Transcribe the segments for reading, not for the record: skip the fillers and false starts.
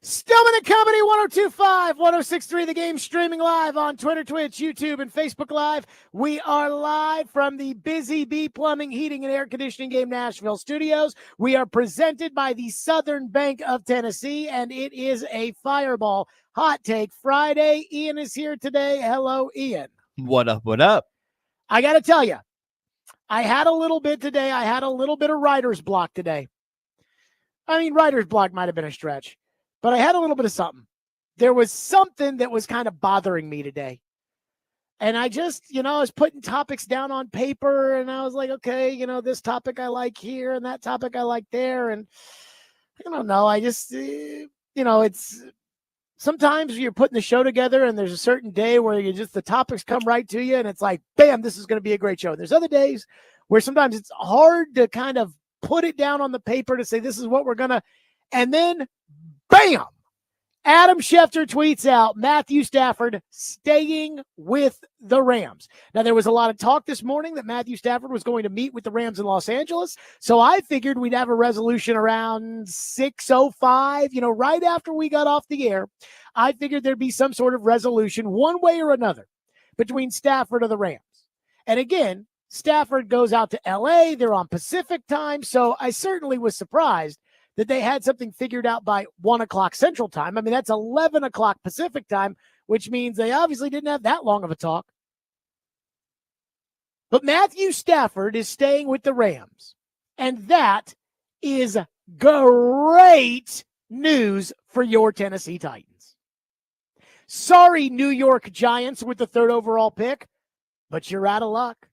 Stillman and Company, 102.5, 106.3, The Game, streaming live on Twitter, Twitch, YouTube, and Facebook Live. We are live from the Busy Bee Plumbing, Heating, and Air Conditioning Game Nashville studios. We are presented by the Southern Bank of Tennessee, and it is a Fireball Hot Take Friday. Ian is here today. Hello, Ian. What up, what up? I got to tell you, I had a little bit today. I had a little bit of writer's block today. I mean, writer's block might have been a stretch. But I had a little bit of something. There was something that was kind of bothering me today. And I just, I was putting topics down on paper and I was like, okay, this topic I like here and that topic I like there. And I don't know. I just, it's sometimes you're putting the show together and there's a certain day where the topics come right to you and it's like, bam, this is going to be a great show. And there's other days where sometimes it's hard to kind of put it down on the paper to say, this is what we're going to, and then bam! Adam Schefter tweets out Matthew Stafford staying with the Rams. Now, there was a lot of talk this morning that Matthew Stafford was going to meet with the Rams in Los Angeles, so I figured we'd have a resolution around 6:05, right after we got off the air. I figured there'd be some sort of resolution one way or another between Stafford and the Rams. And again, Stafford goes out to L.A., they're on Pacific time, so I certainly was surprised that they had something figured out by 1 o'clock Central Time. I mean, that's 11 o'clock Pacific Time, which means they obviously didn't have that long of a talk. But Matthew Stafford is staying with the Rams, and that is great news for your Tennessee Titans. Sorry, New York Giants with the 3rd overall pick, but you're out of luck.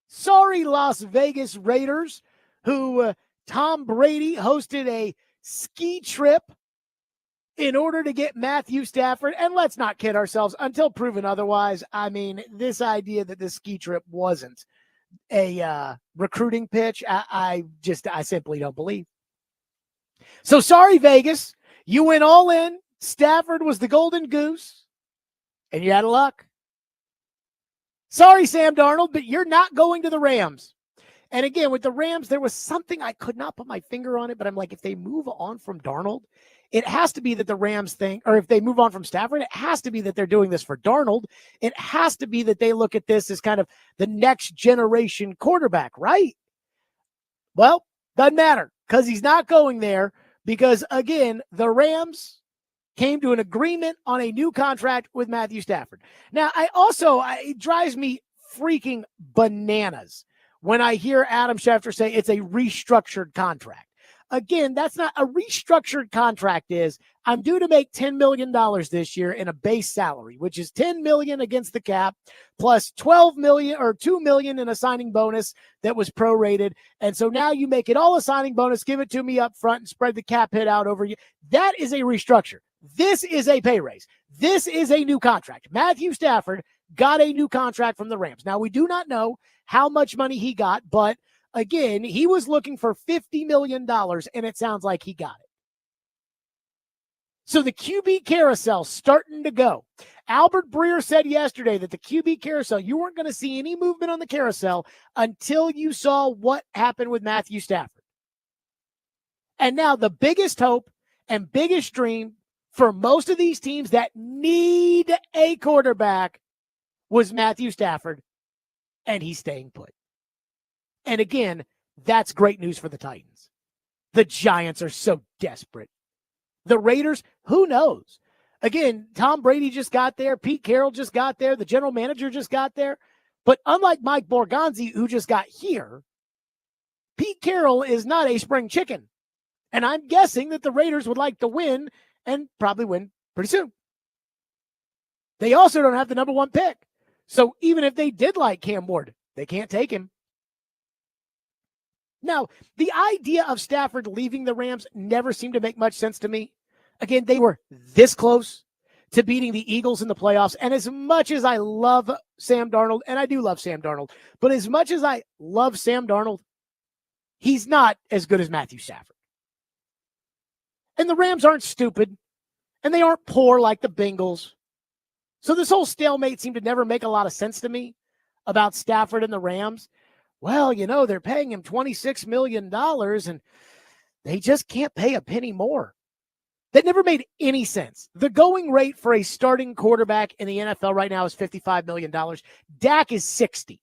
Sorry, Las Vegas Raiders, who Tom Brady hosted a ski trip in order to get Matthew Stafford. And let's not kid ourselves, until proven otherwise. I mean, this idea that this ski trip wasn't a recruiting pitch, I simply don't believe. So sorry, Vegas. You went all in. Stafford was the golden goose, and you had luck. Sorry, Sam Darnold, but you're not going to the Rams. And again, with the Rams, there was something I could not put my finger on it, but I'm like, if they move on from Darnold, it has to be that the Rams think, or if they move on from Stafford, it has to be that they're doing this for Darnold. It has to be that they look at this as kind of the next generation quarterback, right? Well, doesn't matter because he's not going there because, again, the Rams came to an agreement on a new contract with Matthew Stafford. Now, it drives me freaking bananas when I hear Adam Schefter say it's a restructured contract. Again, that's not a restructured contract. I'm due to make $10 million this year in a base salary, which is $10 million against the cap, plus $12 million or $2 million in a signing bonus that was prorated. And so now you make it all a signing bonus, give it to me up front and spread the cap hit out over you. That is a restructure. This is a pay raise. This is a new contract. Matthew Stafford got a new contract from the Rams. Now, we do not know how much money he got, but again, he was looking for $50 million, and it sounds like he got it. So the QB carousel starting to go. Albert Breer said yesterday that the QB carousel, you weren't going to see any movement on the carousel until you saw what happened with Matthew Stafford. And now the biggest hope and biggest dream for most of these teams that need a quarterback was Matthew Stafford, and he's staying put. And again, that's great news for the Titans. The Giants are so desperate. The Raiders, who knows? Again, Tom Brady just got there. Pete Carroll just got there. The general manager just got there. But unlike Mike Borgonzi, who just got here, Pete Carroll is not a spring chicken. And I'm guessing that the Raiders would like to win and probably win pretty soon. They also don't have the number 1 pick. So even if they did like Cam Ward, they can't take him. Now, the idea of Stafford leaving the Rams never seemed to make much sense to me. Again, they were this close to beating the Eagles in the playoffs. And as much as I love Sam Darnold, and I do love Sam Darnold, but as much as I love Sam Darnold, he's not as good as Matthew Stafford. And the Rams aren't stupid, and they aren't poor like the Bengals. So this whole stalemate seemed to never make a lot of sense to me about Stafford and the Rams. Well, they're paying him $26 million, and they just can't pay a penny more. that never made any sense. The going rate for a starting quarterback in the NFL right now is $55 million. Dak is 60,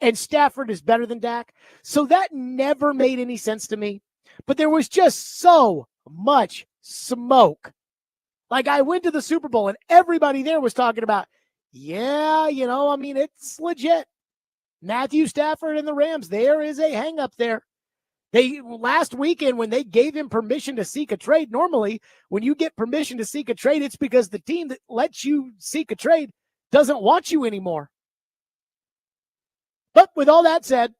and Stafford is better than Dak. So that never made any sense to me. But there was just so much smoke. Like, I went to the Super Bowl, and everybody there was talking about, yeah, it's legit. Matthew Stafford and the Rams, there is a hang-up there. Last weekend, when they gave him permission to seek a trade, normally when you get permission to seek a trade, it's because the team that lets you seek a trade doesn't want you anymore. But with all that said,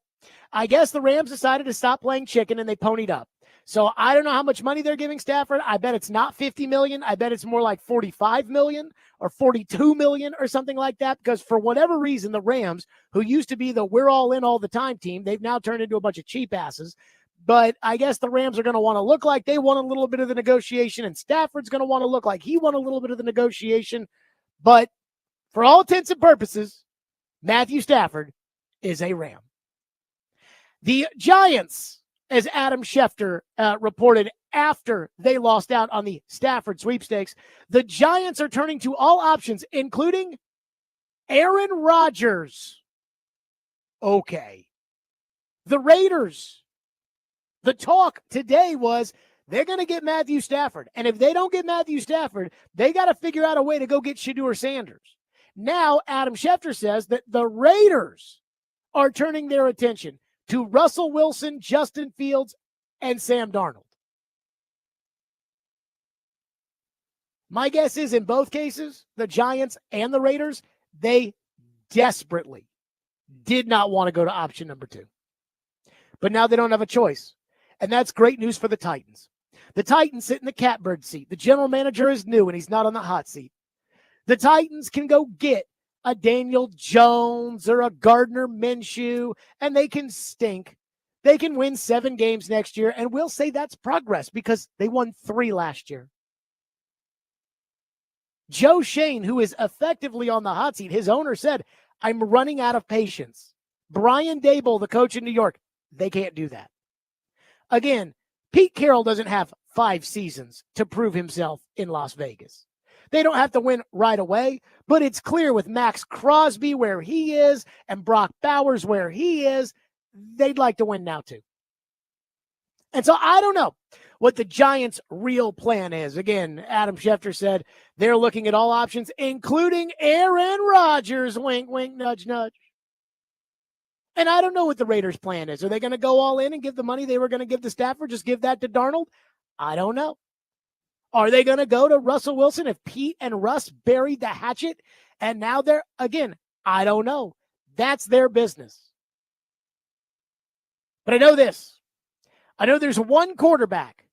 I guess the Rams decided to stop playing chicken and they ponied up. So I don't know how much money they're giving Stafford. I bet it's not $50 million. I bet it's more like $45 million or $42 million or something like that, because for whatever reason, the Rams, who used to be the we're all in all the time team, they've now turned into a bunch of cheap asses. But I guess the Rams are going to want to look like they won a little bit of the negotiation, and Stafford's going to want to look like he won a little bit of the negotiation. But for all intents and purposes, Matthew Stafford is a Ram. The Giants, as Adam Schefter reported after they lost out on the Stafford sweepstakes, the Giants are turning to all options, including Aaron Rodgers. Okay. The Raiders. The talk today was they're going to get Matthew Stafford. And if they don't get Matthew Stafford, they got to figure out a way to go get Shadur Sanders. Now, Adam Schefter says that the Raiders are turning their attention to Russell Wilson, Justin Fields, and Sam Darnold. My guess is in both cases, the Giants and the Raiders, they desperately did not want to go to option number 2. But now they don't have a choice. And that's great news for the Titans. The Titans sit in the catbird seat. The general manager is new and he's not on the hot seat. The Titans can go get a Daniel Jones or a Gardner Minshew, and they can stink. They can win 7 games next year, and we'll say that's progress because they won 3 last year. Joe Shane, who is effectively on the hot seat, his owner said, I'm running out of patience. Brian Daboll, the coach in New York, they can't do that. Again, Pete Carroll doesn't have 5 seasons to prove himself in Las Vegas. They don't have to win right away, but it's clear with Max Crosby where he is and Brock Bowers where he is, they'd like to win now too. And so I don't know what the Giants' real plan is. Again, Adam Schefter said they're looking at all options, including Aaron Rodgers, wink, wink, nudge, nudge. And I don't know what the Raiders' plan is. Are they going to go all in and give the money they were going to give to Stafford, just give that to Darnold? I don't know. Are they going to go to Russell Wilson if Pete and Russ buried the hatchet? And now they're, again, I don't know. That's their business. But I know this. I know there's one quarterback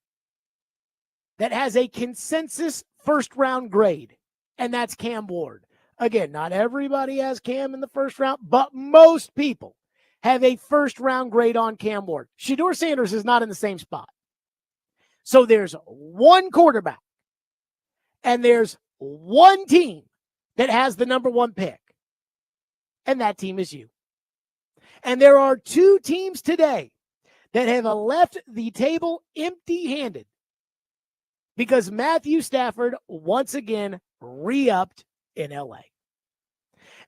that has a consensus first-round grade, and that's Cam Ward. Again, not everybody has Cam in the first round, but most people have a first-round grade on Cam Ward. Shadur Sanders is not in the same spot. So there's one quarterback, and there's one team that has the number 1 pick, and that team is you. And there are 2 teams today that have left the table empty-handed because Matthew Stafford once again re-upped in L.A.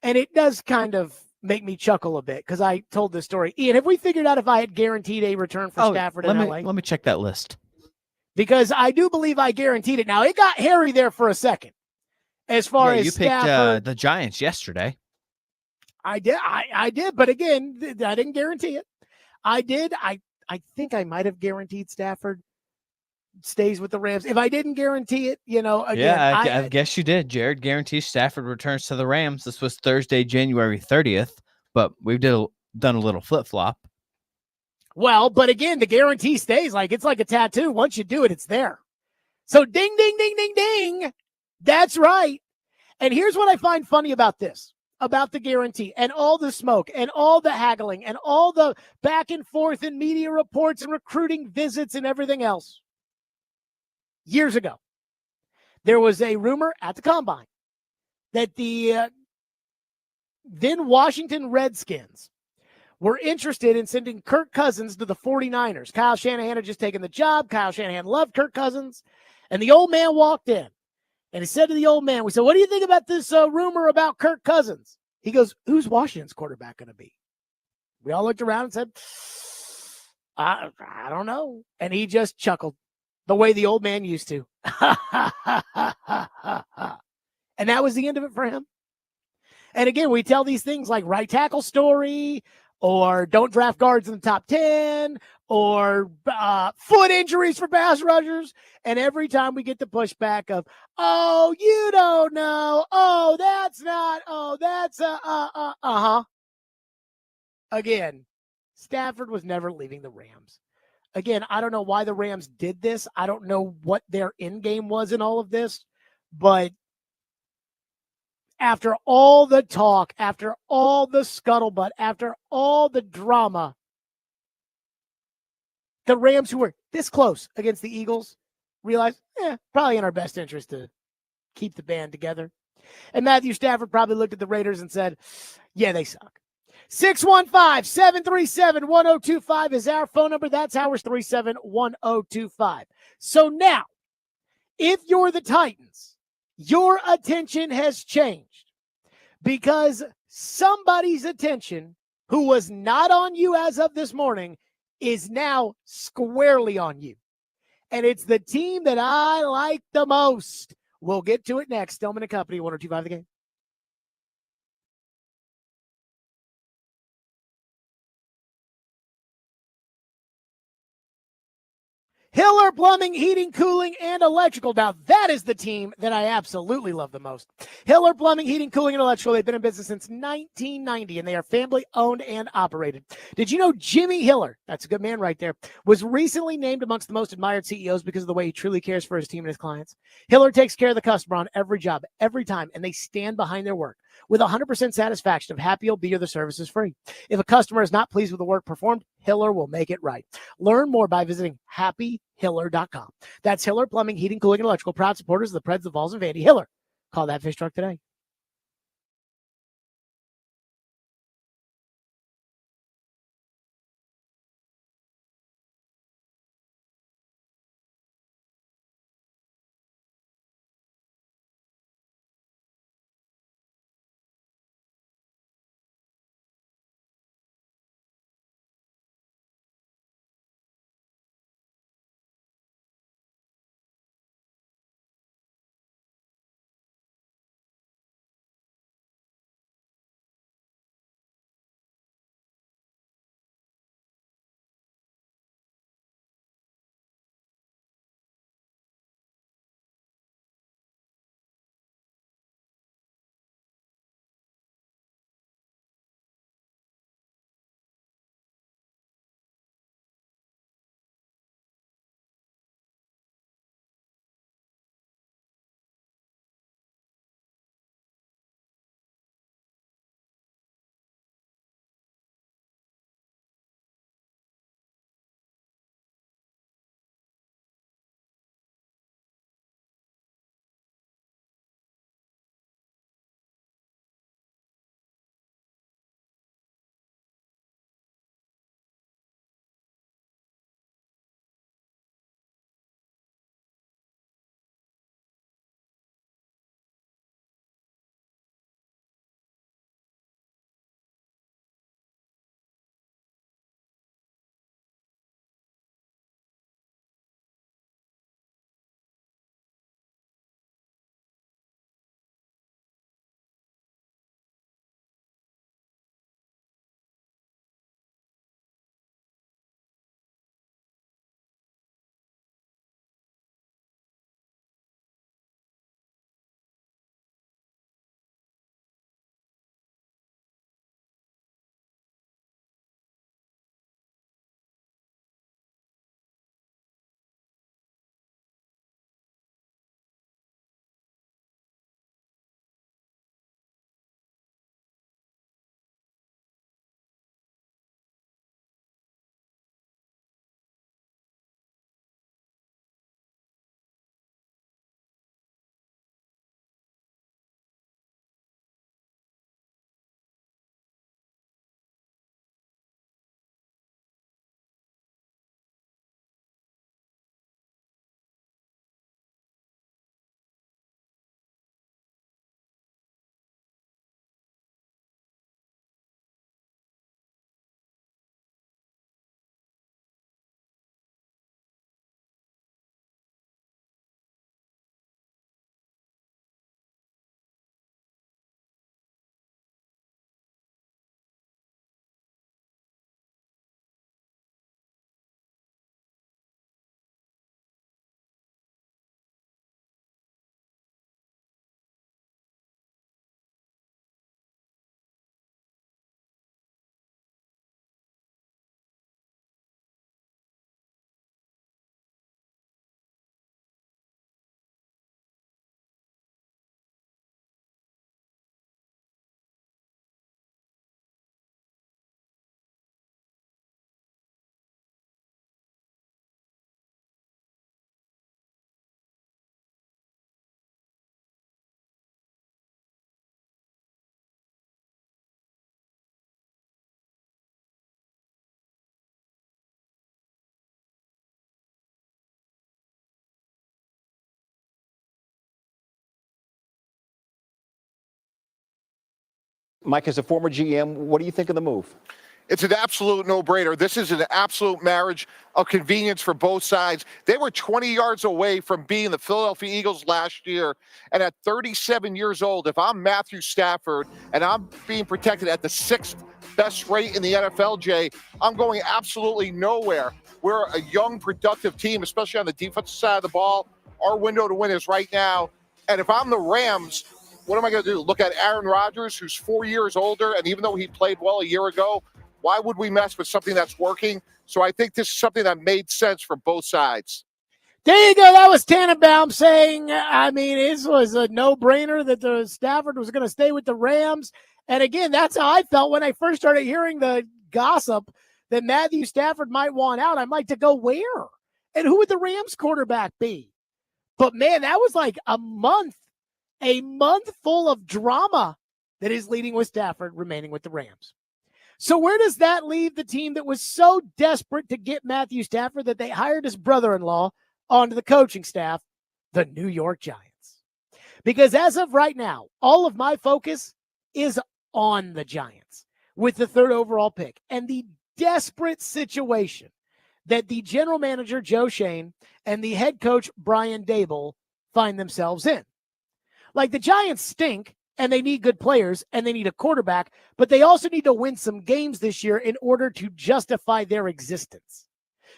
And it does kind of make me chuckle a bit because I told this story. Ian, have we figured out if I had guaranteed a return for Stafford in L.A.? Let me check that list. Because I do believe I guaranteed it. Now, it got hairy there for a second. As far as you picked Stafford, the Giants yesterday. I did. But again, I didn't guarantee it. I did. I think I might have guaranteed Stafford stays with the Rams. If I didn't guarantee it, again. I guess you did. Jared guarantees Stafford returns to the Rams. This was Thursday, January 30th, but we've done a little flip-flop. Well, but again, the guarantee stays. It's like a tattoo. Once you do it, it's there. So ding, ding, ding, ding, ding. That's right. And here's what I find funny about this, about the guarantee and all the smoke and all the haggling and all the back and forth and media reports and recruiting visits and everything else. Years ago, there was a rumor at the Combine that the then Washington Redskins were interested in sending Kirk Cousins to the 49ers. Kyle Shanahan had just taken the job. Kyle Shanahan loved Kirk Cousins. And the old man walked in. And he said to the old man, we said, what do you think about this rumor about Kirk Cousins? He goes, who's Washington's quarterback going to be? We all looked around and said, I don't know. And he just chuckled the way the old man used to. And that was the end of it for him. And again, we tell these things like right tackle story, or don't draft guards in the top 10, or foot injuries for pass rushers. And every time we get the pushback of, oh, you don't know. Oh, that's not. Oh, that's uh-huh. Again, Stafford was never leaving the Rams. Again, I don't know why the Rams did this. I don't know what their end game was in all of this, but after all the talk, after all the scuttlebutt, after all the drama, the Rams, who were this close against the Eagles, realized, probably in our best interest to keep the band together. And Matthew Stafford probably looked at the Raiders and said, yeah, they suck. 615-737-1025 is our phone number. That's ours, 371025. So now, if you're the Titans, your attention has changed because somebody's attention who was not on you as of this morning is now squarely on you. And it's the team that I like the most. We'll get to it next. Stillman and Company, 102.5 The Game. Hiller Plumbing, Heating, Cooling, and Electrical. Now, that is the team that I absolutely love the most. Hiller Plumbing, Heating, Cooling, and Electrical. They've been in business since 1990, and they are family-owned and operated. Did you know Jimmy Hiller, that's a good man right there, was recently named amongst the most admired CEOs because of the way he truly cares for his team and his clients? Hiller takes care of the customer on every job, every time, and they stand behind their work. With 100% satisfaction of happy you'll be or the service is free. If a customer is not pleased with the work performed, Hiller will make it right. Learn more by visiting happyhiller.com. That's Hiller Plumbing, Heating, Cooling, and Electrical, proud supporters of the Preds, the Vols, and Vandy. Hiller, call that fish truck today. Mike, as a former GM, what do you think of the move? It's an absolute no-brainer. This is an absolute marriage of convenience for both sides. They were 20 yards away from being the Philadelphia Eagles last year. And at 37 years old, if I'm Matthew Stafford and I'm being protected at the 6th best rate in the NFL, Jay, I'm going absolutely nowhere. We're a young, productive team, especially on the defensive side of the ball. Our window to win is right now. And if I'm the Rams, what am I going to do? Look at Aaron Rodgers, who's 4 years older, and even though he played well a year ago, why would we mess with something that's working? So I think this is something that made sense for both sides. There you go. That was Tannenbaum saying, this was a no-brainer that the Stafford was going to stay with the Rams. And again, that's how I felt when I first started hearing the gossip that Matthew Stafford might want out. I'm like, to go where? And who would the Rams quarterback be? But man, that was like a month full of drama that is leading with Stafford remaining with the Rams. So where does that leave the team that was so desperate to get Matthew Stafford that they hired his brother-in-law onto the coaching staff, the New York Giants? Because as of right now, all of my focus is on the Giants with the 3rd overall pick and the desperate situation that the general manager, Joe Schoen, and the head coach, Brian Daboll, find themselves in. Like, the Giants stink, and they need good players, and they need a quarterback, but they also need to win some games this year in order to justify their existence.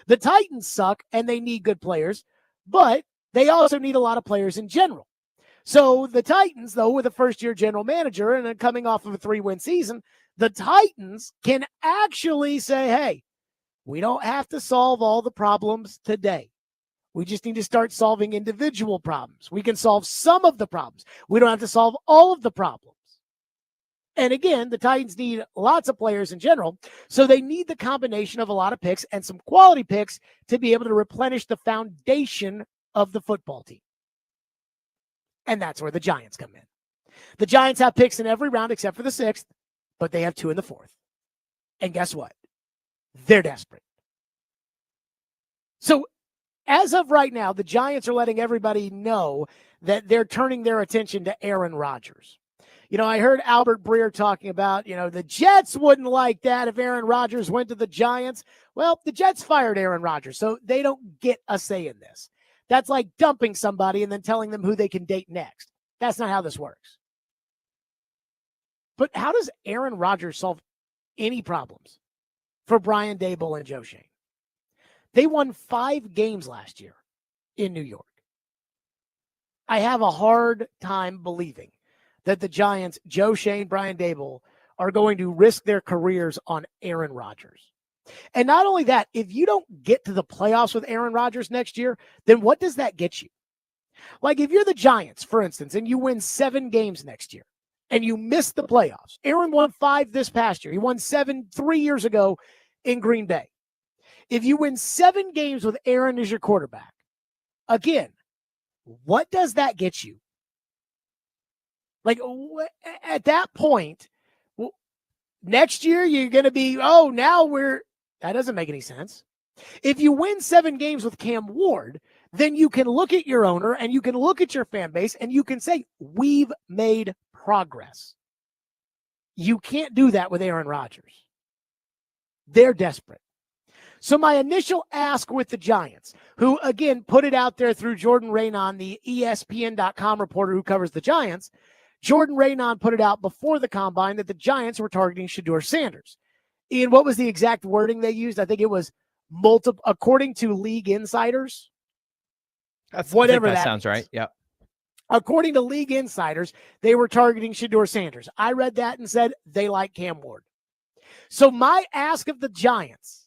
The Titans suck, and they need good players, but they also need a lot of players in general. So the Titans, though, with a first-year general manager and coming off of a 3-win season, the Titans can actually say, hey, we don't have to solve all the problems today. We just need to start solving individual problems. We can solve some of the problems. We don't have to solve all of the problems. And again, the Titans need lots of players in general, so they need the combination of a lot of picks and some quality picks to be able to replenish the foundation of the football team. And that's where the Giants come in. The Giants have picks in every round except for the 6th, but they have 2 in the 4th. And guess what? They're desperate. So as of right now, the Giants are letting everybody know that they're turning their attention to Aaron Rodgers. I heard Albert Breer talking about, the Jets wouldn't like that if Aaron Rodgers went to the Giants. Well, the Jets fired Aaron Rodgers, so they don't get a say in this. That's like dumping somebody and then telling them who they can date next. That's not how this works. But how does Aaron Rodgers solve any problems for Brian Daboll and Joe Schoen? They won 5 games last year in New York. I have a hard time believing that the Giants, Joe Schoen, Brian Daboll, are going to risk their careers on Aaron Rodgers. And not only that, if you don't get to the playoffs with Aaron Rodgers next year, then what does that get you? Like, if you're the Giants, for instance, and you win 7 games next year and you miss the playoffs. Aaron won 5 this past year. He won 7 3 years ago in Green Bay. If you win 7 games with Aaron as your quarterback, again, what does that get you? Like, at that point, next year you're going to be, that doesn't make any sense. If you win 7 games with Cam Ward, then you can look at your owner and you can look at your fan base and you can say, we've made progress. You can't do that with Aaron Rodgers. They're desperate. So my initial ask with the Giants, who, again, put it out there through Jordan Raanan, the ESPN.com reporter who covers the Giants, Jordan Raanan put it out before the combine that the Giants were targeting Shadur Sanders. Ian, what was the exact wording they used? I think it was multiple, according to league insiders. Whatever that sounds means. right. Yeah. According to league insiders, they were targeting Shadur Sanders. I read that and said they like Cam Ward. So my ask of the Giants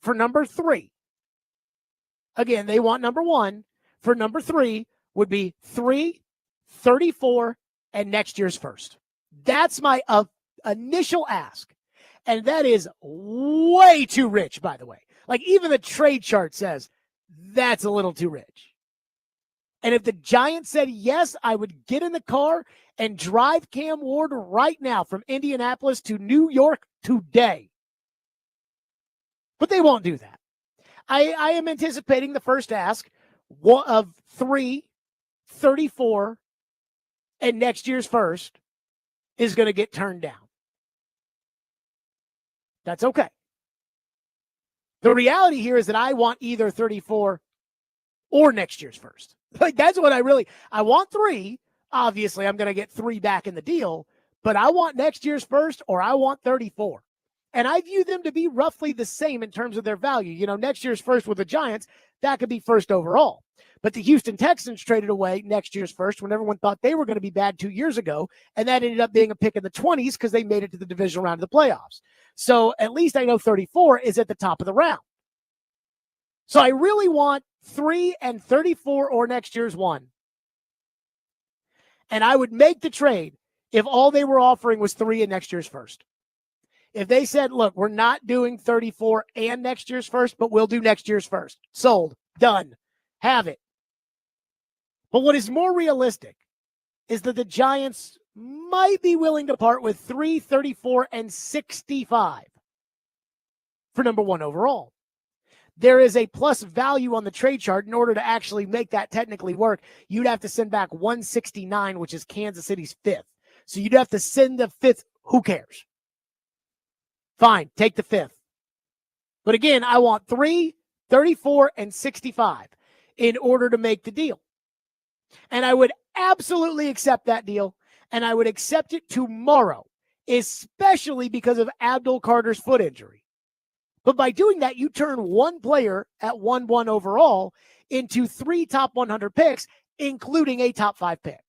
for number 3, again, they want number 1. For number 3 would be 3, 34, and next year's first. That's my initial ask. And that is way too rich, by the way. Like, even the trade chart says that's a little too rich. And if the Giants said yes, I would get in the car and drive Cam Ward right now from Indianapolis to New York today. But they won't do that. I am anticipating the first ask of 3, 34, and next year's first. is going to get turned down. That's okay. The reality here is that I want either 34 or next year's first. Like, that's what I want 3. Obviously, I'm going to get 3 back in the deal, but I want next year's first or I want 34. And I view them to be roughly the same in terms of their value. You know, next year's first with the Giants, that could be first overall. But the Houston Texans traded away next year's first when everyone thought they were going to be bad 2 years ago. And that ended up being a pick in the 20s because they made it to the divisional round of the playoffs. So at least I know 34 is at the top of the round. So I really want 3 and 34 or next year's 1. And I would make the trade if all they were offering was 3 and next year's first. If they said, look, we're not doing 34 and next year's first, but we'll do next year's first. Sold. Done. Have it. But what is more realistic is that the Giants might be willing to part with 3, 34, and 65 for number 1 overall. There is a plus value on the trade chart. In order to actually make that technically work, you'd have to send back 169, which is Kansas City's 5th. So you'd have to send the 5th. Who cares? Fine, take the 5th. But again, I want 3, 34, and 65 in order to make the deal. And I would absolutely accept that deal, and I would accept it tomorrow, especially because of Abdul Carter's foot injury. But by doing that, you turn 1 player at 1-1 overall into 3 top 100 picks, including a top 5 pick.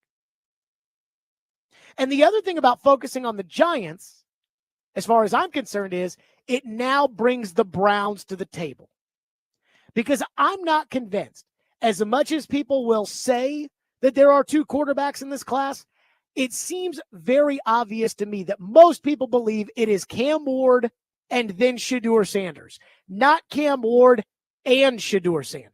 And the other thing about focusing on the Giants, as far as I'm concerned, is it now brings the Browns to the table. Because I'm not convinced, as much as people will say that there are 2 quarterbacks in this class, it seems very obvious to me that most people believe it is Cam Ward and then Shadur Sanders, not Cam Ward and Shadur Sanders.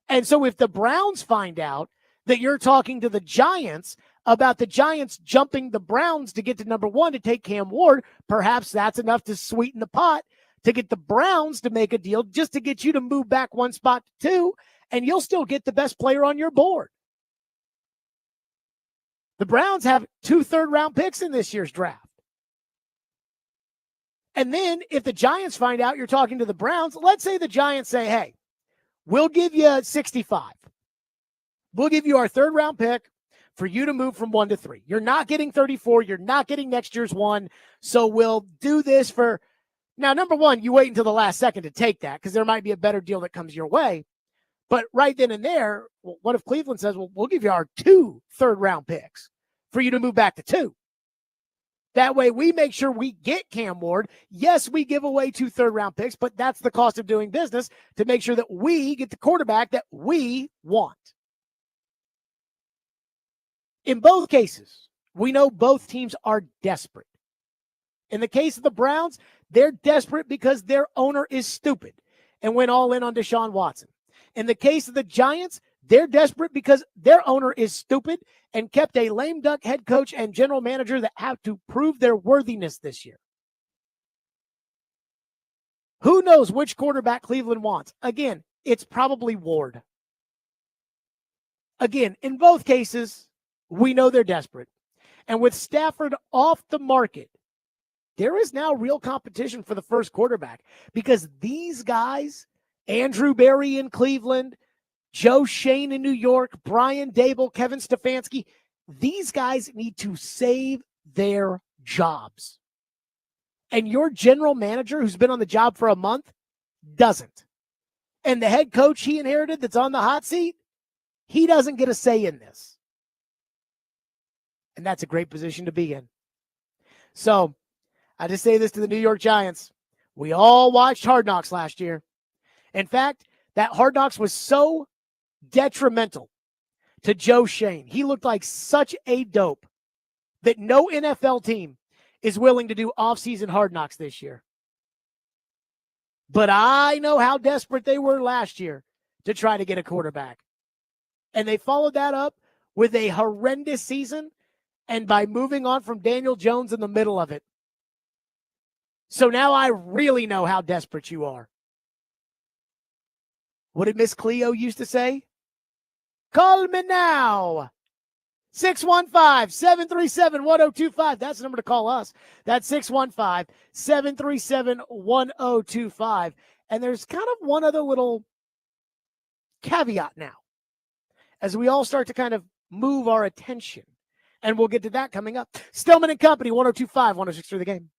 And so if the Browns find out that you're talking to the Giants about the Giants jumping the Browns to get to number 1 to take Cam Ward, perhaps that's enough to sweeten the pot to get the Browns to make a deal just to get you to move back 1 spot to 2, and you'll still get the best player on your board. The Browns have 2 third-round picks in this year's draft. And then if the Giants find out you're talking to the Browns, let's say the Giants say, hey, we'll give you 65. We'll give you our 3rd-round pick for you to move from 1 to 3. You're not getting 34. You're not getting next year's 1. So we'll do this for – now, number 1, you wait until the last second to take that because there might be a better deal that comes your way. But right then and there, well, what if Cleveland says, well, we'll give you our 2 third-round picks for you to move back to 2? That way we make sure we get Cam Ward. Yes, we give away 2 third-round picks, but that's the cost of doing business to make sure that we get the quarterback that we want. In both cases, we know both teams are desperate. In the case of the Browns, they're desperate because their owner is stupid and went all in on Deshaun Watson. In the case of the Giants, they're desperate because their owner is stupid and kept a lame duck head coach and general manager that have to prove their worthiness this year. Who knows which quarterback Cleveland wants? Again, it's probably Ward. Again, in both cases, we know they're desperate. And with Stafford off the market, there is now real competition for the first quarterback because these guys, Andrew Berry in Cleveland, Joe Shane in New York, Brian Dable, Kevin Stefanski, these guys need to save their jobs. And your general manager, who's been on the job for a month, doesn't. And the head coach he inherited that's on the hot seat, he doesn't get a say in this. And that's a great position to be in. So, I just say this to the New York Giants. We all watched Hard Knocks last year. In fact, that Hard Knocks was so detrimental to Joe Shane. He looked like such a dope that no NFL team is willing to do off-season Hard Knocks this year. But I know how desperate they were last year to try to get a quarterback. And they followed that up with a horrendous season and by moving on from Daniel Jones in the middle of it. So now I really know how desperate you are. What did Miss Cleo used to say? Call me now. 615-737-1025. That's the number to call us. That's 615-737-1025. And there's kind of one other little caveat now as we all start to kind of move our attention. And we'll get to that coming up. Stillman and Company, 1025, 1063 The Game.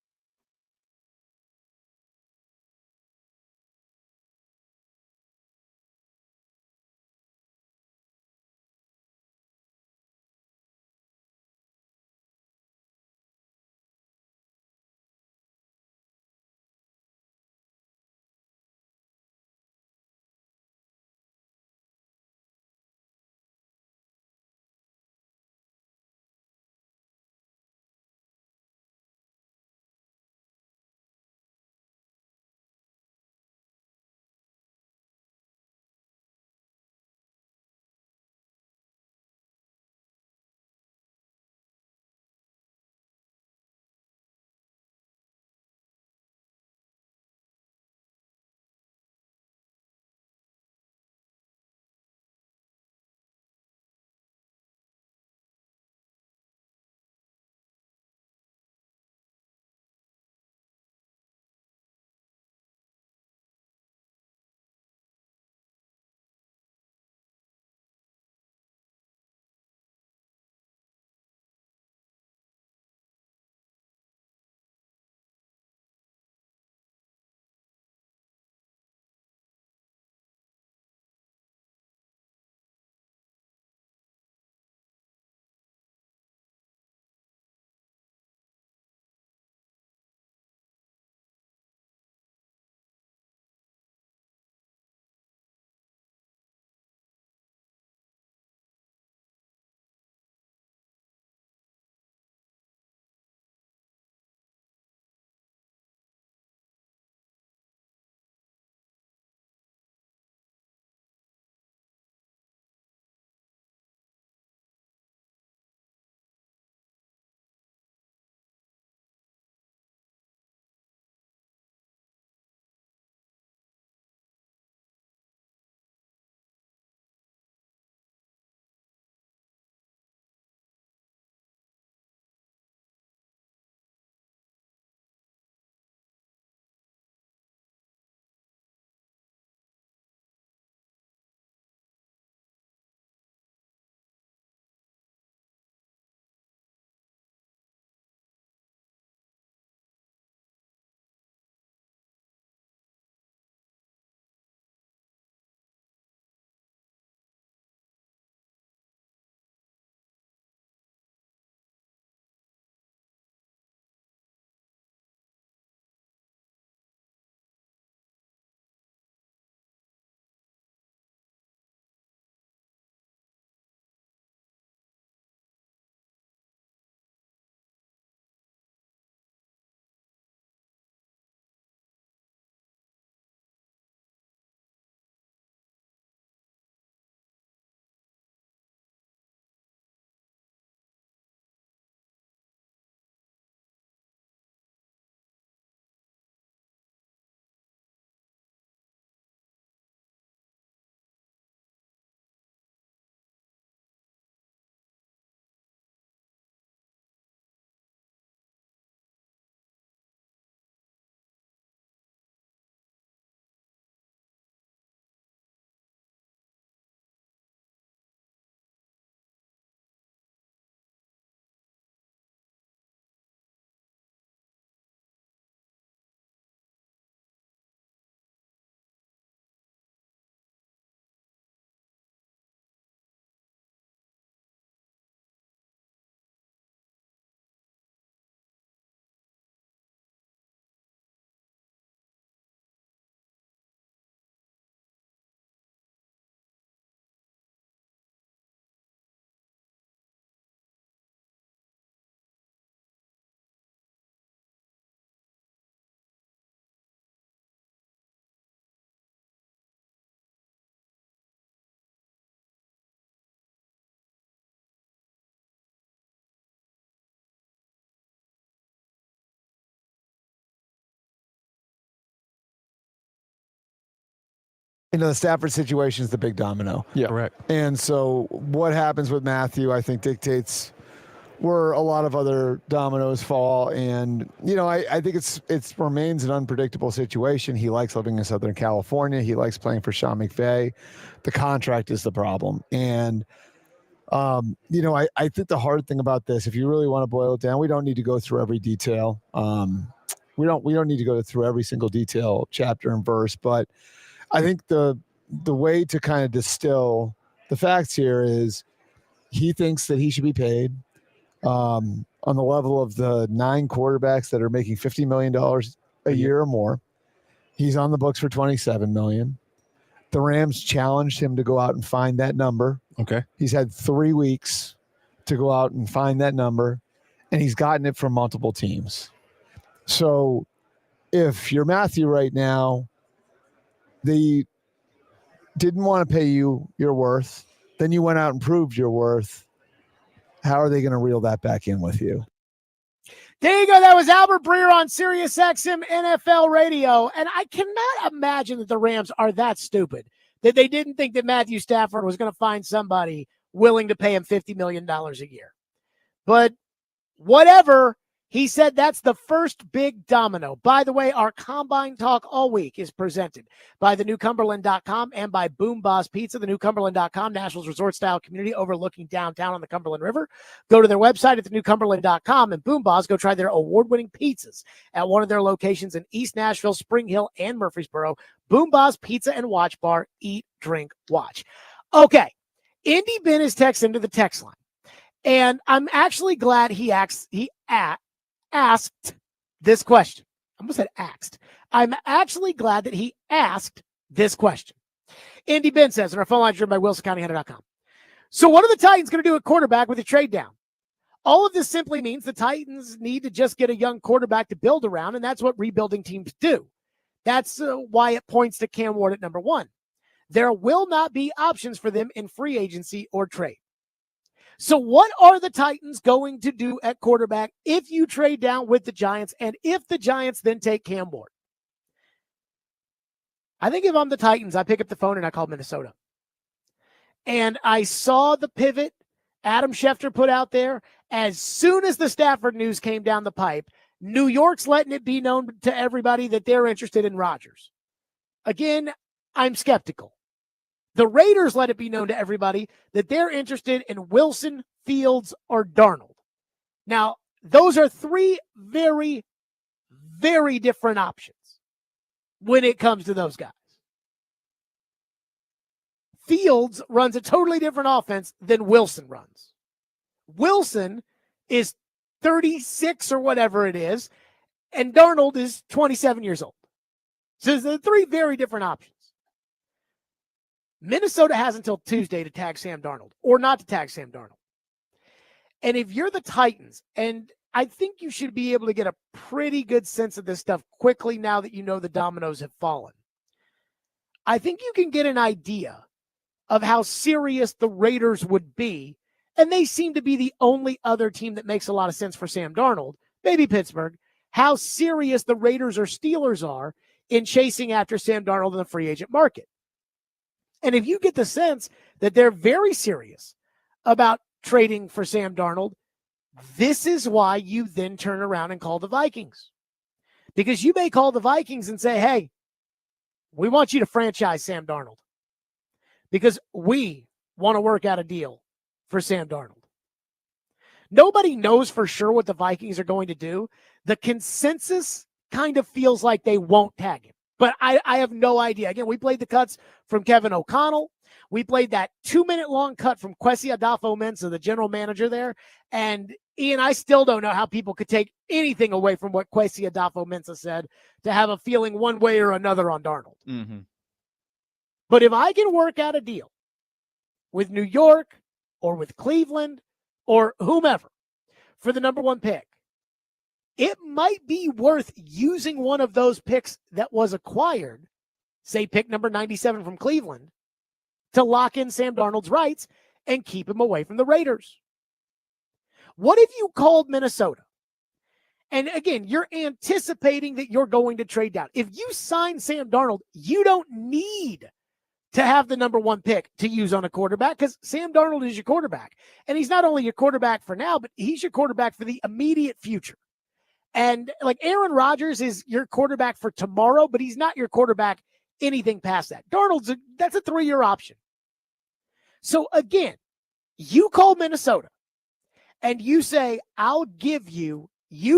the Stafford situation is the big domino. Yeah. Correct. And so what happens with Matthew, I think, dictates where a lot of other dominoes fall. And, I think it remains an unpredictable situation. He likes living in Southern California. He likes playing for Sean McVay. The contract is the problem. And, I think the hard thing about this, if you really want to boil it down, we don't need to go through every detail. We don't need to go through every single detail, chapter and verse, but I think the way to kind of distill the facts here is he thinks that he should be paid on the level of the 9 quarterbacks that are making $50 million a year or more. He's on the books for $27 million. The Rams challenged him to go out and find that number. Okay. He's had 3 weeks to go out and find that number, and he's gotten it from multiple teams. So if you're Matthew right now, they didn't want to pay you your worth, then you went out and proved your worth. How are they going to reel that back in with you? There you go. That was Albert Breer on Sirius XM NFL Radio. And I cannot imagine that the Rams are that stupid that they didn't think that Matthew Stafford was going to find somebody willing to pay him $50 million a year. But whatever, he said that's the first big domino. By the way, our Combine Talk all week is presented by thenewcumberland.com and by Boom Boss Pizza, thenewcumberland.com, Nashville's resort-style community overlooking downtown on the Cumberland River. Go to their website at thenewcumberland.com, and Boom Boss, go try their award-winning pizzas at one of their locations in East Nashville, Spring Hill, and Murfreesboro. Boom Boss Pizza and Watch Bar. Eat, drink, watch. Okay, Indy Ben is text into the text line, and I'm actually glad he asked this question. I almost said asked. I'm actually glad that he asked this question. Indy Ben says, and our phone line is driven by WilsonCountyHunter.com. So what are the Titans going to do at quarterback with a trade down? All of this simply means the Titans need to just get a young quarterback to build around, and that's what rebuilding teams do. That's why it points to Cam Ward at number 1. There will not be options for them in free agency or trade. So what are the Titans going to do at quarterback if you trade down with the Giants and if the Giants then take Cam Ward? I think if I'm the Titans, I pick up the phone and I call Minnesota. And I saw the pivot Adam Schefter put out there. As soon as the Stafford news came down the pipe, New York's letting it be known to everybody that they're interested in Rodgers. Again, I'm skeptical. The Raiders let it be known to everybody that they're interested in Wilson, Fields, or Darnold. Now, those are 3 very, very different options when it comes to those guys. Fields runs a totally different offense than Wilson runs. Wilson is 36 or whatever it is, and Darnold is 27 years old. So there's 3 very different options. Minnesota has until Tuesday to tag Sam Darnold or not to tag Sam Darnold. And if you're the Titans, and I think you should be able to get a pretty good sense of this stuff quickly now that you know the dominoes have fallen, I think you can get an idea of how serious the Raiders would be. And they seem to be the only other team that makes a lot of sense for Sam Darnold, maybe Pittsburgh, how serious the Raiders or Steelers are in chasing after Sam Darnold in the free agent market. And if you get the sense that they're very serious about trading for Sam Darnold, this is why you then turn around and call the Vikings. Because you may call the Vikings and say, hey, we want you to franchise Sam Darnold because we want to work out a deal for Sam Darnold. Nobody knows for sure what the Vikings are going to do. The consensus kind of feels like they won't tag him. But I have no idea. Again, we played the cuts from Kevin O'Connell. We played that 2-minute long cut from Kwesi Adolfo-Mensah, the general manager there. And Ian, I still don't know how people could take anything away from what Kwesi Adolfo-Mensah said to have a feeling one way or another on Darnold. Mm-hmm. But if I can work out a deal with New York or with Cleveland or whomever for the number 1 pick, it might be worth using one of those picks that was acquired, say pick number 97 from Cleveland, to lock in Sam Darnold's rights and keep him away from the Raiders. What if you called Minnesota? And again, you're anticipating that you're going to trade down. If you sign Sam Darnold, you don't need to have the number one pick to use on a quarterback because Sam Darnold is your quarterback. And he's not only your quarterback for now, but he's your quarterback for the immediate future. And like Aaron Rodgers is your quarterback for tomorrow, but he's not your quarterback anything past that. That's a 3-year option. So again, you call Minnesota and you say, I'll give you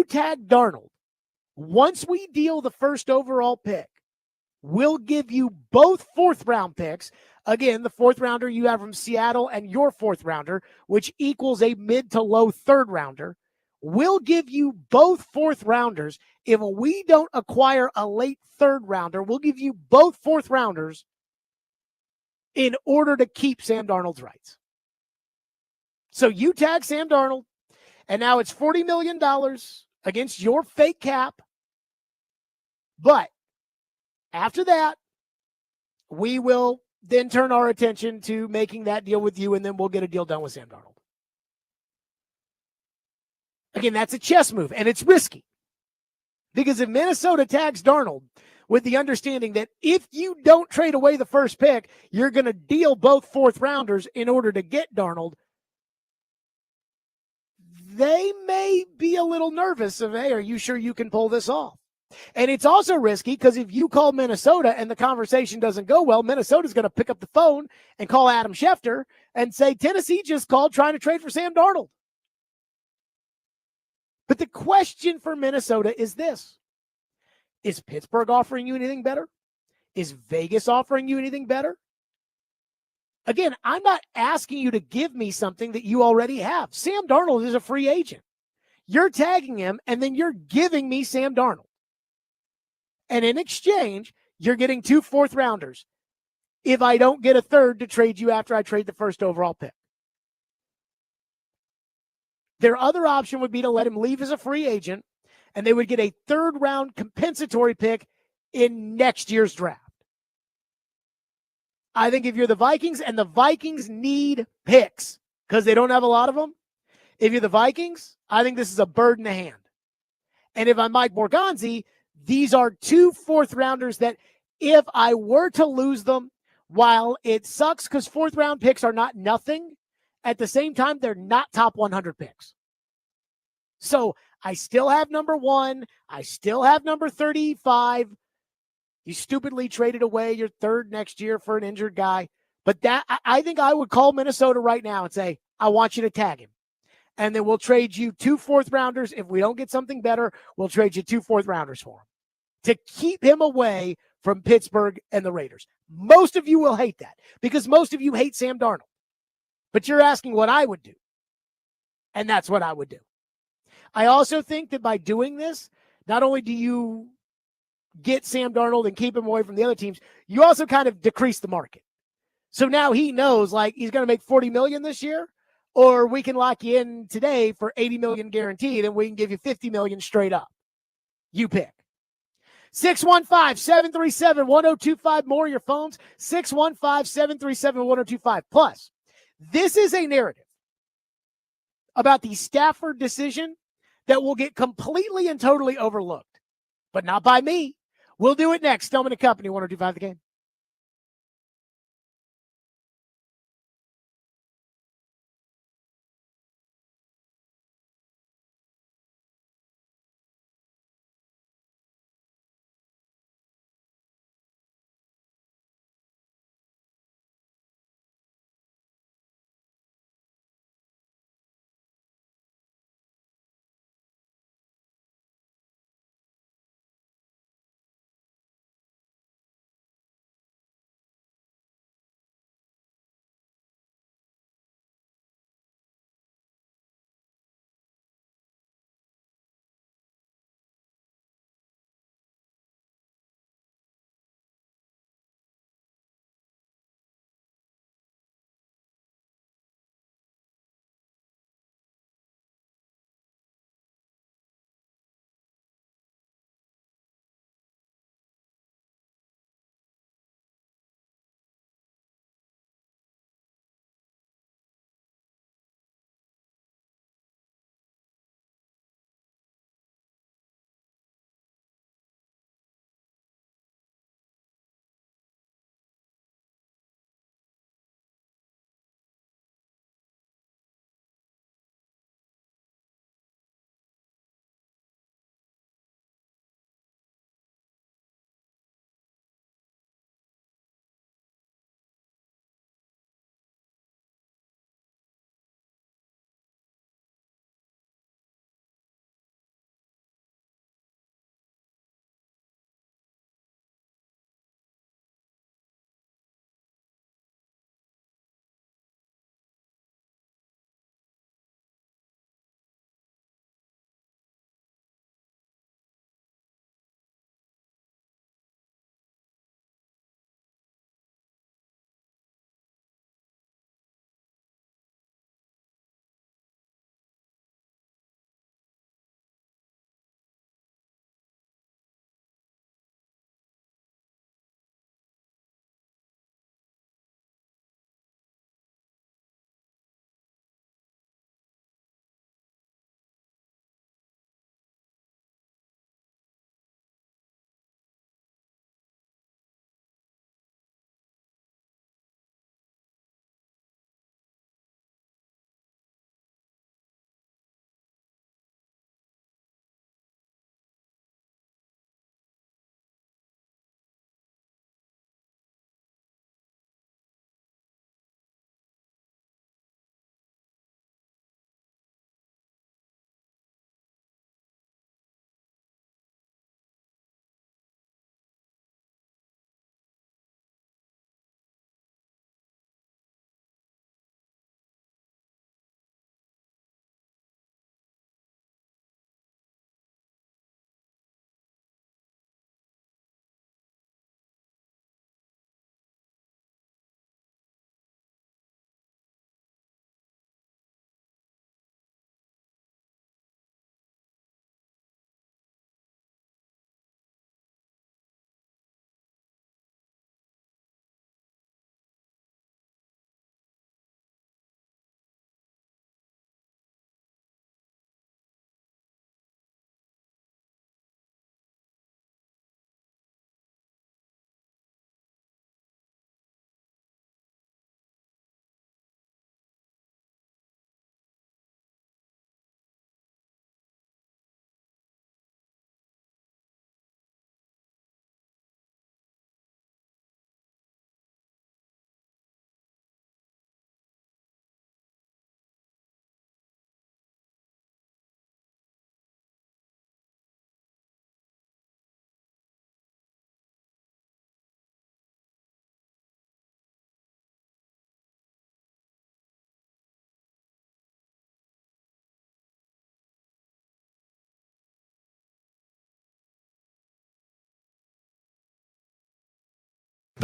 tag Darnold. Once we deal the first overall pick, we'll give you both 4th-round picks. Again, the 4th rounder you have from Seattle and your 4th rounder, which equals a mid to low 3rd rounder. We'll give you both 4th rounders. If we don't acquire a late 3rd rounder, we'll give you both 4th rounders in order to keep Sam Darnold's rights. So you tag Sam Darnold, and now it's $40 million against your fake cap. But after that, we will then turn our attention to making that deal with you, and then we'll get a deal done with Sam Darnold. Again, that's a chess move, and it's risky. Because if Minnesota tags Darnold with the understanding that if you don't trade away the first pick, you're going to deal both 4th rounders in order to get Darnold, they may be a little nervous of, hey, are you sure you can pull this off? And it's also risky because if you call Minnesota and the conversation doesn't go well, Minnesota's going to pick up the phone and call Adam Schefter and say, Tennessee just called trying to trade for Sam Darnold. But the question for Minnesota is this. Is Pittsburgh offering you anything better? Is Vegas offering you anything better? Again, I'm not asking you to give me something that you already have. Sam Darnold is a free agent. You're tagging him, and then you're giving me Sam Darnold. And in exchange, you're getting 2 4th rounders if I don't get a 3rd to trade you after I trade the 1st overall pick. Their other option would be to let him leave as a free agent, and they would get a 3rd round compensatory pick in next year's draft. I think if you're the Vikings, and the Vikings need picks because they don't have a lot of them, if you're the Vikings, I think this is a bird in the hand. And if I'm Mike Borgonzi, these are 2 4th rounders that if I were to lose them, while it sucks because 4th round picks are not nothing, at the same time, they're not top 100 picks. So I still have number 1. I still have number 35. You stupidly traded away your 3rd next year for an injured guy. But that I think I would call Minnesota right now and say, I want you to tag him. And then we'll trade you 2 4th rounders. If we don't get something better, we'll trade you 2 4th rounders for him to keep him away from Pittsburgh and the Raiders. Most of you will hate that because most of you hate Sam Darnold. But you're asking what I would do. And that's what I would do. I also think that by doing this, not only do you get Sam Darnold and keep him away from the other teams, you also kind of decrease the market. So now he knows like he's going to make $40 million this year, or we can lock you in today for $80 million guaranteed and we can give you $50 million straight up. You pick. 615-737-1025. More of your phones. 615-737-1025. Plus, this is a narrative about the Stafford decision that will get completely and totally overlooked, but not by me. We'll do it next. Stillman and Company, 1025 The Game.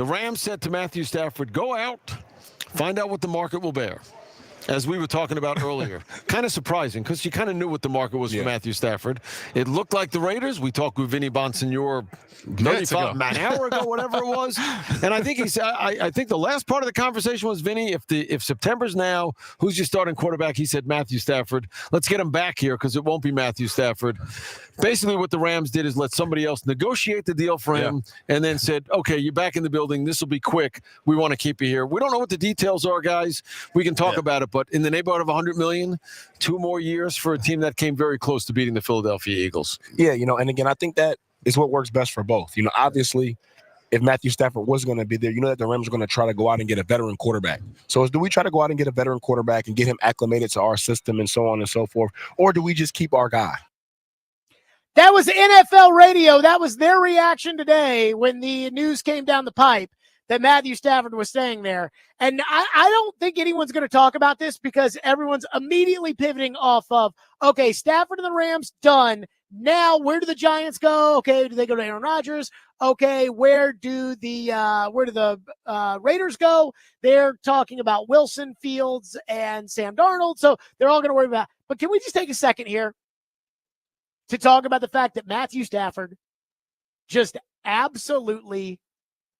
The Rams said to Matthew Stafford, go out, find out what the market will bear. As we were talking about earlier. Kind of surprising because you kind of knew what the market was for Matthew Stafford. It looked like the Raiders. We talked with Vinny Bonsignor an hour ago, whatever it was. And I think he said, I think the last part of the conversation was, Vinny, if September's now, who's your starting quarterback? He said Matthew Stafford. Let's get him back here because it won't be Matthew Stafford. Basically what the Rams did is let somebody else negotiate the deal for him and then said, okay, you're back in the building. This will be quick. We want to keep you here. We don't know what the details are, guys. We can talk about it, but in the neighborhood of $100 million, 2 more years for a team that came very close to beating the Philadelphia Eagles. Yeah, and again, I think that is what works best for both. Obviously, if Matthew Stafford was going to be there, that the Rams are going to try to go out and get a veteran quarterback. So do we try to go out and get a veteran quarterback and get him acclimated to our system and so on and so forth, or do we just keep our guy? That was NFL radio. That was their reaction today when the news came down the pipe that Matthew Stafford was staying there. And I don't think anyone's going to talk about this because everyone's immediately pivoting off of, okay, Stafford and the Rams, done. Now, where do the Giants go? Okay, do they go to Aaron Rodgers? Okay, where do the Raiders go? They're talking about Wilson, Fields, and Sam Darnold. So they're all going to worry about. But can we just take a second here to talk about the fact that Matthew Stafford just absolutely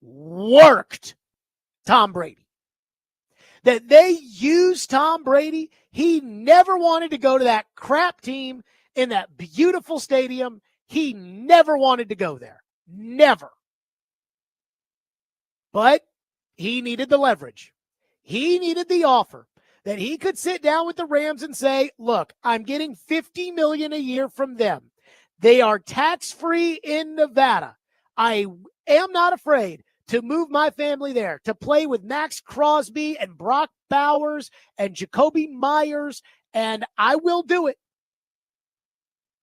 worked Tom Brady? That they used Tom Brady. He never wanted to go to that crap team in that beautiful stadium. He never wanted to go there. Never. But he needed the leverage. He needed the offer that he could sit down with the Rams and say, look, I'm getting $50 million a year from them. They are tax-free in Nevada. I am not afraid to move my family there, to play with Max Crosby and Brock Bowers and Jacoby Myers, and I will do it.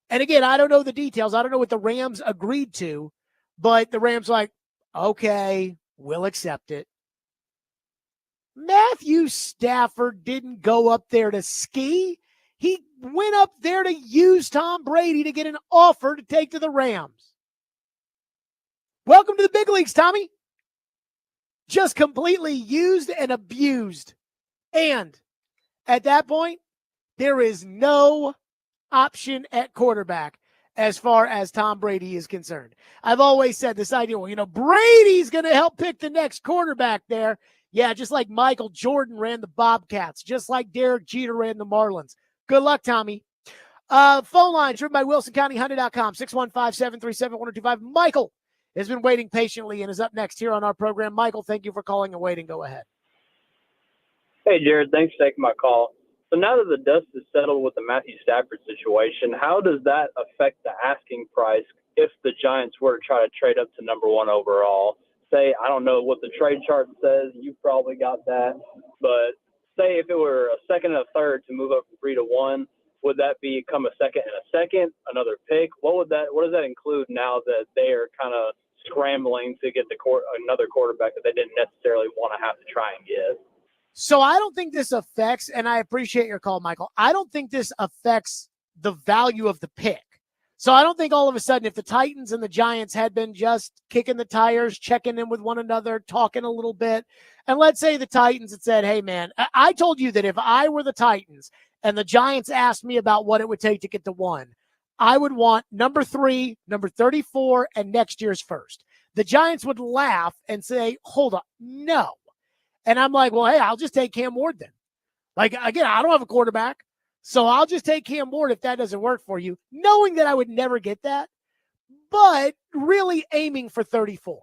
And again, I don't know the details. I don't know what the Rams agreed to, but the Rams like, okay, we'll accept it. Matthew Stafford didn't go up there to ski. He went up there to use Tom Brady to get an offer to take to the Rams. Welcome to the big leagues, Tommy. Just completely used and abused. And at that point, there is no option at quarterback as far as Tom Brady is concerned. I've always said this idea, Brady's going to help pick the next quarterback there. Yeah, just like Michael Jordan ran the Bobcats, just like Derek Jeter ran the Marlins. Good luck, Tommy. Phone line driven by WilsonCountyHunter.com, 615-737-1025. Michael has been waiting patiently and is up next here on our program. Michael, thank you for calling and waiting. Go ahead. Hey, Jared, thanks for taking my call. So now that the dust is settled with the Matthew Stafford situation, how does that affect the asking price if the Giants were to try to trade up to number 1 overall? Say, I don't know what the trade chart says. You probably got that. But say if it were a second and a third to move up from 3 to 1, would that become a second and a second, another pick? What does that include now that they are kind of scrambling to get another quarterback that they didn't necessarily want to have to try and get? So I don't think this affects, and I appreciate your call, Michael, I don't think this affects the value of the pick. So I don't think all of a sudden if the Titans and the Giants had been just kicking the tires, checking in with one another, talking a little bit, and let's say the Titans had said, hey, man, I told you that if I were the Titans and the Giants asked me about what it would take to get to 1, I would want number 3, number 34, and next year's first. The Giants would laugh and say, hold on, no. And I'm like, well, hey, I'll just take Cam Ward then. Like, again, I don't have a quarterback, so I'll just take Cam Ward if that doesn't work for you, knowing that I would never get that, but really aiming for 34.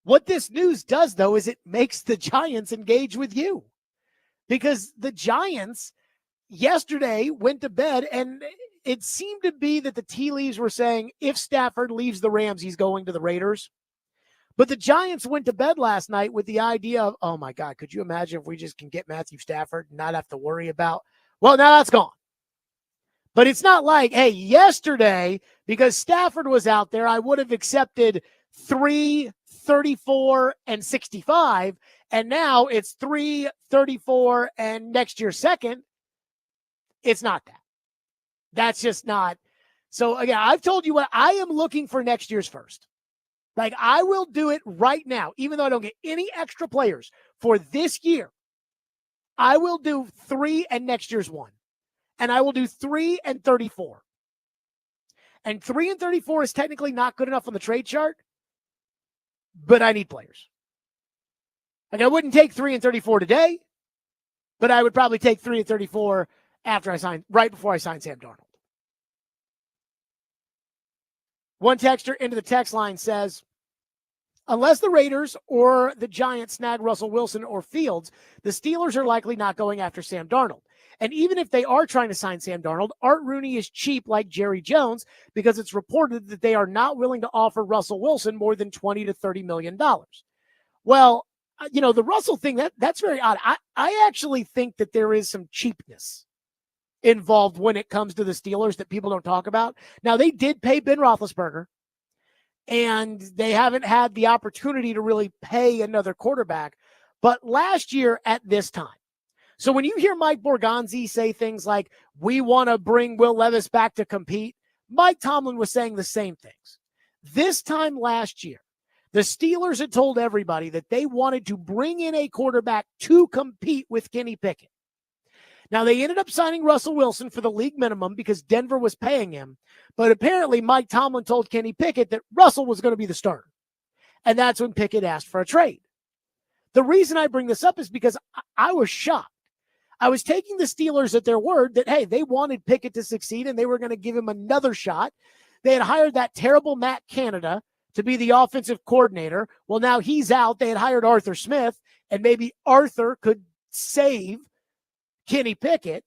What this news does, though, is it makes the Giants engage with you because the Giants yesterday went to bed, and it seemed to be that the tea leaves were saying if Stafford leaves the Rams, he's going to the Raiders. But the Giants went to bed last night with the idea of, oh, my God, could you imagine if we just can get Matthew Stafford and not have to worry about, well, now that's gone. But it's not like, hey, yesterday, because Stafford was out there, I would have accepted 3, 34, and 65, and now it's 3, 34, and next year second. It's not that. That's just not. So, again, I've told you what I am looking for next year's first. Like, I will do it right now, even though I don't get any extra players for this year. I will do 3 and next year's 1. And I will do 3 and 34. And 3 and 34 is technically not good enough on the trade chart, but I need players. Like, I wouldn't take 3 and 34 today, but I would probably take 3 and 34 right before I sign Sam Darnold. One texter into the text line says, unless the Raiders or the Giants snag Russell Wilson or Fields, the Steelers are likely not going after Sam Darnold. And even if they are trying to sign Sam Darnold, Art Rooney is cheap like Jerry Jones because it's reported that they are not willing to offer Russell Wilson more than $20 to $30 million. Well, the Russell thing, that's very odd. I actually think that there is some cheapness involved when it comes to the Steelers that people don't talk about. Now, they did pay Ben Roethlisberger, and they haven't had the opportunity to really pay another quarterback. But last year at this time, so when you hear Mike Borgonzi say things like, we want to bring Will Levis back to compete, Mike Tomlin was saying the same things. This time last year, the Steelers had told everybody that they wanted to bring in a quarterback to compete with Kenny Pickett. Now, they ended up signing Russell Wilson for the league minimum because Denver was paying him. But apparently, Mike Tomlin told Kenny Pickett that Russell was going to be the starter. And that's when Pickett asked for a trade. The reason I bring this up is because I was shocked. I was taking the Steelers at their word that, hey, they wanted Pickett to succeed and they were going to give him another shot. They had hired that terrible Matt Canada to be the offensive coordinator. Well, now he's out. They had hired Arthur Smith, and maybe Arthur could save Kenny Pickett.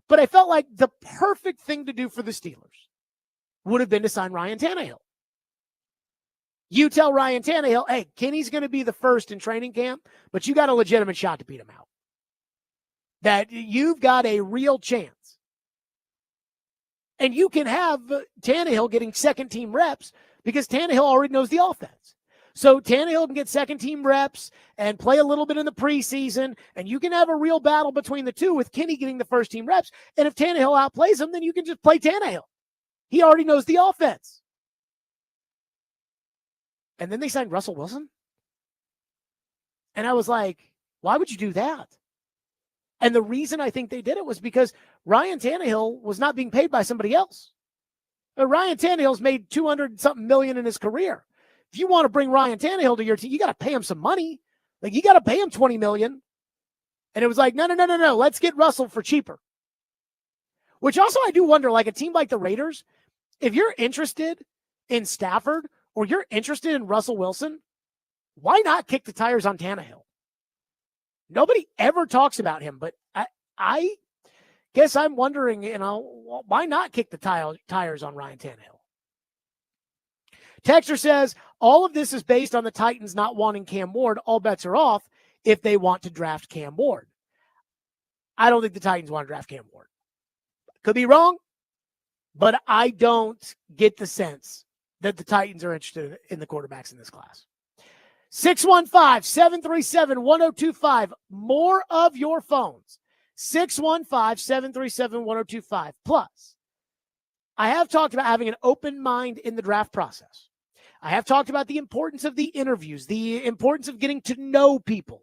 But I felt like the perfect thing to do for the Steelers would have been to sign Ryan Tannehill. You tell Ryan Tannehill, hey, Kenny's going to be the first in training camp, but you got a legitimate shot to beat him out. That you've got a real chance. And you can have Tannehill getting second-team reps because Tannehill already knows the offense. So Tannehill can get second-team reps and play a little bit in the preseason, and you can have a real battle between the two with Kenny getting the first-team reps. And if Tannehill outplays him, then you can just play Tannehill. He already knows the offense. And then they signed Russell Wilson. And I was like, why would you do that? And the reason I think they did it was because Ryan Tannehill was not being paid by somebody else. Ryan Tannehill's made 200-something million in his career. If you want to bring Ryan Tannehill to your team, you got to pay him some money. Like, you got to pay him $20 million. And it was like, no. Let's get Russell for cheaper. Which also I do wonder, like a team like the Raiders, if you're interested in Stafford or you're interested in Russell Wilson, why not kick the tires on Tannehill? Nobody ever talks about him, but I guess I'm wondering, why not kick the tires on Ryan Tannehill? Texter says, all of this is based on the Titans not wanting Cam Ward. All bets are off if they want to draft Cam Ward. I don't think the Titans want to draft Cam Ward. Could be wrong, but I don't get the sense that the Titans are interested in the quarterbacks in this class. 615-737-1025. More of your phones. 615-737-1025. Plus, I have talked about having an open mind in the draft process. I have talked about the importance of the interviews, the importance of getting to know people.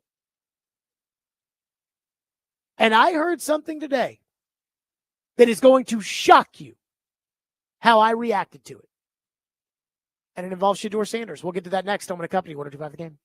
And I heard something today that is going to shock you how I reacted to it. And it involves Shadur Sanders. We'll get to that next on the Company 102.5 The Game.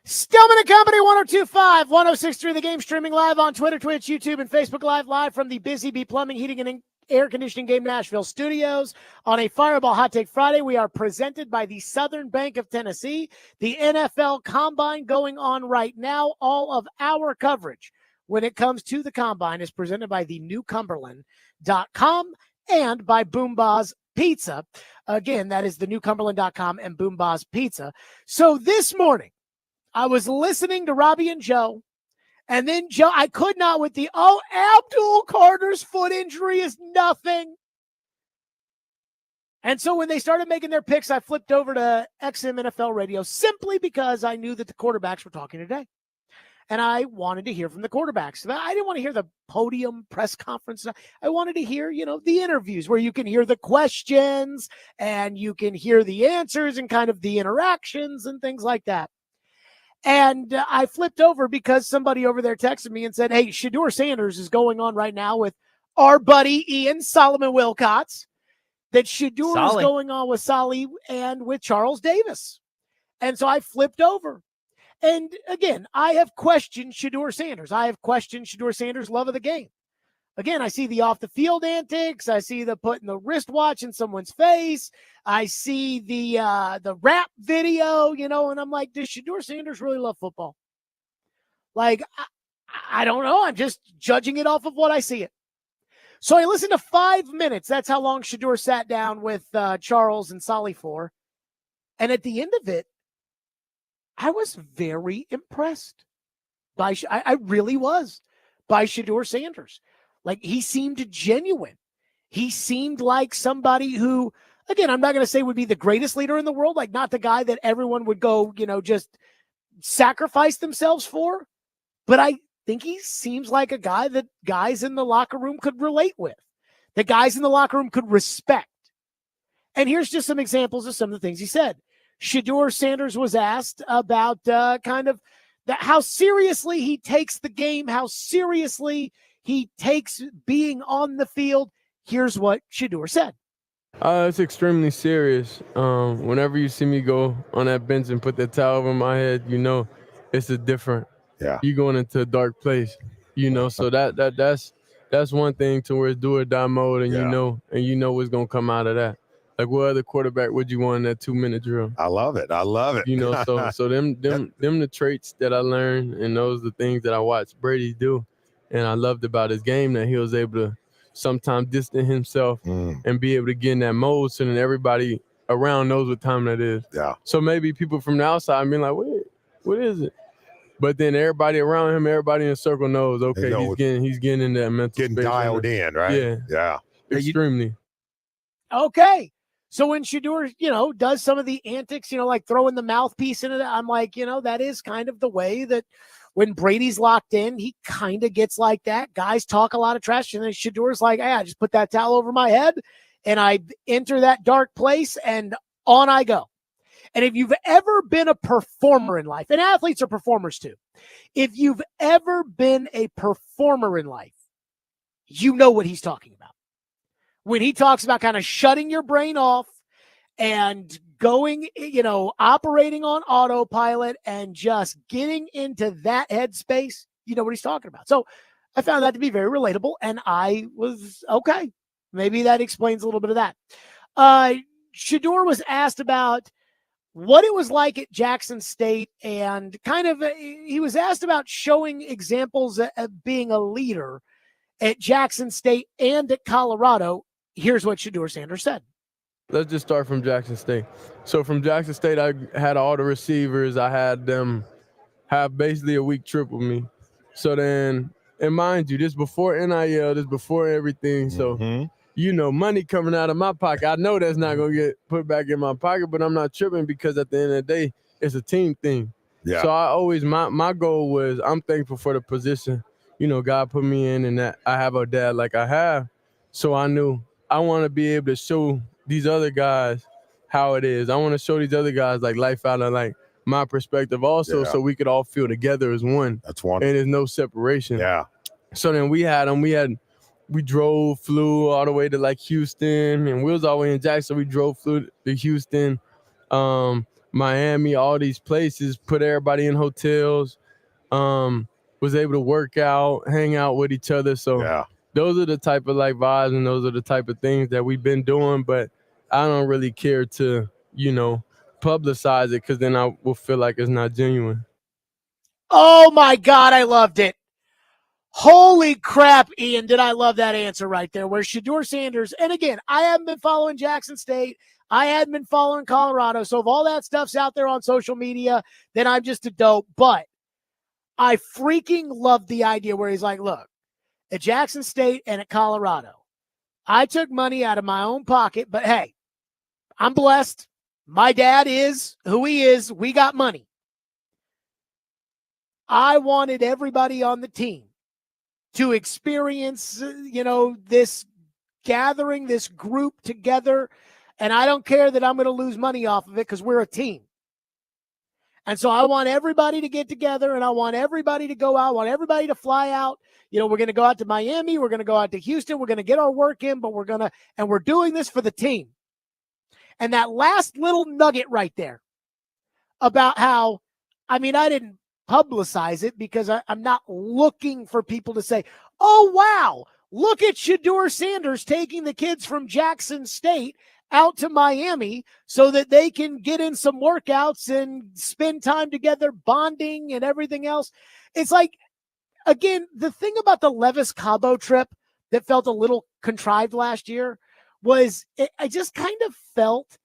Stillman and Company, 1025, 1063 The Game, streaming live on Twitter, Twitch, YouTube, and Facebook live from the Busy Bee Plumbing, Heating, and Air Conditioning Game Nashville studios. On a Fireball Hot Take Friday, we are presented by the Southern Bank of Tennessee. The NFL Combine going on right now. All of our coverage when it comes to the Combine is presented by the newcumberland.com and by Boomba's Pizza. Again, that is the newcumberland.com and Boomba's Pizza. So this morning, I was listening to Robbie and Joe, and then Joe, I could not with the, Abdul Carter's foot injury is nothing. And so when they started making their picks, I flipped over to XM NFL Radio simply because I knew that the quarterbacks were talking today. And I wanted to hear from the quarterbacks. I didn't want to hear the podium press conference. I wanted to hear, the interviews where you can hear the questions and you can hear the answers and kind of the interactions and things like that. And I flipped over because somebody over there texted me and said, hey, Shadur Sanders is going on right now with our buddy Ian Solomon Wilcots, that Shadur is going on with Solly and with Charles Davis. And so I flipped over. And again, I have questioned Shadur Sanders. I have questioned Shadur Sanders' love of the game. Again, I see the off-the-field antics. I see the putting the wristwatch in someone's face. I see the rap video, and I'm like, does Shadur Sanders really love football? Like, I don't know. I'm just judging it off of what I see it. So I listened to 5 minutes. That's how long Shadur sat down with Charles and Solly for. And at the end of it, I was very impressed by, I really was, by Shadur Sanders. Like, he seemed genuine. He seemed like somebody who, again, I'm not going to say would be the greatest leader in the world, like not the guy that everyone would go, just sacrifice themselves for. But I think he seems like a guy that guys in the locker room could relate with, that guys in the locker room could respect. And here's just some examples of some of the things he said. Shadur Sanders was asked about how seriously he takes the game, how seriously he takes being on the field. Here's what Shadur said. It's extremely serious. Whenever you see me go on that bench and put that towel over my head, it's a different. Yeah. You going into a dark place, So that's one thing to where it's do or die mode, and you know what's gonna come out of that. Like, what other quarterback would you want in that 2-minute drill? I love it. So them the traits that I learned, and those are the things that I watched Brady do. And I loved about his game that he was able to sometimes distance himself and be able to get in that mode so then everybody around knows what time that is. Yeah. So maybe people from the outside being like, wait, what is it? But then everybody around him, everybody in the circle knows, okay, he's getting in that mental getting space. dialed in, right? Yeah. Extremely. Okay. So when Shadur, does some of the antics, like throwing the mouthpiece into that, I'm like, that is kind of the way that when Brady's locked in, he kind of gets like that. Guys talk a lot of trash, and then Shadur's like, hey, I just put that towel over my head, and I enter that dark place, and on I go. And if you've ever been a performer in life, and athletes are performers too, if you've ever been a performer in life, you know what he's talking about. When he talks about kind of shutting your brain off and going, operating on autopilot and just getting into that headspace, you know what he's talking about. So I found that to be very relatable, and I was, okay, maybe that explains a little bit of that. Shadur was asked about what it was like at Jackson State, and he was asked about showing examples of being a leader at Jackson State and at Colorado. Here's what Shadur Sanders said. Let's just start from Jackson State. So from Jackson State, I had all the receivers. I had them have basically a week trip with me. So then, and mind you, this before NIL, this before everything. So, money coming out of my pocket. I know that's not going to get put back in my pocket, but I'm not tripping because at the end of the day, it's a team thing. Yeah. So I always, my goal was, I'm thankful for the position, God put me in, and that I have a dad like I have. So I knew I want to be able to show these other guys how it is. I want to show these other guys like life out of like my perspective also, so we could all feel together as one. That's one. And there's no separation. Yeah. So then we had them. We drove, flew all the way to like Houston, and we was all the way in Jackson. So we drove, flew to Houston. My Miami, all these places, put everybody in hotels, was able to work out, hang out with each other. So those are the type of like vibes and those are the type of things that we've been doing. But I don't really care to, publicize it because then I will feel like it's not genuine. Oh, my God, I loved it. Holy crap, Ian, did I love that answer right there, where Shadur Sanders, and again, I haven't been following Jackson State. I hadn't been following Colorado. So if all that stuff's out there on social media, then I'm just a dope. But I freaking love the idea where he's like, look, at Jackson State and at Colorado, I took money out of my own pocket, but hey, I'm blessed. My dad is who he is. We got money. I wanted everybody on the team to experience, this gathering, this group together. And I don't care that I'm going to lose money off of it because we're a team. And so I want everybody to get together and I want everybody to go out. I want everybody to fly out. We're going to go out to Miami. We're going to go out to Houston. We're going to get our work in, but we're doing this for the team. And that last little nugget right there about how, I didn't publicize it because I'm not looking for people to say, oh, wow, look at Shadur Sanders taking the kids from Jackson State out to Miami so that they can get in some workouts and spend time together, bonding and everything else. It's like, again, the thing about the Levis Cabo trip that felt a little contrived last year was I just kind of felt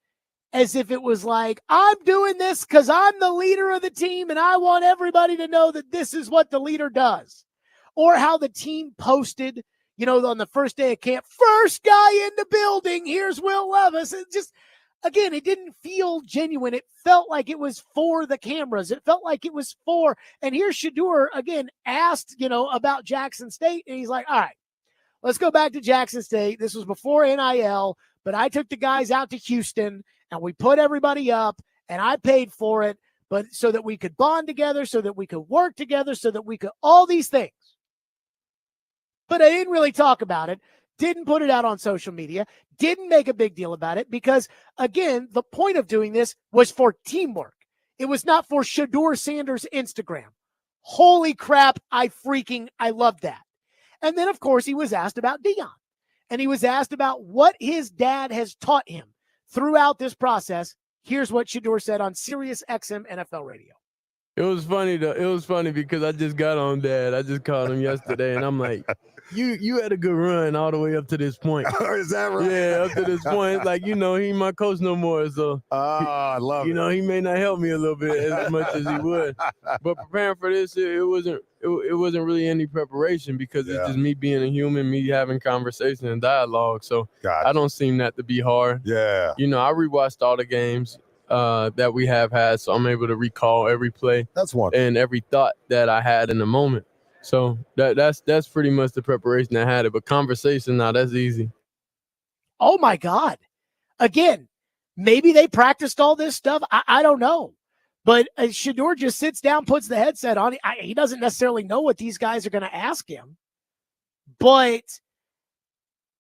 as if it was like, I'm doing this because I'm the leader of the team and I want everybody to know that this is what the leader does. Or how the team posted, on the first day of camp, first guy in the building, here's Will Levis. It just, again, it didn't feel genuine. It felt like it was for the cameras. It felt like it was for, and here's Shadur, again, asked, about Jackson State. And he's like, all right, let's go back to Jackson State. This was before NIL, but I took the guys out to Houston and we put everybody up and I paid for it, but so that we could bond together, so that we could work together, so that we could all these things. But I didn't really talk about it, didn't put it out on social media, didn't make a big deal about it because, again, the point of doing this was for teamwork. It was not for Shadur Sanders' Instagram. Holy crap, I love that. And then, of course, he was asked about Deion. And he was asked about what his dad has taught him throughout this process. Here's what Shadur said on Sirius XM NFL Radio. It was funny though. It was funny because I just got on Dad. I just called him yesterday, and I'm like, "You had a good run all the way up to this point." Is that right? Yeah, up to this point. Like, he ain't my coach no more, so I love it. He may not help me a little bit as much as he would. But preparing for this, it wasn't really any preparation because it's just me being a human, me having conversation and dialogue. So I don't seem that to be hard. Yeah. I rewatched all the games that we have had, so I'm able to recall every play. That's wonderful. And every thought that I had in the moment. So that's pretty much the preparation I had. But conversation, now that's easy. Oh my God. Again, maybe they practiced all this stuff. I don't know. But Shadur just sits down, puts the headset on. He doesn't necessarily know what these guys are going to ask him. But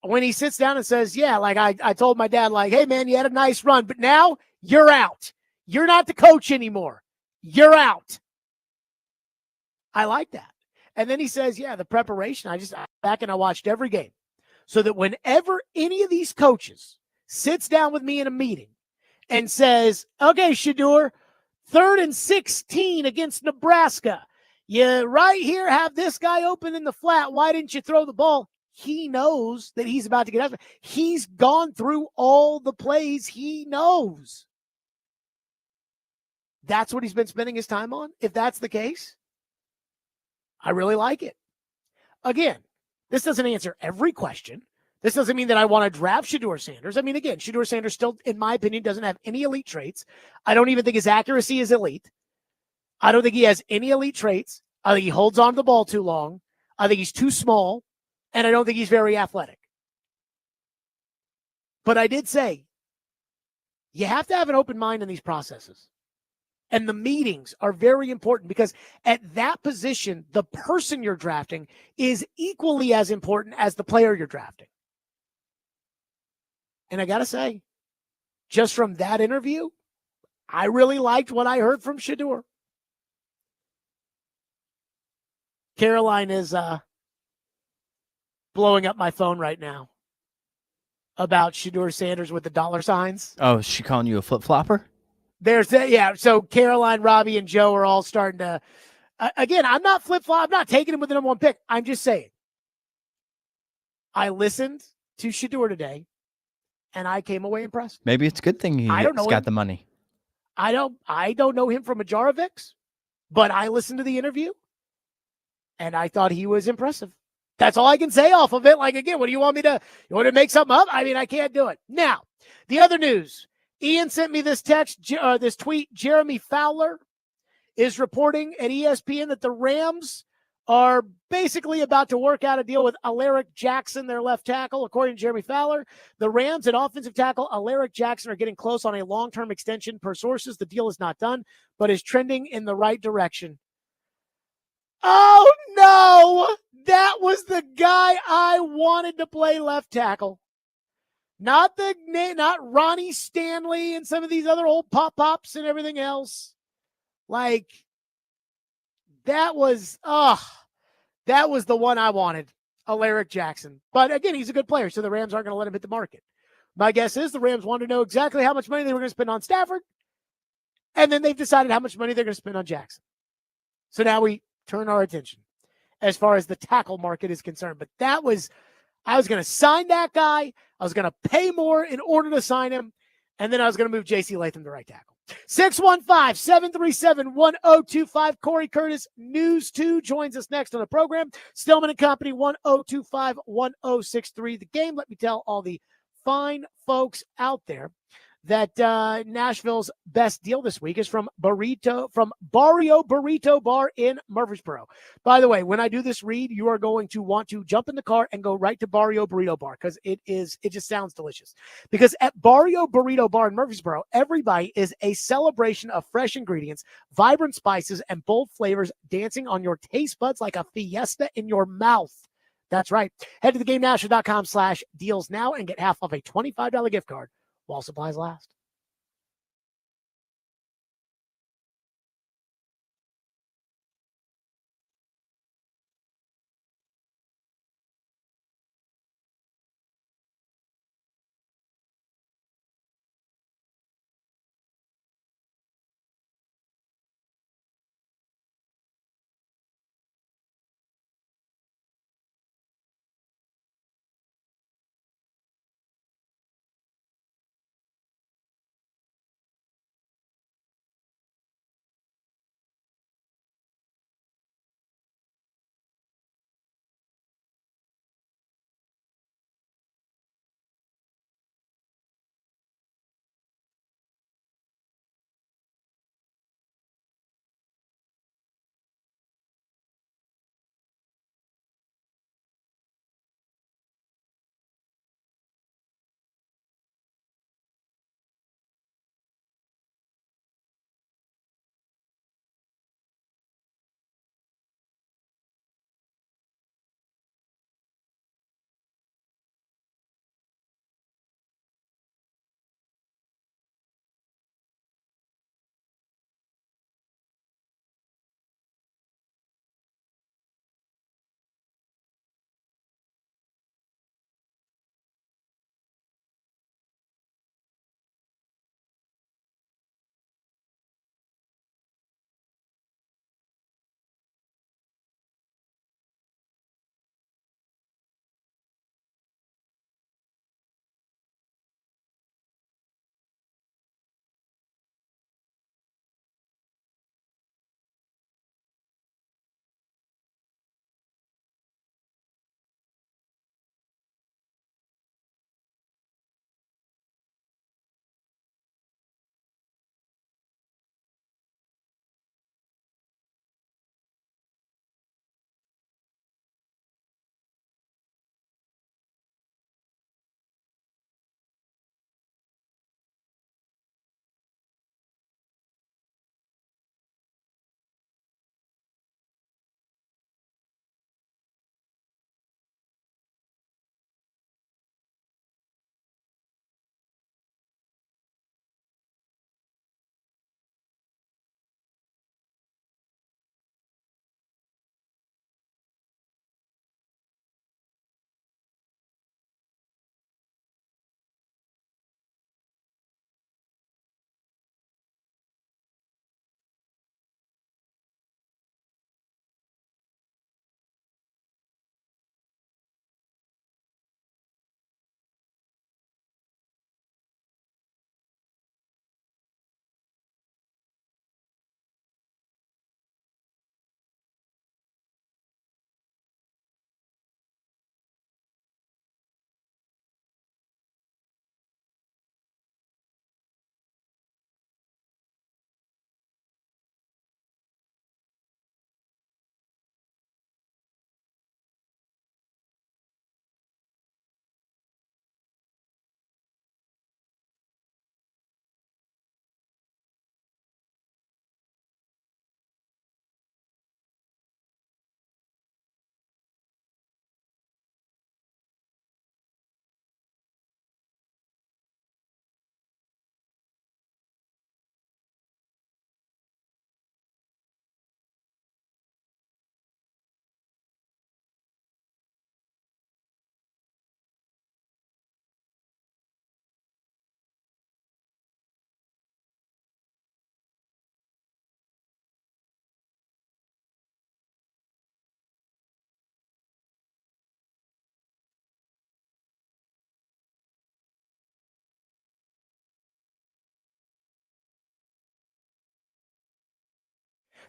when he sits down and says, yeah, like I told my dad, like, hey, man, you had a nice run, but now you're out. You're not the coach anymore. You're out. I like that. And then he says, yeah, the preparation, I back and I watched every game so that whenever any of these coaches sits down with me in a meeting and says, okay, Shadur, 3rd and 16 against Nebraska. You right here have this guy open in the flat. Why didn't you throw the ball? He knows that he's about to get out. He's gone through all the plays. He knows. That's what he's been spending his time on. If that's the case, I really like it. Again, this doesn't answer every question. This doesn't mean that I want to draft Shadur Sanders. Again, Shadur Sanders still, in my opinion, doesn't have any elite traits. I don't even think his accuracy is elite. I don't think he has any elite traits. I think he holds on to the ball too long. I think he's too small. And I don't think he's very athletic. But I did say, you have to have an open mind in these processes. And the meetings are very important because at that position, the person you're drafting is equally as important as the player you're drafting. And I got to say, just from that interview, I really liked what I heard from Shadur. Caroline is blowing up my phone right now about Shadur Sanders with the dollar signs. Oh, is she calling you a flip-flopper? There's that, yeah. So Caroline, Robbie, and Joe are all starting to. Again, I'm not flip-flop. I'm not taking him with the number one pick. I'm just saying. I listened to Shadur today, and I came away impressed. Maybe it's a good thing I don't know got him. the money. I don't know him from a jar of Vicks, but I listened to the interview, and I thought he was impressive. That's all I can say off of it. Like, again, what do you want me to? You want to make something up? I mean, I can't do it. Now, the other news. Ian sent me this this tweet. Jeremy Fowler is reporting at ESPN that the Rams are basically about to work out a deal with Alaric Jackson, their left tackle. According to Jeremy Fowler, the Rams and offensive tackle Alaric Jackson are getting close on a long-term extension. Per sources, the deal is not done, but is trending in the right direction. Oh, no! That was the guy I wanted to play left tackle. Not Ronnie Stanley and some of these other old pop-pops and everything else. Like, that was the one I wanted, Alaric Jackson. But again, he's a good player, so the Rams aren't going to let him hit the market. My guess is the Rams wanted to know exactly how much money they were going to spend on Stafford, and then they've decided how much money they're going to spend on Jackson. So now we turn our attention as far as the tackle market is concerned. But I was going to sign that guy. I was going to pay more in order to sign him, and then I was going to move J.C. Latham to right tackle. 615-737-1025. Corey Curtis, News 2, joins us next on the program. Stillman and Company, 1025-1063. The Game. Let me tell all the fine folks out there that Nashville's best deal this week is from Barrio Burrito Bar in Murfreesboro. By the way, when I do this read, you are going to want to jump in the car and go right to Barrio Burrito Bar because it just sounds delicious. Because at Barrio Burrito Bar in Murfreesboro, every bite is a celebration of fresh ingredients, vibrant spices, and bold flavors dancing on your taste buds like a fiesta in your mouth. That's right. Head to theGameNashville.com/deals now and get half off a $25 gift card while supplies last.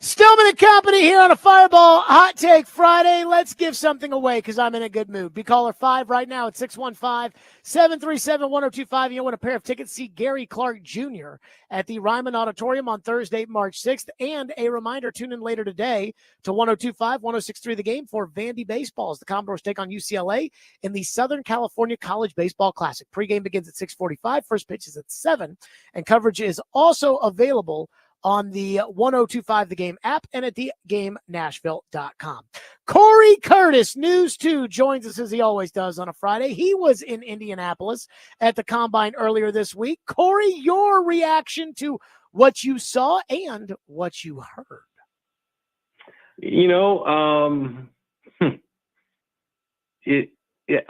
Stillman and Company here on a Fireball Hot Take Friday. Let's give something away because I'm in a good mood. Be caller 5 right now at 615-737-1025. You want a pair of tickets? See Gary Clark Jr. at the Ryman Auditorium on Thursday, March 6th. And a reminder, tune in later today to 102.5, 106.3 The Game for Vandy Baseball as the Commodores take on UCLA in the Southern California College Baseball Classic. Pregame begins at 6:45. First pitch is at 7. And coverage is also available on the 102.5 The Game app and at theGameNashville.com. Corey Curtis, News 2, joins us as he always does on a Friday. He was in Indianapolis at the Combine earlier this week. Corey, your reaction to what you saw and what you heard. I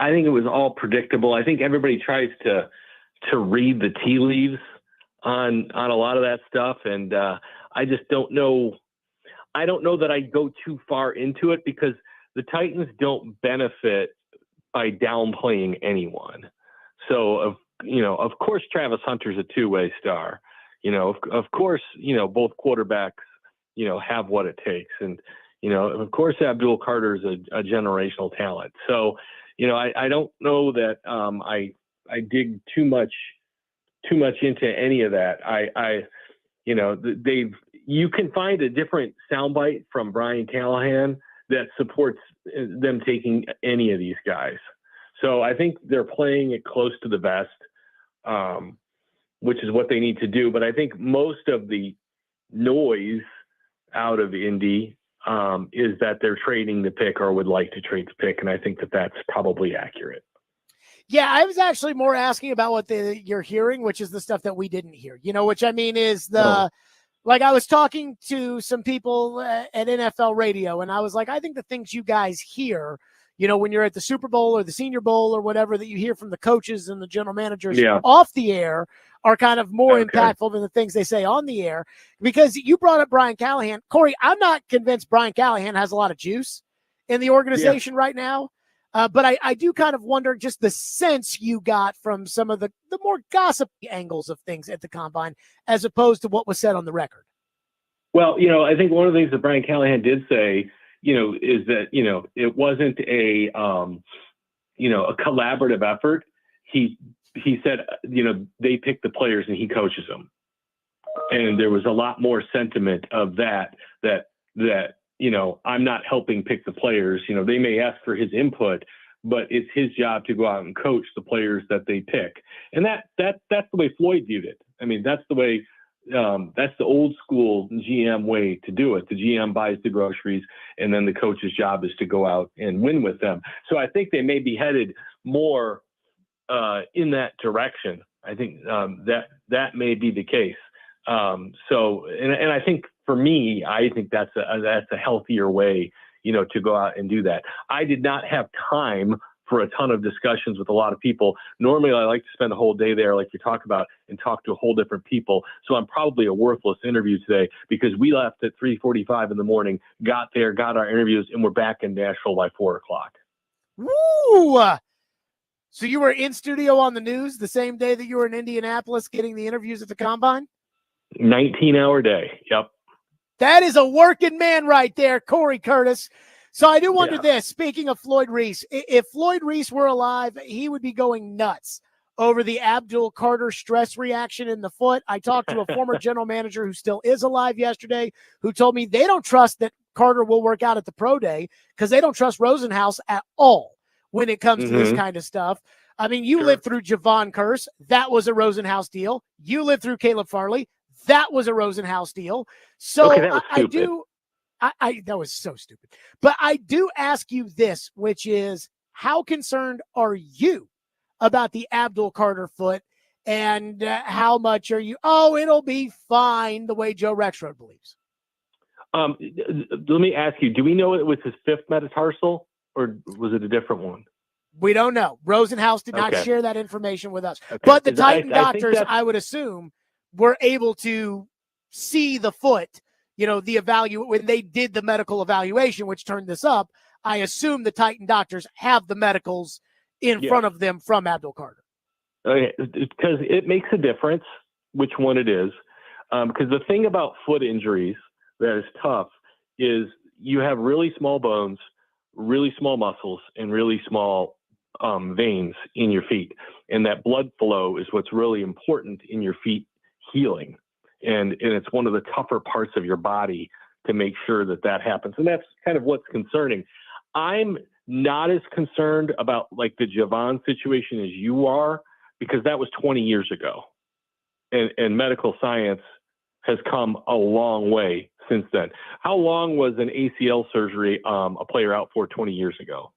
think it was all predictable. I think everybody tries to read the tea leaves on a lot of that stuff. And I just don't know. I don't know that I go too far into it because the Titans don't benefit by downplaying anyone. So, of course, Travis Hunter's a two-way star. Of course, both quarterbacks, have what it takes. And, of course, Abdul Carter's a generational talent. So, I don't know that I dig too much into any of that. You can find a different soundbite from Brian Callahan that supports them taking any of these guys. So I think they're playing it close to the vest, which is what they need to do. But I think most of the noise out of Indy is that they're trading the pick or would like to trade the pick. And I think that that's probably accurate. Yeah, I was actually more asking about what you're hearing, which is the stuff that we didn't hear, which I mean is like I was talking to some people at NFL radio and I was like, I think the things you guys hear, when you're at the Super Bowl or the Senior Bowl or whatever that you hear from the coaches and the general managers off the air are kind of more impactful than the things they say on the air. Because you brought up Brian Callahan. Corey, I'm not convinced Brian Callahan has a lot of juice in the organization right now. But I do kind of wonder just the sense you got from some of the more gossipy angles of things at the Combine as opposed to what was said on the record. Well, I think one of the things that Brian Callahan did say, is that, it wasn't a collaborative effort. He said, they pick the players and he coaches them. And there was a lot more sentiment of that I'm not helping pick the players. They may ask for his input, but it's his job to go out and coach the players that they pick. And that's the way Floyd viewed it. I mean, that's the way, that's the old school GM way to do it. The GM buys the groceries and then the coach's job is to go out and win with them. So I think they may be headed more in that direction. I think that may be the case. And I think, for me, I think that's a healthier way, to go out and do that. I did not have time for a ton of discussions with a lot of people. Normally, I like to spend a whole day there, like you talk about, and talk to a whole different people. So I'm probably a worthless interview today because we left at 3:45 in the morning, got there, got our interviews, and we're back in Nashville by 4 o'clock. Woo! So you were in studio on the news the same day that you were in Indianapolis getting the interviews at the Combine? 19-hour day. Yep. That is a working man right there, Corey Curtis. So I do wonder this, speaking of Floyd Reese, if Floyd Reese were alive, he would be going nuts over the Abdul Carter stress reaction in the foot. I talked to a former general manager who still is alive yesterday who told me they don't trust that Carter will work out at the pro day because they don't trust Rosenhaus at all when it comes to this kind of stuff. I mean, you lived through Javon Curse. That was a Rosenhaus deal. You lived through Caleb Farley. That was a Rosenhaus deal. So that was so stupid. But I do ask you this, which is how concerned are you about the Abdul Carter foot and how much are you, it'll be fine the way Joe Rexrode believes? Let me ask you, do we know it was his fifth metatarsal or was it a different one? We don't know. Rosenhaus did not share that information with us. Okay. But the Titan doctors, I would assume, were able to see the foot, when they did the medical evaluation, which turned this up. I assume the Titan doctors have the medicals in front of them from Abdul Carter. Okay, because it makes a difference which one it is. Because the thing about foot injuries, that is tough is you have really small bones, really small muscles, and really small veins in your feet. And that blood flow is what's really important in your feet healing. And it's one of the tougher parts of your body to make sure that that happens. And that's kind of what's concerning. I'm not as concerned about like the Javon situation as you are, because that was 20 years ago. And medical science has come a long way since then. How long was an ACL surgery a player out for 20 years ago?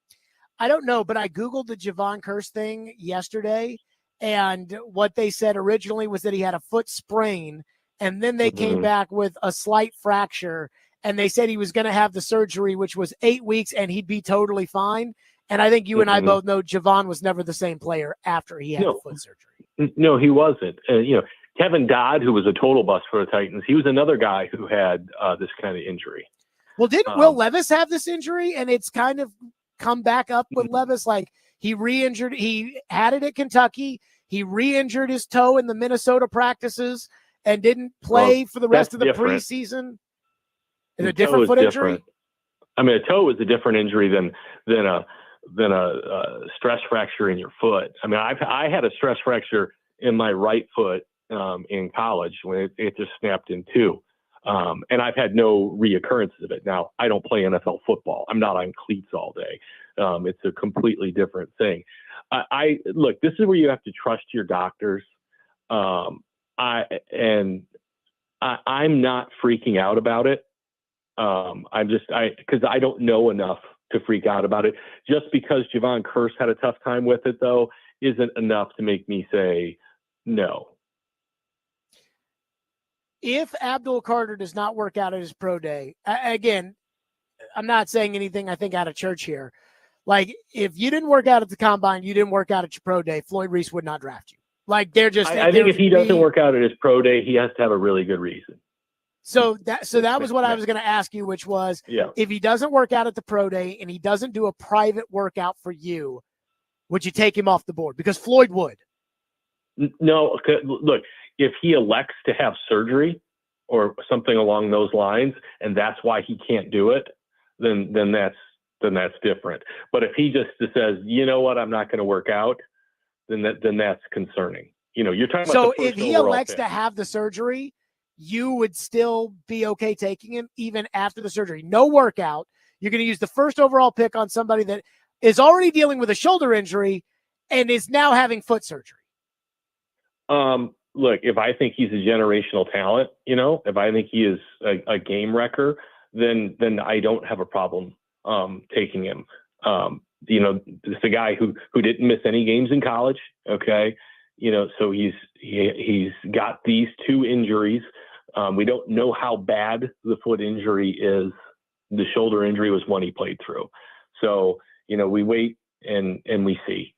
I don't know, but I Googled the Javon Curse thing yesterday, and what they said originally was that he had a foot sprain, and then they came back with a slight fracture, and they said he was going to have the surgery, which was 8 weeks, and he'd be totally fine. And I think you and I both know Javon was never the same player after he had the foot surgery. No, he wasn't. Kevin Dodd, who was a total bust for the Titans, he was another guy who had this kind of injury. Well, didn't Will Levis have this injury, and it's kind of come back up with Levis? Like, he re-injured, he had it at Kentucky, he re-injured his toe in the Minnesota practices and didn't play for the rest of the preseason. Is it a different foot injury? I mean, a toe is a different injury than a stress fracture in your foot. I mean, I had a stress fracture in my right foot in college when it just snapped in two. And I've had no reoccurrences of it. Now, I don't play NFL football. I'm not on cleats all day. It's a completely different thing. Look, this is where you have to trust your doctors. I'm not freaking out about it. Because I don't know enough to freak out about it. Just because Javon Curse had a tough time with it, though, isn't enough to make me say no. If Abdul Carter does not work out at his pro day, again, I'm not saying anything I think out of church here. Like, if you didn't work out at the combine, you didn't work out at your pro day, Floyd Reese would not draft you. Like, they're just. I think if he doesn't work out at his pro day, he has to have a really good reason. So that was what I was going to ask you, which was, if he doesn't work out at the pro day and he doesn't do a private workout for you, would you take him off the board? Because Floyd would. No, look, if he elects to have surgery or something along those lines, and that's why he can't do it, then that's different. But if he just says, you know what, I'm not going to work out, then that's concerning. You're talking about. So if he elects to have the surgery, you would still be okay taking him even after the surgery. No workout. You're going to use the first overall pick on somebody that is already dealing with a shoulder injury and is now having foot surgery. Look, if I think he's a generational talent, if I think he is a game wrecker, then I don't have a problem taking him. It's a guy who didn't miss any games in college. Okay. So he's got these two injuries. We don't know how bad the foot injury is. The shoulder injury was one he played through. So, we wait and we see.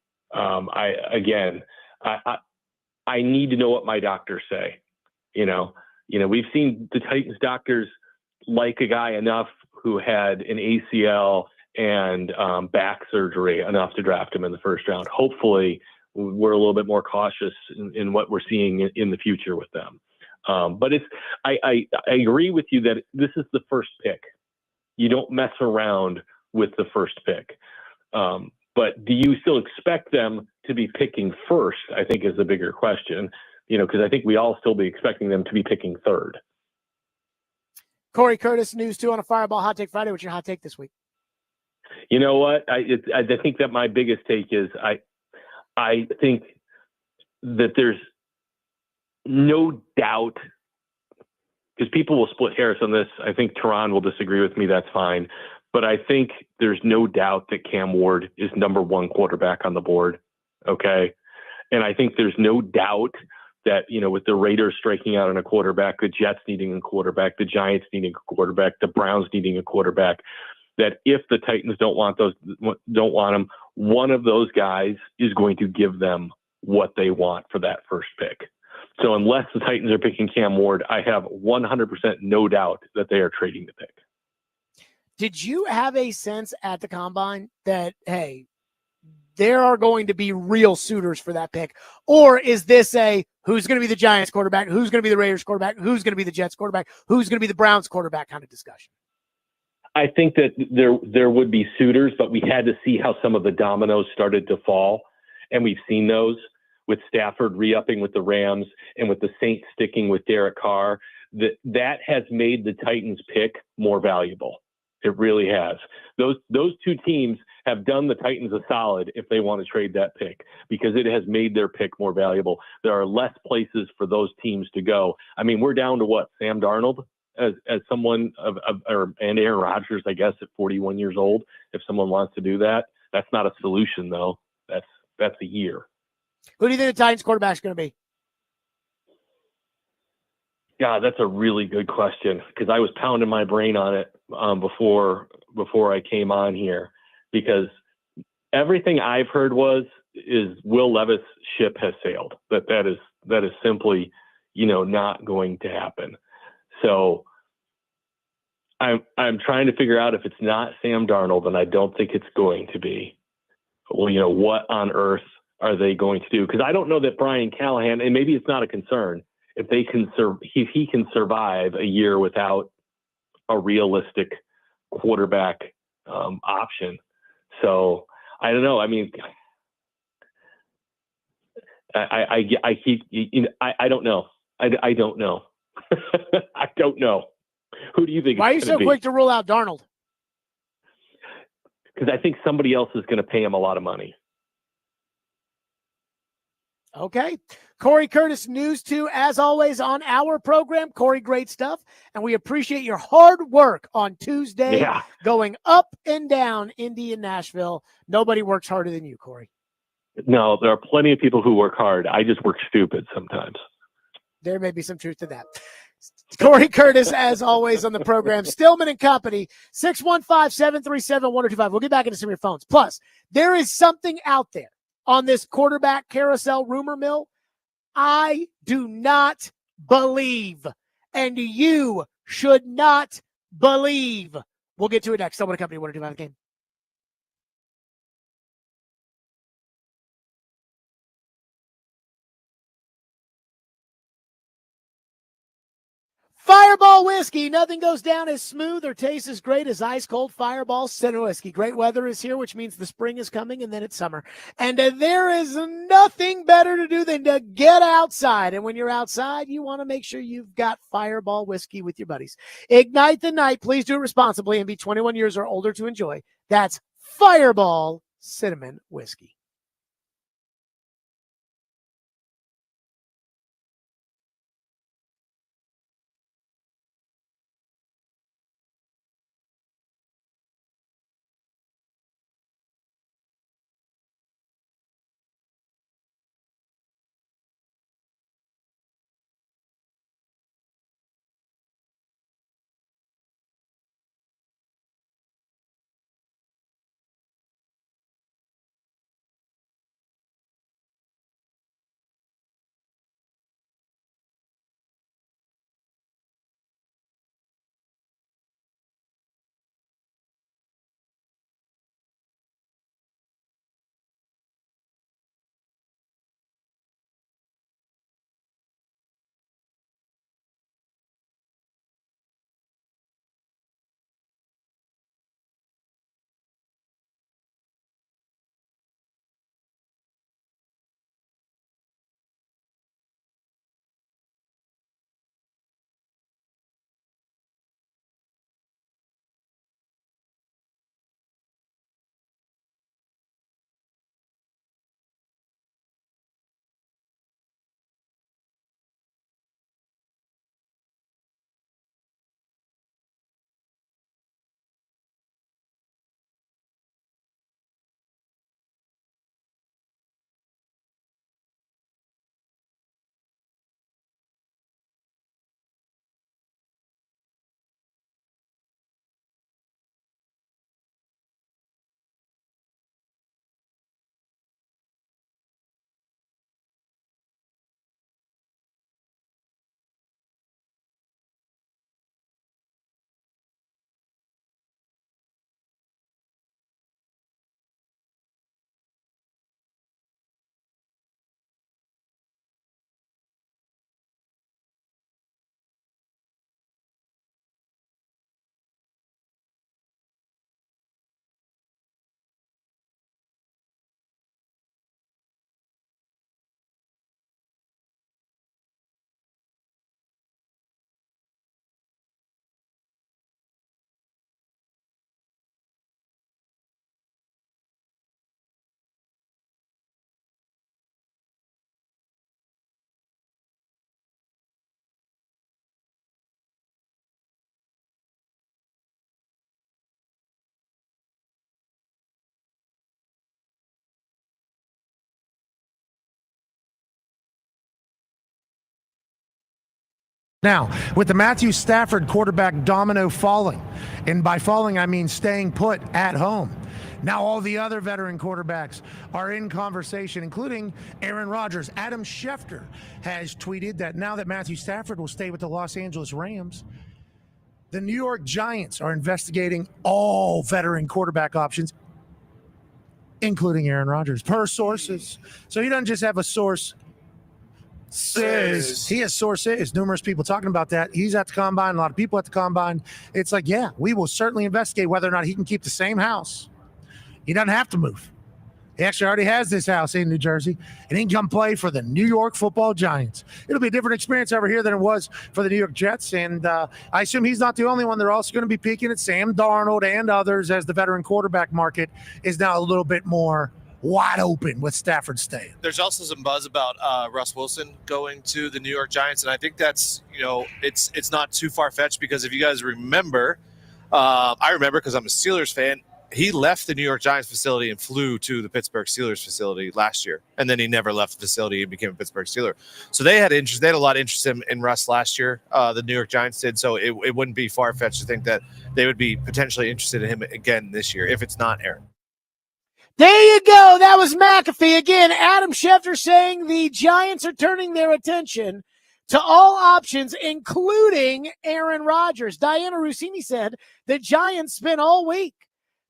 I need to know what my doctors say. We've seen the Titans doctors like a guy enough who had an ACL and back surgery enough to draft him in the first round. Hopefully, we're a little bit more cautious in what we're seeing in the future with them. But I agree with you that this is the first pick. You don't mess around with the first pick. But do you still expect them to be picking first, I think is the bigger question, because I think we all still be expecting them to be picking third. Corey Curtis, News 2 on a Fireball Hot Take Friday. What's your hot take this week? You know what? I think that my biggest take is I think that there's no doubt, because people will split hairs on this. I think Tehran will disagree with me. That's fine. But I think there's no doubt that Cam Ward is number one quarterback on the board. Okay. And I think there's no doubt that, with the Raiders striking out on a quarterback, the Jets needing a quarterback, the Giants needing a quarterback, the Browns needing a quarterback, that if the Titans don't want them, one of those guys is going to give them what they want for that first pick. So unless the Titans are picking Cam Ward, I have 100% no doubt that they are trading the pick. Did you have a sense at the combine that, hey, there are going to be real suitors for that pick? Or is this a who's going to be the Giants quarterback, who's going to be the Raiders quarterback, who's going to be the Jets quarterback, who's going to be the Browns quarterback kind of discussion? I think that there would be suitors, but we had to see how some of the dominoes started to fall. And we've seen those with Stafford re-upping with the Rams and with the Saints sticking with Derek Carr. That has made the Titans pick more valuable. It really has. Those two teams have done the Titans a solid if they want to trade that pick, because it has made their pick more valuable. There are less places for those teams to go. I mean, we're down to what? Sam Darnold as someone and Aaron Rodgers, I guess, at 41 years old. If someone wants to do that, that's not a solution though. That's a year. Who do you think the Titans quarterback is going to be? God, that's a really good question, because I was pounding my brain on it before I came on here, because everything I've heard is Will Levis' ship has sailed. That is simply, not going to happen. So I'm trying to figure out if it's not Sam Darnold, and I don't think it's going to be. Well, what on earth are they going to do? Because I don't know that Brian Callahan, and maybe it's not a concern, if he can survive a year without a realistic quarterback option. So I don't know. I mean, I don't know. I don't know. I don't know. Who do you think? Why are you so quick to rule out Darnold? Because I think somebody else is going to pay him a lot of money. Okay. Corey Curtis, News 2, as always, on our program. Corey, great stuff. And we appreciate your hard work on Tuesday, going up and down Indy and Nashville. Nobody works harder than you, Corey. No, there are plenty of people who work hard. I just work stupid sometimes. There may be some truth to that. Corey Curtis, as always, on the program. Stillman and Company, 615-737-1025. We'll get back into some of your phones. Plus, there is something out there on this quarterback carousel rumor mill I do not believe, and you should not believe. We'll get to it next. Stillman and Company, 1025 game. Fireball Whiskey. Nothing goes down as smooth or tastes as great as ice-cold Fireball Cinnamon Whiskey. Great weather is here, which means the spring is coming, and then it's summer. And there is nothing better to do than to get outside. And when you're outside, you want to make sure you've got Fireball Whiskey with your buddies. Ignite the night. Please do it responsibly and be 21 years or older to enjoy. That's Fireball Cinnamon Whiskey. Now, with the Matthew Stafford quarterback domino falling, and by falling, I mean staying put at home. Now all the other veteran quarterbacks are in conversation, including Aaron Rodgers. Adam Schefter has tweeted that now that Matthew Stafford will stay with the Los Angeles Rams, the New York Giants are investigating all veteran quarterback options, including Aaron Rodgers, per sources. So he doesn't just have a source. He has sources, numerous people talking about that. He's at the combine, a lot of people at the combine. It's like, yeah, we will certainly investigate whether or not he can keep the same house. He doesn't have to move. He actually already has this house in New Jersey, and he can come play for the New York Football Giants. It'll be a different experience over here than it was for the New York Jets, and I assume he's not the only one. They're also going to be peeking at Sam Darnold and others as the veteran quarterback market is now a little bit more wide open with Stafford staying. There's also some buzz about Russ Wilson going to the New York Giants, and I think that's, it's not too far-fetched because if you guys remember, I remember because I'm a Steelers fan, he left the New York Giants facility and flew to the Pittsburgh Steelers facility last year, and then he never left the facility and became a Pittsburgh Steeler. So they had interest. They had a lot of interest in Russ last year. The New York Giants did. So it wouldn't be far-fetched to think that they would be potentially interested in him again this year if it's not Aaron. There you go. That was McAfee. Again, Adam Schefter saying the Giants are turning their attention to all options, including Aaron Rodgers. Diana Rossini said the Giants spent all week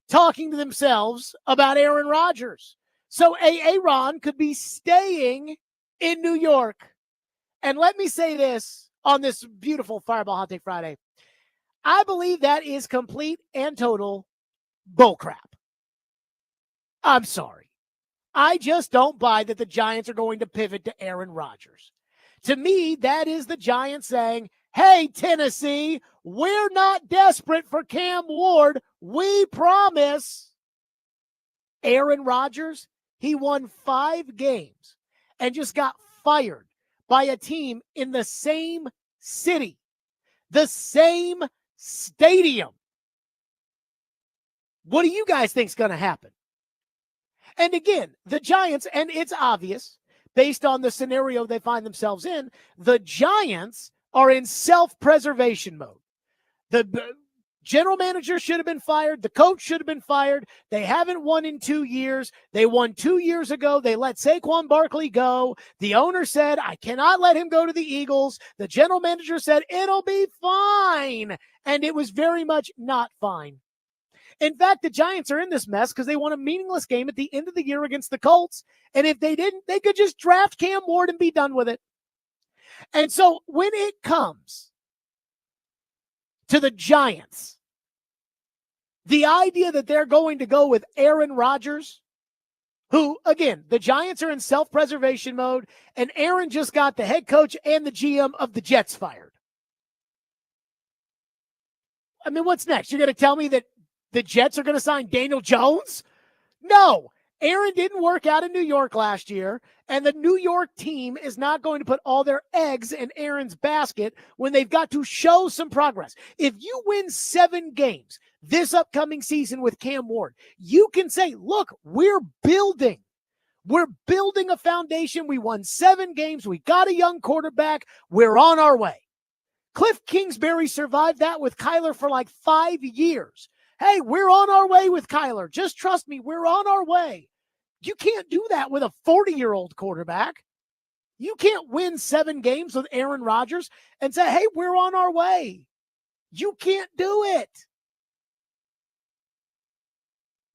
talking to themselves about Aaron Rodgers. So Aaron could be staying in New York. And let me say this on this beautiful Fireball Hot Take Friday. I believe that is complete and total bullcrap. I'm sorry. I just don't buy that the Giants are going to pivot to Aaron Rodgers. To me, that is the Giants saying, hey, Tennessee, we're not desperate for Cam Ward. We promise. Aaron Rodgers, he won 5 games and just got fired by a team in the same city, the same stadium. What do you guys think is going to happen? And again, the Giants, and it's obvious based on the scenario they find themselves in, the Giants are in self-preservation mode. The general manager should have been fired. The coach should have been fired. They haven't won in 2 years. They won 2 years ago. They let Saquon Barkley go. The owner said, I cannot let him go to the Eagles. The general manager said, it'll be fine. And it was very much not fine. In fact, the Giants are in this mess because they won a meaningless game at the end of the year against the Colts. And if they didn't, they could just draft Cam Ward and be done with it. And so when it comes to the Giants, the idea that they're going to go with Aaron Rodgers, who, again, the Giants are in self-preservation mode, and Aaron just got the head coach and the GM of the Jets fired. I mean, what's next? You're going to tell me that the Jets are going to sign Daniel Jones? No. Aaron didn't work out in New York last year, and the New York team is not going to put all their eggs in Aaron's basket when they've got to show some progress. If you win 7 games this upcoming season with Cam Ward, you can say, look, we're building. We're building a foundation. We won 7 games. We got a young quarterback. We're on our way. Cliff Kingsbury survived that with Kyler for like 5 years. Hey, we're on our way with Kyler. Just trust me, we're on our way. You can't do that with a 40-year-old quarterback. You can't win 7 games with Aaron Rodgers and say, hey, we're on our way. You can't do it.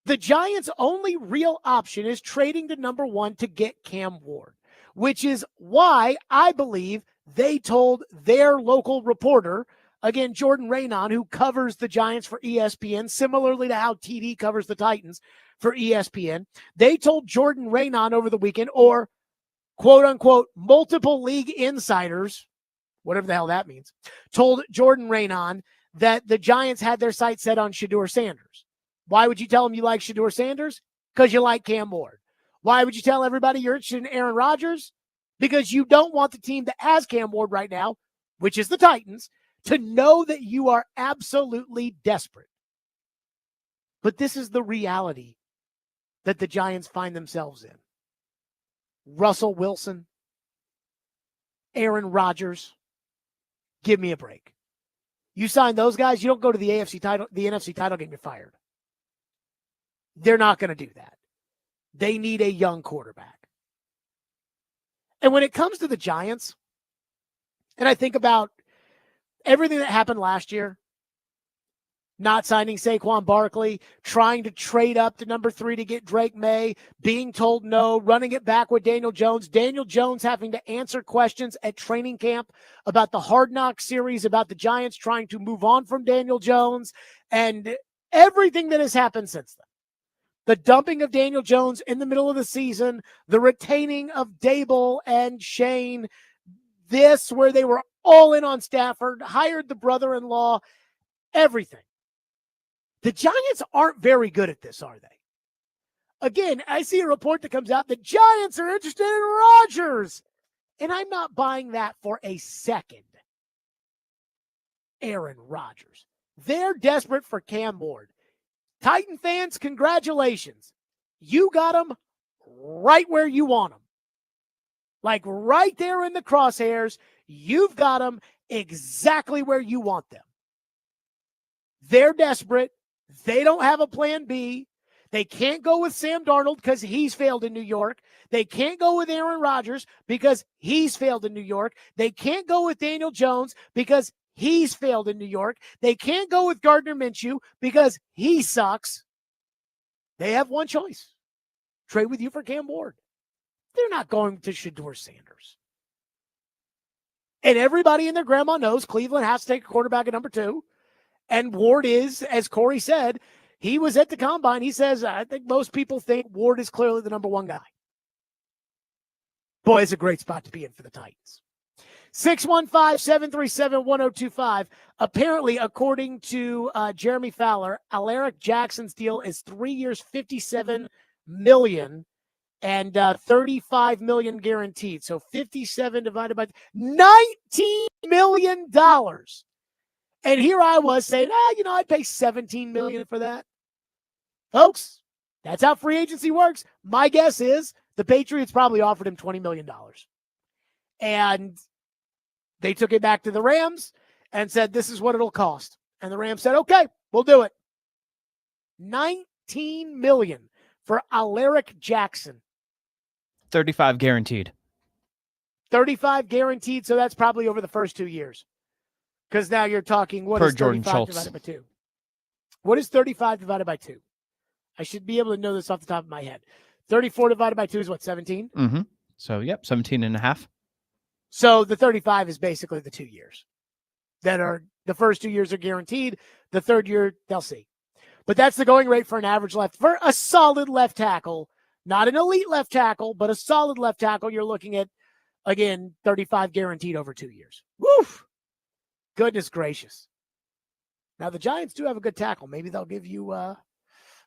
The Giants' only real option is trading to number 1 to get Cam Ward, which is why I believe they told their local reporter, again, Jordan Raanan, who covers the Giants for ESPN, similarly to how TD covers the Titans for ESPN. They told Jordan Raanan over the weekend, or quote-unquote multiple league insiders, whatever the hell that means, told Jordan Raanan that the Giants had their sights set on Shadur Sanders. Why would you tell them you like Shadur Sanders? Because you like Cam Ward. Why would you tell everybody you're interested in Aaron Rodgers? Because you don't want the team that has Cam Ward right now, which is the Titans, to know that you are absolutely desperate. But this is the reality that the Giants find themselves in. Russell Wilson, Aaron Rodgers, Give me a break. You sign those guys, you don't go to the NFC title game, you're fired. They're not going to do that. They need a young quarterback. And when it comes to the Giants, and I think about everything that happened last year, not signing Saquon Barkley, trying to trade up to number 3 to get Drake May, being told no, running it back with Daniel Jones having to answer questions at training camp about the Hard Knock series, about the Giants trying to move on from Daniel Jones, and everything that has happened since then. The dumping of Daniel Jones in the middle of the season, the retaining of Dable and Shane, this where they were all in on Stafford, hired the brother-in-law, everything. The Giants aren't very good at this, are they? Again, I see a report that comes out, the Giants are interested in Rodgers, and I'm not buying that for a second. Aaron Rodgers. They're desperate for Cam Ward. Titan fans, congratulations. You got him right where you want him. Like right there in the crosshairs, you've got them exactly where you want them. They're desperate. They don't have a plan B. They can't go with Sam Darnold because he's failed in New York. They can't go with Aaron Rodgers because he's failed in New York. They can't go with Daniel Jones because he's failed in New York. They can't go with Gardner Minshew because he sucks. They have one choice. Trade with you for Cam Ward. They're not going to Shadur Sanders. And everybody and their grandma knows Cleveland has to take a quarterback at number 2. And Ward is, as Corey said, he was at the combine. He says, I think most people think Ward is clearly the number 1 guy. Boy, it's a great spot to be in for the Titans. 615-737-1025. Apparently, according to Jeremy Fowler, Alaric Jackson's deal is 3 years, $57 million, and $35 million guaranteed. So 57 divided by $19 million. And here I was saying, I'd pay $17 million for that. Folks, that's how free agency works. My guess is the Patriots probably offered him $20 million. And they took it back to the Rams and said, this is what it'll cost. And the Rams said, okay, we'll do it. $19 million for Alaric Jackson. 35 guaranteed. 35 guaranteed, so that's probably over the first 2 years. Because now you're talking, what is 35 divided by 2? What is 35 divided by 2? I should be able to know this off the top of my head. 34 divided by 2 is what, 17? Mm-hmm. So, 17 and a half. So the 35 is basically the 2 years. That are, the first 2 years are guaranteed. The third year, they'll see. But that's the going rate for an average for a solid left tackle. Not an elite left tackle, but a solid left tackle. You're looking at, again, 35 guaranteed over 2 years. Woof! Goodness gracious. Now the Giants do have a good tackle. Maybe they'll give you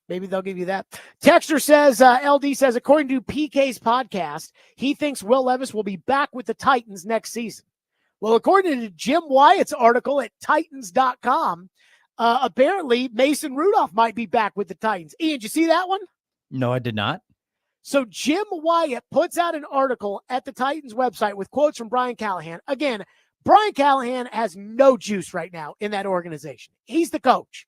that. Texter says, LD says, according to PK's podcast, he thinks Will Levis will be back with the Titans next season. Well, according to Jim Wyatt's article at Titans.com, apparently Mason Rudolph might be back with the Titans. Ian, did you see that one? No, I did not. So Jim Wyatt puts out an article at the Titans website with quotes from Brian Callahan. Again, Brian Callahan has no juice right now in that organization. He's the coach.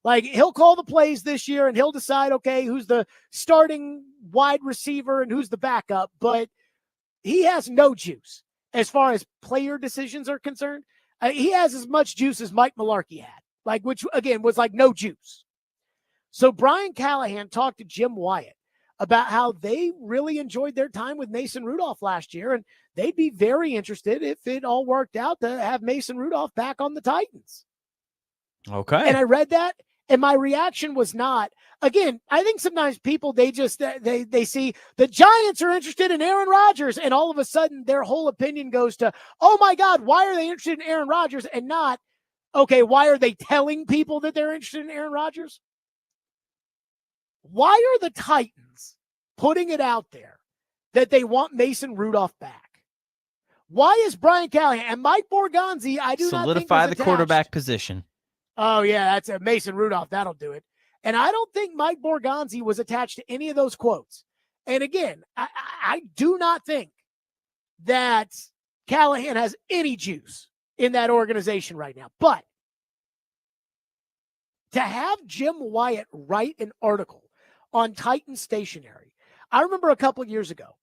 Like, he'll call the plays this year and he'll decide, okay, who's the starting wide receiver and who's the backup, but he has no juice as far as player decisions are concerned. He has as much juice as Mike Mularkey had, which again was like no juice. So Brian Callahan talked to Jim Wyatt about how they really enjoyed their time with Mason Rudolph last year, and they'd be very interested if it all worked out to have Mason Rudolph back on the Titans. Okay. And I read that, and my reaction was not, again, I think sometimes people, they see the Giants are interested in Aaron Rodgers, and all of a sudden their whole opinion goes to, oh my God, why are they interested in Aaron Rodgers? And not, okay, why are they telling people that they're interested in Aaron Rodgers? Why are the Titans putting it out there that they want Mason Rudolph back? Why is Brian Callahan and Mike Borgonzi, I do not think solidify the quarterback position. Oh, yeah, that's a Mason Rudolph. That'll do it. And I don't think Mike Borgonzi was attached to any of those quotes. And again, I do not think that Callahan has any juice in that organization right now. But to have Jim Wyatt write an article on Titan Stationery, I remember a couple of years ago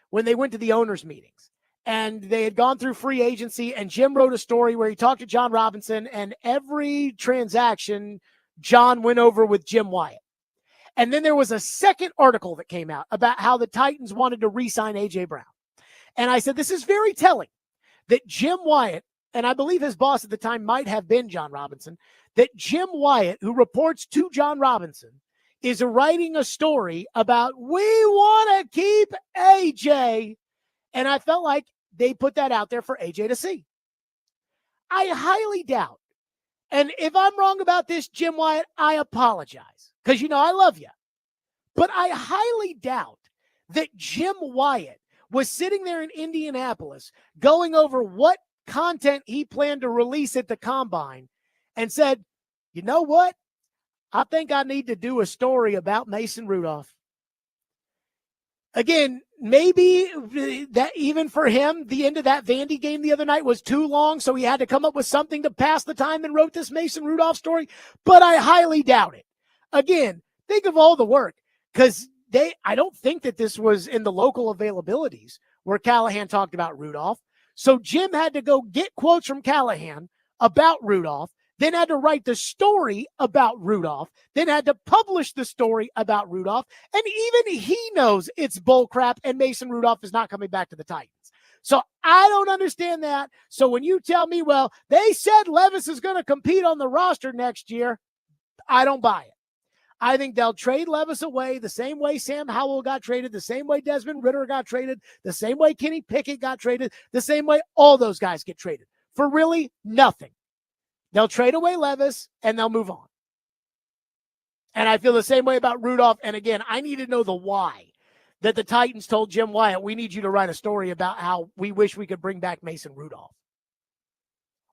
when they went to the owners' meetings and they had gone through free agency, and Jim wrote a story where he talked to John Robinson, and every transaction John went over with Jim Wyatt. And then there was a second article that came out about how the Titans wanted to re-sign A.J. Brown. And I said, this is very telling that Jim Wyatt, and I believe his boss at the time might have been John Robinson, that Jim Wyatt, who reports to John Robinson, is writing a story about, we want to keep AJ. And I felt like they put that out there for AJ to see. I highly doubt. And if I'm wrong about this, Jim Wyatt, I apologize. Because, I love you. But I highly doubt that Jim Wyatt was sitting there in Indianapolis going over what content he planned to release at the Combine and said, you know what? I think I need to do a story about Mason Rudolph. Again, maybe that even for him, the end of that Vandy game the other night was too long, so he had to come up with something to pass the time and wrote this Mason Rudolph story, but I highly doubt it. Again, think of all the work, because I don't think that this was in the local availabilities where Callahan talked about Rudolph. So Jim had to go get quotes from Callahan about Rudolph, then had to write the story about Rudolph, then had to publish the story about Rudolph, and even he knows it's bull crap and Mason Rudolph is not coming back to the Titans. So I don't understand that. So when you tell me, well, they said Levis is going to compete on the roster next year, I don't buy it. I think they'll trade Levis away the same way Sam Howell got traded, the same way Desmond Ridder got traded, the same way Kenny Pickett got traded, the same way all those guys get traded for really nothing. They'll trade away Levis and they'll move on. And I feel the same way about Rudolph. And again, I need to know the why that the Titans told Jim Wyatt, we need you to write a story about how we wish we could bring back Mason Rudolph.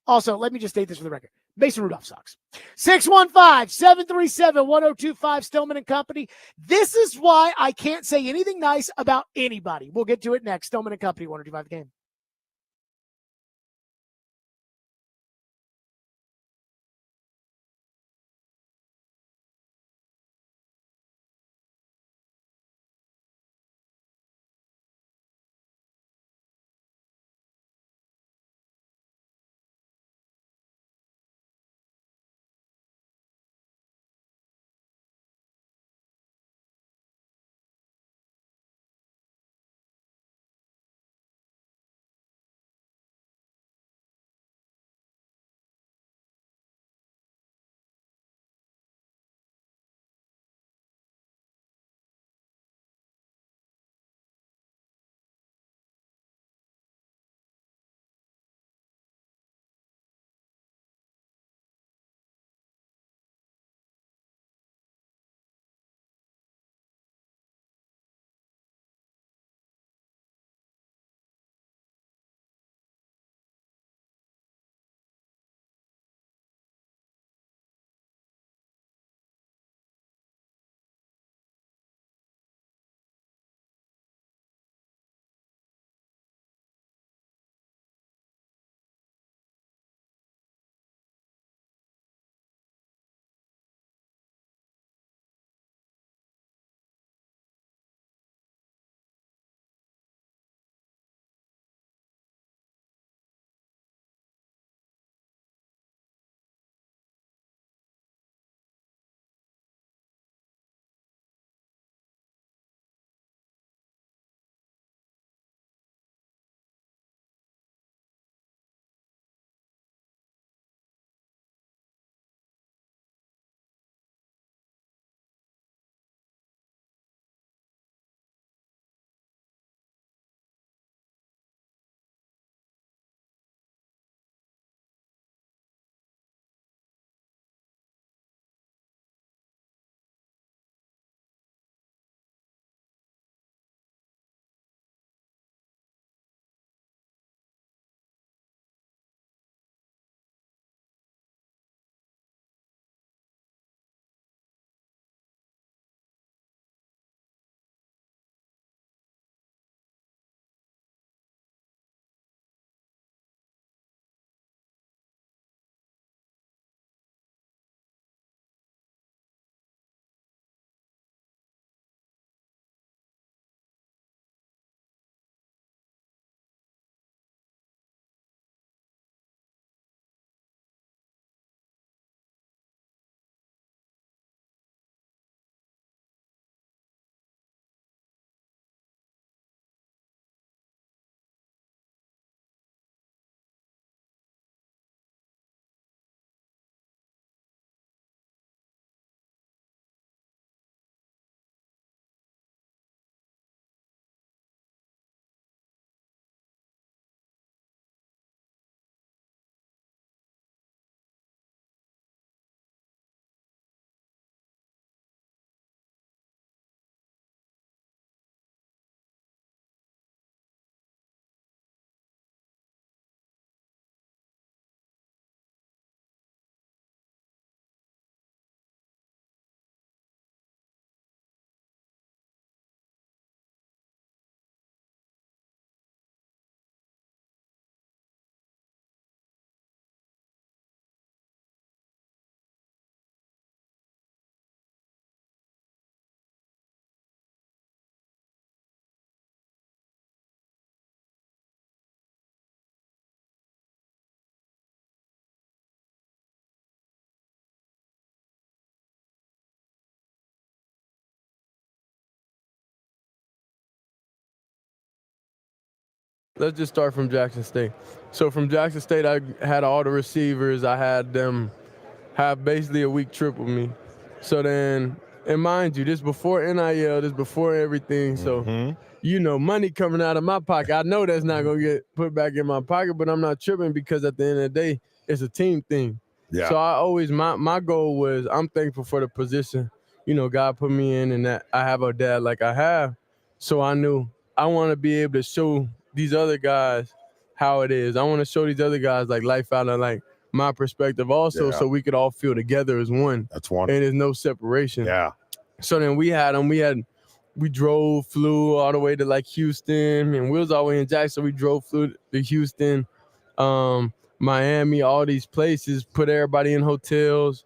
Also, let me just state this for the record. Mason Rudolph sucks. 615-737-1025, Stillman and Company. This is why I can't say anything nice about anybody. We'll get to it next. Stillman and Company, 1025 The Game. let's just start from Jackson State. So from Jackson State, I had all the receivers. I had them have basically a week trip with me. So then, and mind you, this before NIL, this before everything. So, money coming out of my pocket. I know that's not going to get put back in my pocket, but I'm not tripping because at the end of the day, it's a team thing. Yeah. So I always, my goal was, I'm thankful for the position, God put me in and that I have a dad like I have. So I knew I want to be able to show these other guys how it is. I want to show these other guys like life out of like my perspective also, so we could all feel together as one. That's wonderful. And there's no separation. Yeah. So then we had them. We drove, flew all the way to like Houston, and we was all the way in Jackson. So we flew to Houston, Miami, all these places, put everybody in hotels,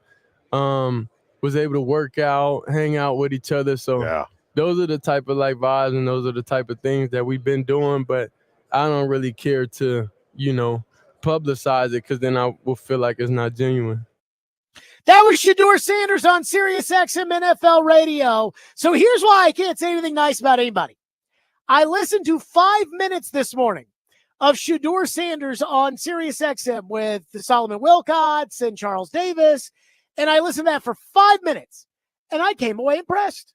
was able to work out, hang out with each other. So those are the type of like vibes and those are the type of things that we've been doing, but I don't really care to, publicize it because then I will feel like it's not genuine. That was Shadur Sanders on Sirius XM NFL Radio. So here's why I can't say anything nice about anybody. I listened to 5 minutes this morning of Shadur Sanders on Sirius XM with Solomon Wilcots and Charles Davis, and I listened to that for 5 minutes, and I came away impressed.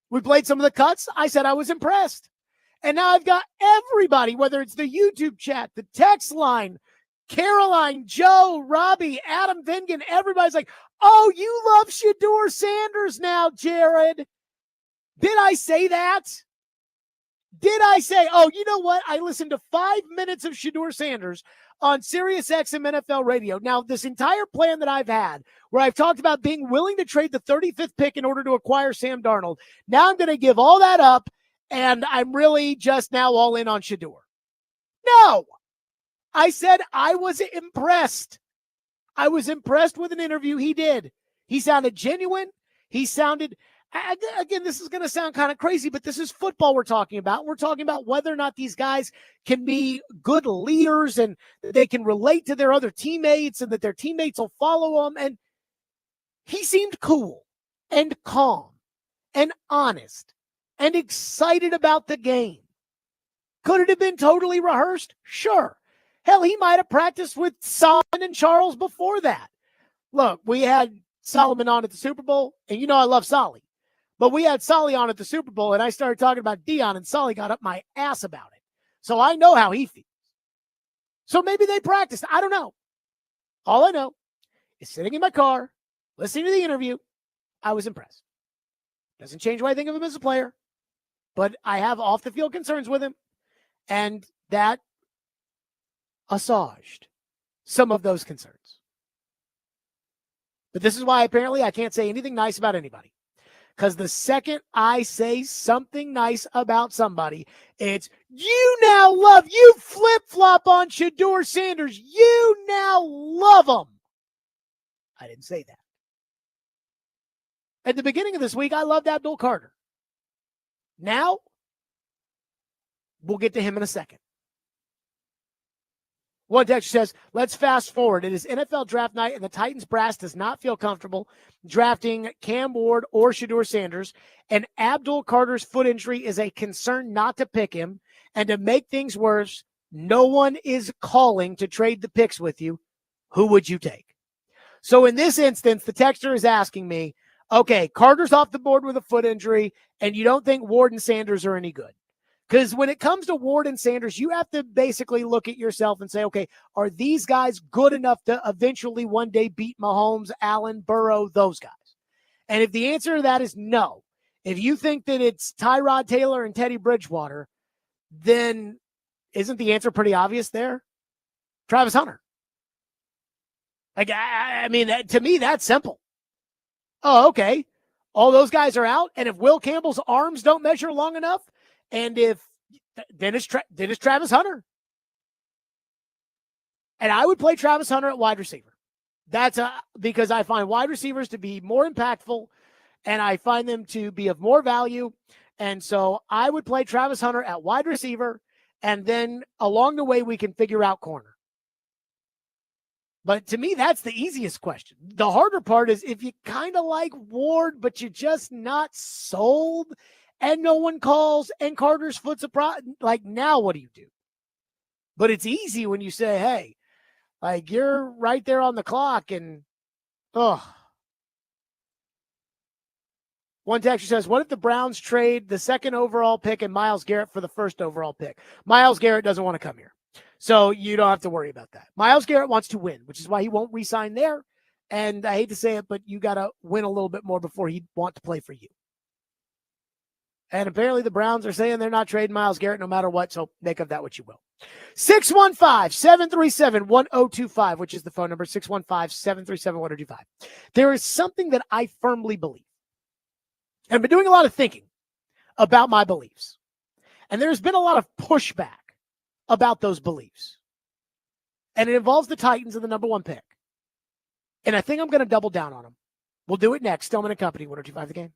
We played some of the cuts. I said I was impressed. And now I've got everybody, whether it's the YouTube chat, the text line, Caroline, Joe, Robbie, Adam Vingan, everybody's like, oh, you love Shadur Sanders now, Jared. Did I say that? Did I say, oh, you know what? I listened to 5 minutes of Shadur Sanders on Sirius XM NFL Radio. Now, this entire plan that I've had, where I've talked about being willing to trade the 35th pick in order to acquire Sam Darnold, now I'm going to give all that up, and I'm really just now all in on Shadur. No! I said I was impressed. I was impressed with an interview he did. He sounded genuine. He sounded, again, this is going to sound kind of crazy, but this is football we're talking about. We're talking about whether or not these guys can be good leaders and they can relate to their other teammates and that their teammates will follow them. And he seemed cool and calm and honest and excited about the game. Could it have been totally rehearsed? Sure. Hell, he might have practiced with Solomon and Charles before that. Look, we had Solomon on at the Super Bowl, and I love Solly. But we had Solly on at the Super Bowl, and I started talking about Dion, and Solly got up my ass about it. So I know how he feels. So maybe they practiced. I don't know. All I know is sitting in my car, listening to the interview, I was impressed. Doesn't change what I think of him as a player, but I have off-the-field concerns with him, and that assuaged some of those concerns. But this is why apparently I can't say anything nice about anybody. Because the second I say something nice about somebody, it's you now love, you flip-flop on Shadur Sanders. You now love him. I didn't say that. At the beginning of this week, I loved Abdul Carter. Now, we'll get to him in a second. One text says, let's fast forward. It is NFL draft night, and the Titans brass does not feel comfortable drafting Cam Ward or Shadur Sanders, and Abdul Carter's foot injury is a concern not to pick him. And to make things worse, no one is calling to trade the picks with you. Who would you take? So in this instance, the texter is asking me, okay, Carter's off the board with a foot injury, and you don't think Ward and Sanders are any good. Because when it comes to Ward and Sanders, you have to basically look at yourself and say, okay, are these guys good enough to eventually one day beat Mahomes, Allen, Burrow, those guys? And if the answer to that is no, if you think that it's Tyrod Taylor and Teddy Bridgewater, then isn't the answer pretty obvious there? Travis Hunter. Like, I mean, to me, that's simple. Oh, okay. All those guys are out, and if Will Campbell's arms don't measure long enough, and if then it's Travis Hunter. And I would play Travis Hunter at wide receiver. That's because I find wide receivers to be more impactful, and I find them to be of more value. And so I would play Travis Hunter at wide receiver, and then along the way we can figure out corner. But to me, that's the easiest question. The harder part is if you kind of like Ward, but you're just not sold, and no one calls, and Carter's foot's a problem. Like, now what do you do? But it's easy when you say, hey, like you're right there on the clock and, One texter says, what if the Browns trade the second overall pick and Myles Garrett for the first overall pick? Myles Garrett doesn't want to come here. So you don't have to worry about that. Myles Garrett wants to win, which is why he won't re-sign there. And I hate to say it, but you got to win a little bit more before he'd want to play for you. And apparently the Browns are saying they're not trading Myles Garrett no matter what, so make of that what you will. 615-737-1025, which is the phone number, 615-737-1025. There is something that I firmly believe. I've been doing a lot of thinking about my beliefs. And there's been a lot of pushback about those beliefs. And it involves the Titans and the number 1 pick. And I think I'm going to double down on them. We'll do it next. Stillman and Company, 102.5 The Game.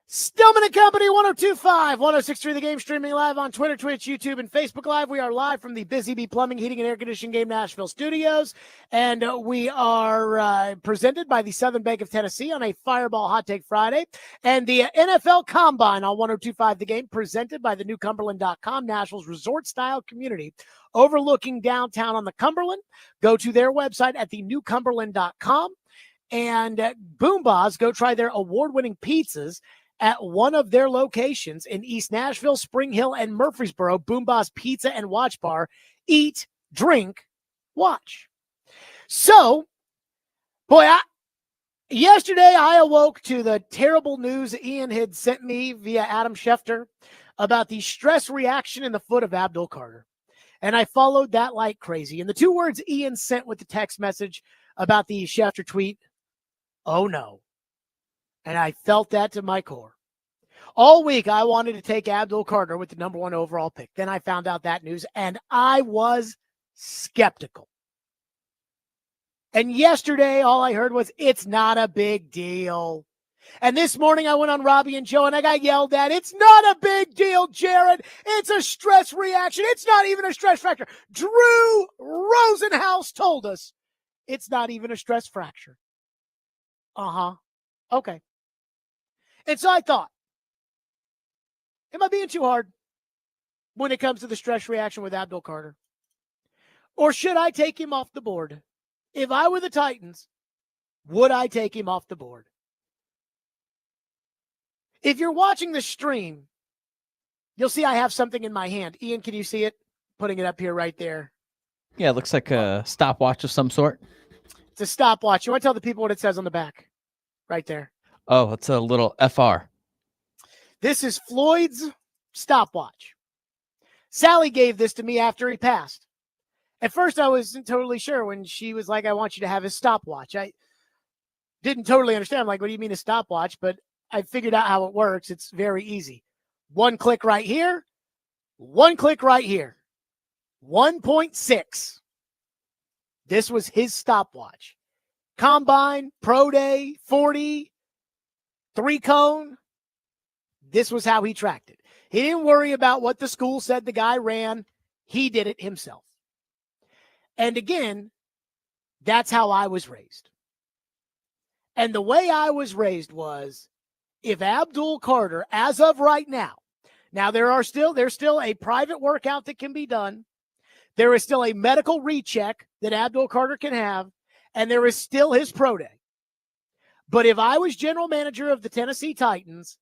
Stillman and Company, 102.5, 106.3 The Game, streaming live on Twitter, Twitch, YouTube, and Facebook Live. We are live from the Busy Bee Plumbing, Heating, and Air Conditioning Game Nashville studios, and we are presented by the Southern Bank of Tennessee on a Fireball Hot Take Friday, and the NFL Combine on 102.5 The Game, presented by the newcumberland.com, Nashville's resort-style community overlooking downtown on the Cumberland. Go to their website at the newcumberland.com, and Boomba's, go try their award-winning pizzas at one of their locations in East Nashville, Spring Hill, and Murfreesboro. Boomba's Pizza and Watch Bar. Eat, drink, watch. So, boy, yesterday I awoke to the terrible news Ian had sent me via Adam Schefter about the stress reaction in the foot of Abdul Carter. And I followed that like crazy. And the two words Ian sent with the text message about the Schefter tweet, oh no. And I felt that to my core. All week, I wanted to take Abdul Carter with the number 1 overall pick. Then I found out that news, and I was skeptical. And yesterday, all I heard was, it's not a big deal. And this morning, I went on Robbie and Joe, and I got yelled at. It's not a big deal, Jared. It's a stress reaction. It's not even a stress fracture. Drew Rosenhaus told us it's not even a stress fracture. Uh-huh. Okay. And so I thought, am I being too hard when it comes to the stress reaction with Abdul Carter? Or should I take him off the board? If I were the Titans, would I take him off the board? If you're watching the stream, you'll see I have something in my hand. Ian, can you see it? Putting it up here right there. Yeah, it looks like a stopwatch of some sort. It's a stopwatch. You want to tell the people what it says on the back? Right there. Oh, it's a little FR. This is Floyd's stopwatch. Sally gave this to me after he passed. At first, I wasn't totally sure when she was like, I want you to have his stopwatch. I didn't totally understand. I'm like, what do you mean a stopwatch? But I figured out how it works. It's very easy. 1 click right here. 1 click right here. 1.6. This was his stopwatch. Combine, Pro Day, 40, 3-cone. This was how he tracked it. He didn't worry about what the school said the guy ran. He did it himself. And again, that's how I was raised. And the way I was raised was, if Abdul Carter, as of right now there's still a private workout that can be done. There is still a medical recheck that Abdul Carter can have, and there is still his pro day. But if I was general manager of the Tennessee Titans,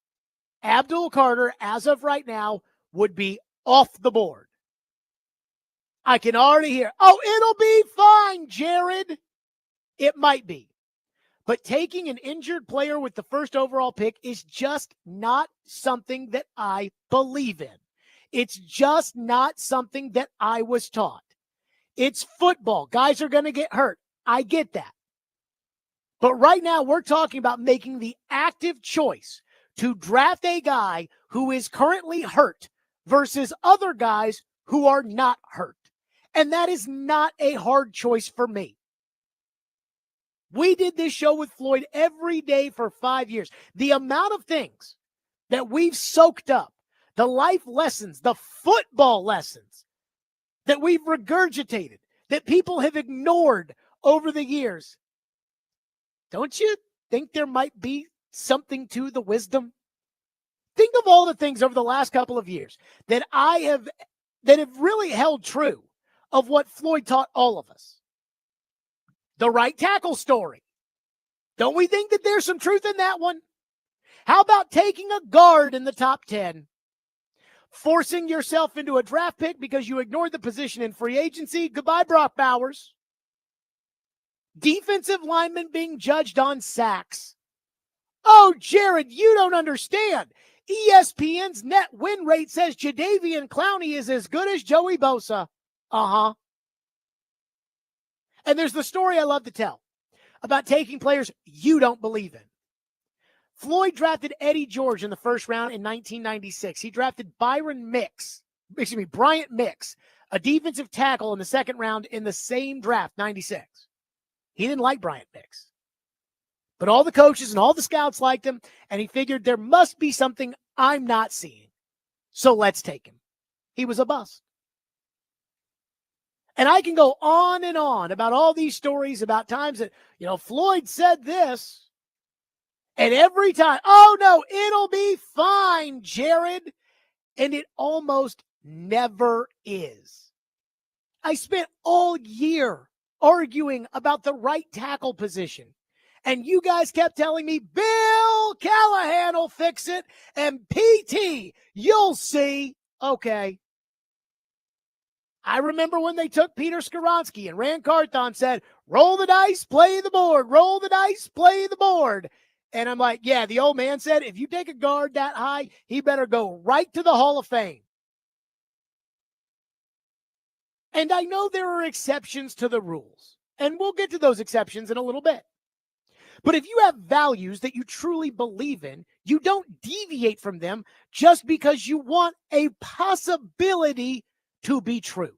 Abdul Carter, as of right now, would be off the board. I can already hear, oh, it'll be fine, Jared. It might be. But taking an injured player with the first overall pick is just not something that I believe in. It's just not something that I was taught. It's football. Guys are going to get hurt. I get that. But right now, we're talking about making the active choice to draft a guy who is currently hurt versus other guys who are not hurt. And that is not a hard choice for me. We did this show with Floyd every day for 5 years. The amount of things that we've soaked up, the life lessons, the football lessons that we've regurgitated, that people have ignored over the years. Don't you think there might be something to the wisdom? Think of all the things over the last couple of years that have really held true of what Floyd taught all of us. The right tackle story. Don't we think that there's some truth in that one? How about taking a guard in the top 10, forcing yourself into a draft pick because you ignored the position in free agency? Goodbye, Brock Bowers. Defensive linemen being judged on sacks. Oh, Jared, you don't understand. ESPN's net win rate says Jadeveon Clowney is as good as Joey Bosa. Uh-huh. And there's the story I love to tell about taking players you don't believe in. Floyd drafted Eddie George in the first round in 1996. He drafted Bryant Mix, a defensive tackle in the second round in the same draft, 96. He didn't like Bryant Mix. But all the coaches and all the scouts liked him, and he figured there must be something I'm not seeing. So let's take him. He was a bust. And I can go on and on about all these stories about times that, Floyd said this. And every time, oh no, it'll be fine, Jared. And it almost never is. I spent all year arguing about the right tackle position. And you guys kept telling me, Bill Callahan will fix it. And PT, you'll see. Okay. I remember when they took Peter Skoronsky and Rand Carthon said, roll the dice, play the board, roll the dice, play the board. And I'm like, yeah, the old man said, if you take a guard that high, he better go right to the Hall of Fame. And I know there are exceptions to the rules, and we'll get to those exceptions in a little bit. But if you have values that you truly believe in, you don't deviate from them just because you want a possibility to be true.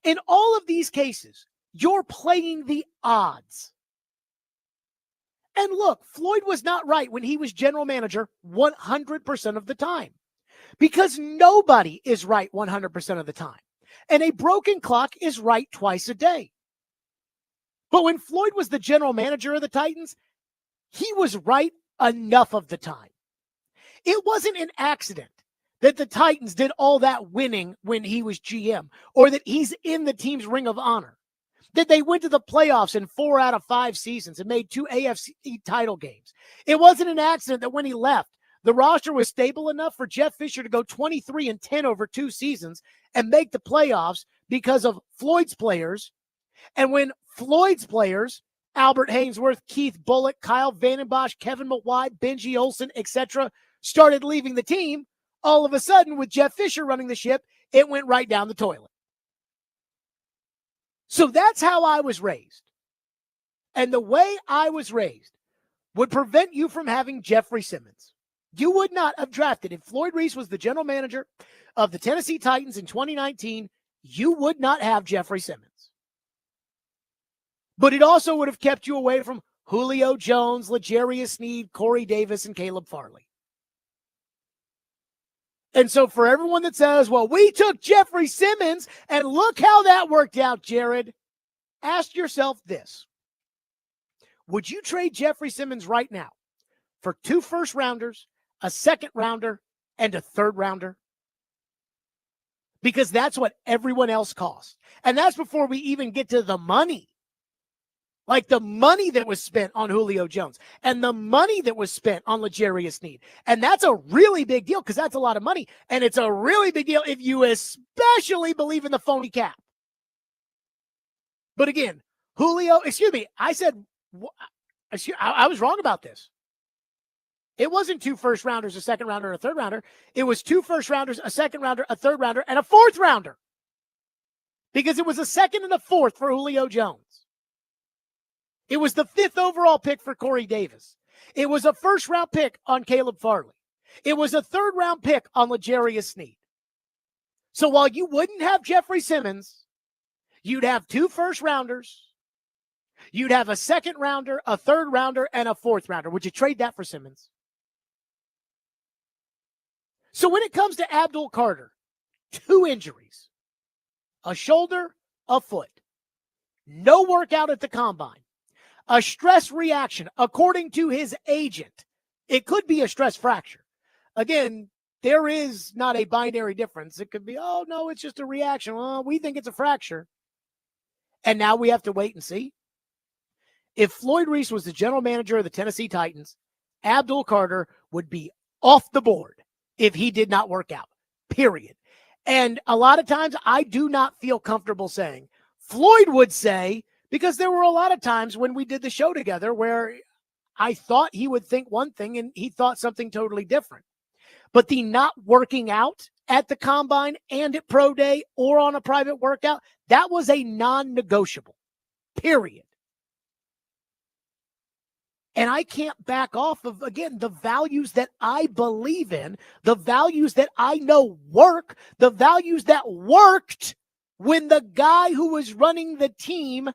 In all of these cases, you're playing the odds. And look, Floyd was not right when he was general manager 100% of the time, because nobody is right 100% of the time. And a broken clock is right twice a day. But when Floyd was the general manager of the Titans, he was right enough of the time. It wasn't an accident that the Titans did all that winning when he was GM, or that he's in the team's Ring of Honor, that they went to the playoffs in 4 out of 5 seasons and made 2 AFC title games. It wasn't an accident that when he left, the roster was stable enough for Jeff Fisher to go 23-10 over 2 seasons and make the playoffs because of Floyd's players. And when Floyd's players, Albert Haynesworth, Keith Bullock, Kyle Vandenbosch, Kevin Mawai, Benji Olsen, etc., started leaving the team, all of a sudden, with Jeff Fisher running the ship, it went right down the toilet. So that's how I was raised. And the way I was raised would prevent you from having Jeffrey Simmons. You would not have drafted, if Floyd Reese was the general manager of the Tennessee Titans in 2019, you would not have Jeffrey Simmons. But it also would have kept you away from Julio Jones, L'Jarius Sneed, Corey Davis, and Caleb Farley. And so for everyone that says, well, we took Jeffrey Simmons and look how that worked out, Jared, ask yourself this. Would you trade Jeffrey Simmons right now for 2 first-rounders, a second-rounder, and a third-rounder? Because that's what everyone else costs. And that's before we even get to the money. Like the money that was spent on Julio Jones and the money that was spent on L'Jarius Sneed. And that's a really big deal because that's a lot of money. And it's a really big deal if you especially believe in the phony cap. But again, I said, I was wrong about this. It wasn't 2 first-rounders, a second-rounder, and a third-rounder. It was 2 first-rounders, a second-rounder, a third-rounder, and a fourth-rounder. Because it was a second and a fourth for Julio Jones. It was the 5th overall pick for Corey Davis. It was a first-round pick on Caleb Farley. It was a third-round pick on L'Jarius Sneed. So while you wouldn't have Jeffrey Simmons, you'd have 2 first-rounders. You'd have a second-rounder, a third-rounder, and a fourth-rounder. Would you trade that for Simmons? So when it comes to Abdul Carter, 2 injuries, a shoulder, a foot, no workout at the combine, a stress reaction, according to his agent. It could be a stress fracture. Again, there is not a binary difference. It could be, oh, no, it's just a reaction. Well, we think it's a fracture. And now we have to wait and see. If Floyd Reese was the general manager of the Tennessee Titans, Abdul Carter would be off the board if he did not work out, period. And a lot of times I do not feel comfortable saying, Floyd would say, because there were a lot of times when we did the show together where I thought he would think one thing and he thought something totally different. But the not working out at the combine and at pro day or on a private workout, that was a non-negotiable, period. And I can't back off of, again, the values that I believe in, the values that I know work, the values that worked when the guy who was running the team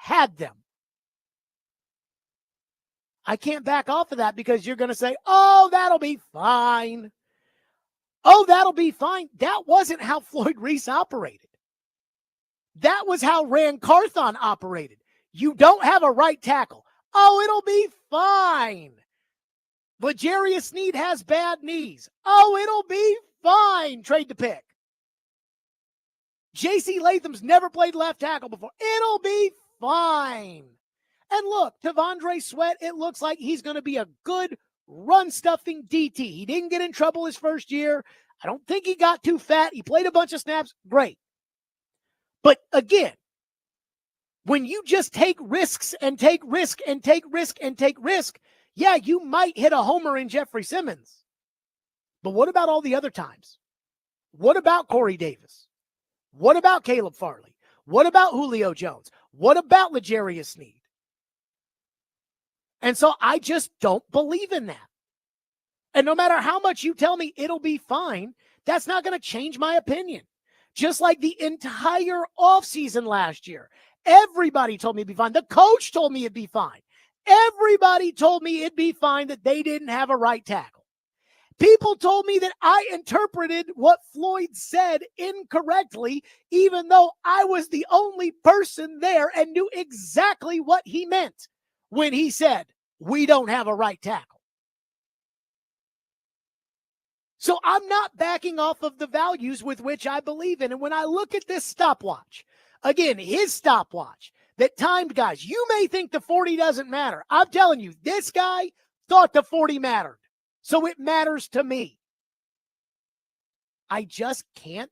had them. I can't back off of that because you're going to say, oh, that'll be fine. Oh, that'll be fine. That wasn't how Floyd Reese operated. That was how Rand Carthon operated. You don't have a right tackle. Oh, it'll be fine. L'Jarius Sneed has bad knees. Oh, it'll be fine. Trade the pick. J.C. Latham's never played left tackle before. It'll be fine. And look, T'Vondre Sweat, it looks like he's going to be a good run-stuffing DT. He didn't get in trouble his first year. I don't think he got too fat. He played a bunch of snaps. Great. But again, when you just take risks and take risk and take risk and take risk, yeah, you might hit a homer in Jeffrey Simmons. But what about all the other times? What about Corey Davis? What about Caleb Farley? What about Julio Jones? What about L'Jarius Sneed? And so I just don't believe in that. And no matter how much you tell me it'll be fine, that's not going to change my opinion. Just like the entire offseason last year, everybody told me it'd be fine. The coach told me it'd be fine. Everybody told me it'd be fine that they didn't have a right tackle. People told me that I interpreted what Floyd said incorrectly, even though I was the only person there and knew exactly what he meant when he said, we don't have a right tackle. So I'm not backing off of the values with which I believe in. And when I look at this stopwatch, again, his stopwatch that timed guys, you may think the 40 doesn't matter. I'm telling you, this guy thought the 40 mattered. So it matters to me. I just can't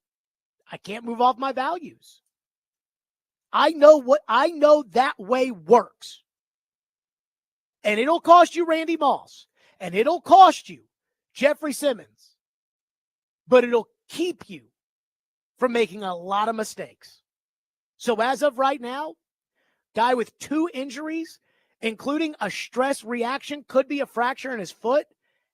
move off my values. I know that way works. And it'll cost you Randy Moss. And it'll cost you Jeffrey Simmons. But it'll keep you from making a lot of mistakes. So as of right now, guy with 2 injuries, including a stress reaction, could be a fracture in his foot,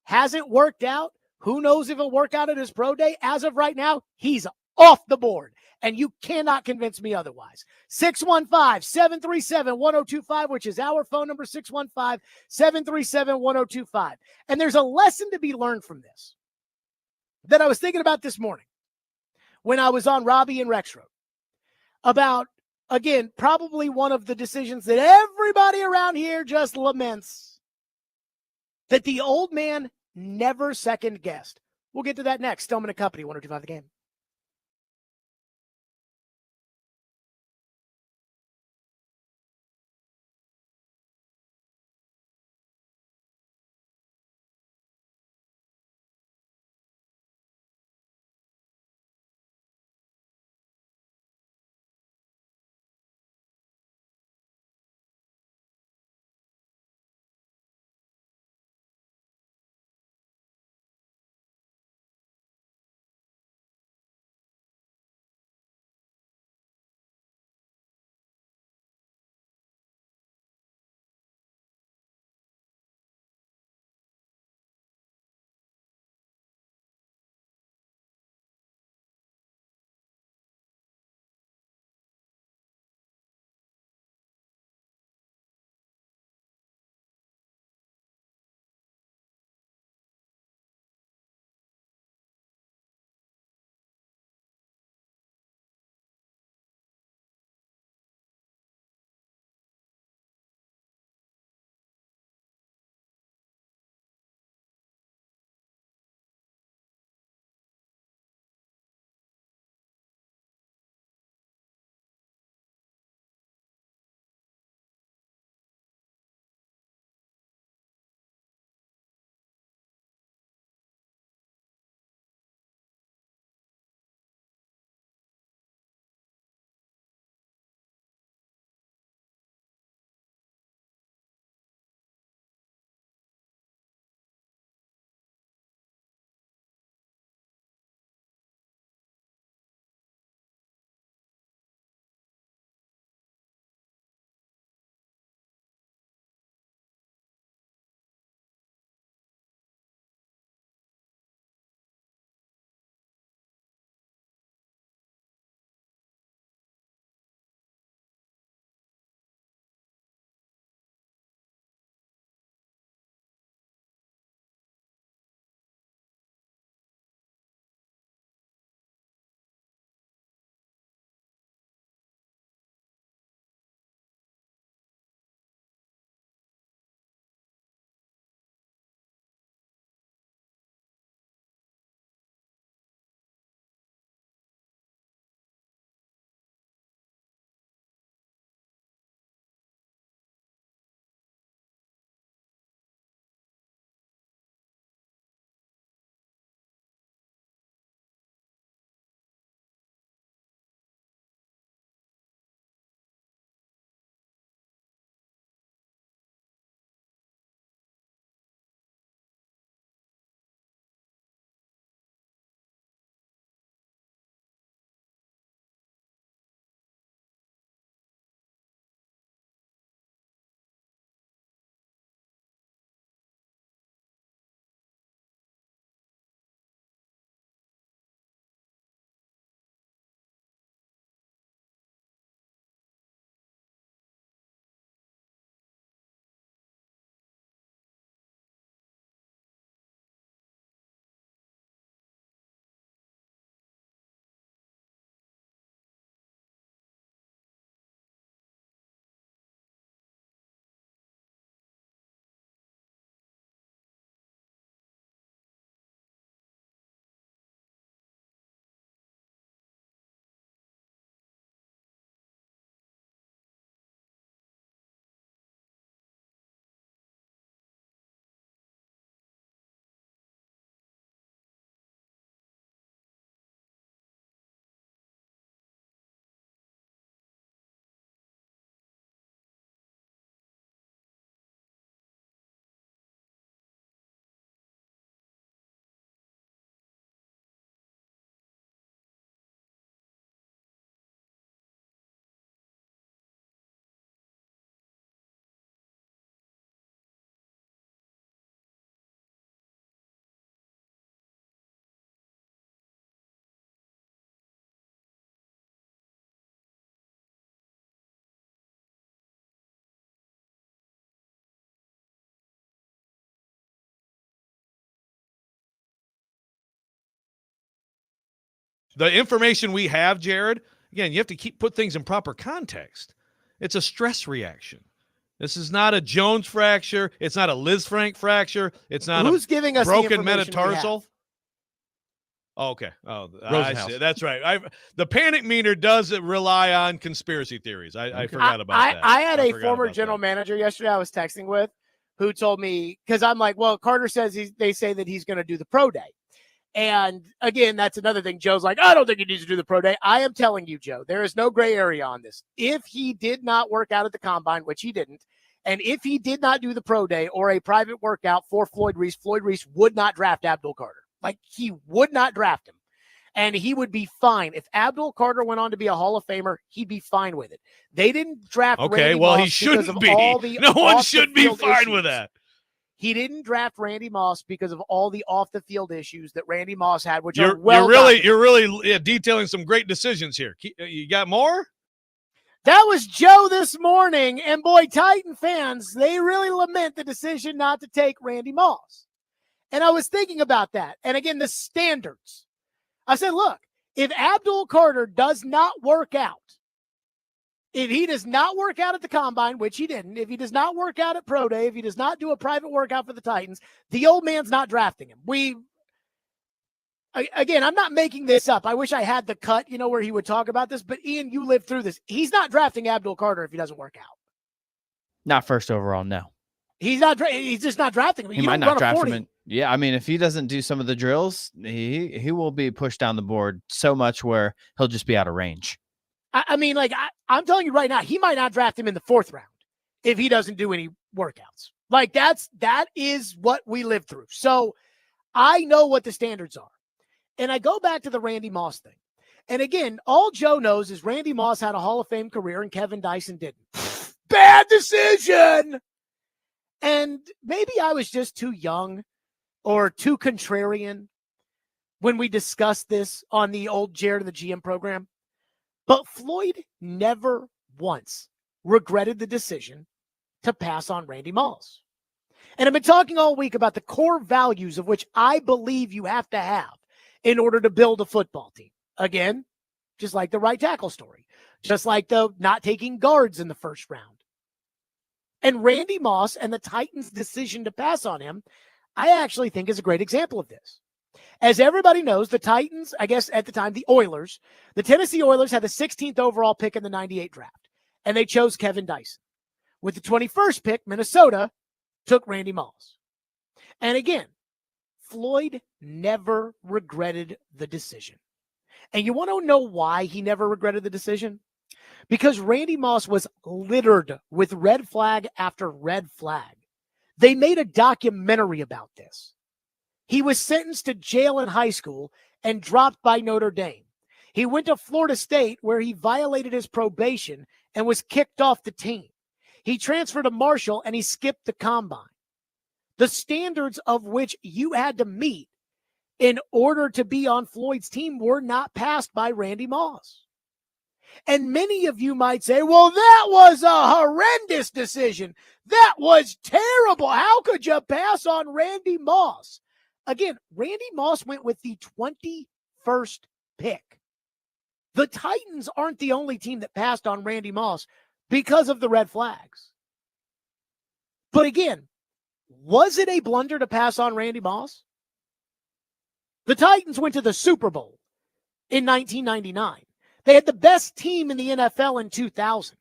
hasn't worked out. Who knows if he'll work out at his pro day? As of right now, he's off the board. And you cannot convince me otherwise. 615-737-1025, which is our phone number, 615-737-1025. And there's a lesson to be learned from this that I was thinking about this morning when I was on Robbie and Rexroad about, again, probably one of the decisions that everybody around here just laments, that the old man never second-guessed. We'll get to that next. Stillman and Company, 102.5 The Game. The information we have, Jared, again, you have to put things in proper context. It's a stress reaction. This is not a Jones fracture. It's not a Liz Frank fracture. It's not Who's giving us broken the information we have? metatarsal. Oh, okay. Oh, I see. That's right. The panic meter does rely on conspiracy theories. I forgot about that. I had a former general manager yesterday I was texting with who told me, because I'm like, well, Carter says they say that he's going to do the pro day. And again, that's another thing. Joe's like, I don't think he needs to do the pro day. I am telling you, Joe, there is no gray area on this. If he did not work out at the combine, which he didn't, and if he did not do the pro day or a private workout for Floyd Reese would not draft Abdul Carter. Like, he would not draft him. And he would be fine. If Abdul Carter went on to be a Hall of Famer, he'd be fine with it. They didn't draft Randy Moss he shouldn't be. All the no one should be fine issues. with that. He didn't draft Randy Moss because of all the off-the-field issues that Randy Moss had, which you're really detailing some great decisions here. You got more? That was Joe this morning, and boy, Titan fans, they really lament the decision not to take Randy Moss. And I was thinking about that. And again, the standards. I said, look, if Abdul Carter does not work out, if he does not work out at the combine, which he didn't, if he does not work out at pro day, if he does not do a private workout for the Titans, the old man's not drafting him. Again, I'm not making this up. I wish I had the cut, where he would talk about this, but Ian, you lived through this. He's not drafting Abdul Carter if he doesn't work out. Not first overall, no. He's just not drafting him. He might not draft him. Yeah, I mean, if he doesn't do some of the drills, he will be pushed down the board so much where he'll just be out of range. I mean, I'm telling you right now, he might not draft him in the 4th round if he doesn't do any workouts. Like, that is what we lived through. So I know what the standards are. And I go back to the Randy Moss thing. And again, all Joe knows is Randy Moss had a Hall of Fame career and Kevin Dyson didn't. Bad decision! And maybe I was just too young or too contrarian when we discussed this on the old Jared and the GM program. But Floyd never once regretted the decision to pass on Randy Moss. And I've been talking all week about the core values of which I believe you have to have in order to build a football team. Again, just like the right tackle story, just like the not taking guards in the 1st round. And Randy Moss and the Titans' decision to pass on him, I actually think is a great example of this. As everybody knows, the Titans, I guess at the time, the Oilers, the Tennessee Oilers had the 16th overall pick in the 98 draft, and they chose Kevin Dyson. With the 21st pick, Minnesota took Randy Moss. And again, Floyd never regretted the decision. And you want to know why he never regretted the decision? Because Randy Moss was littered with red flag after red flag. They made a documentary about this. He was sentenced to jail in high school and dropped by Notre Dame. He went to Florida State where he violated his probation and was kicked off the team. He transferred to Marshall and he skipped the combine. The standards of which you had to meet in order to be on Floyd's team were not passed by Randy Moss. And many of you might say, well, that was a horrendous decision. That was terrible. How could you pass on Randy Moss? Again, Randy Moss went with the 21st pick. The Titans aren't the only team that passed on Randy Moss because of the red flags. But again, was it a blunder to pass on Randy Moss? The Titans went to the Super Bowl in 1999. They had the best team in the NFL in 2000.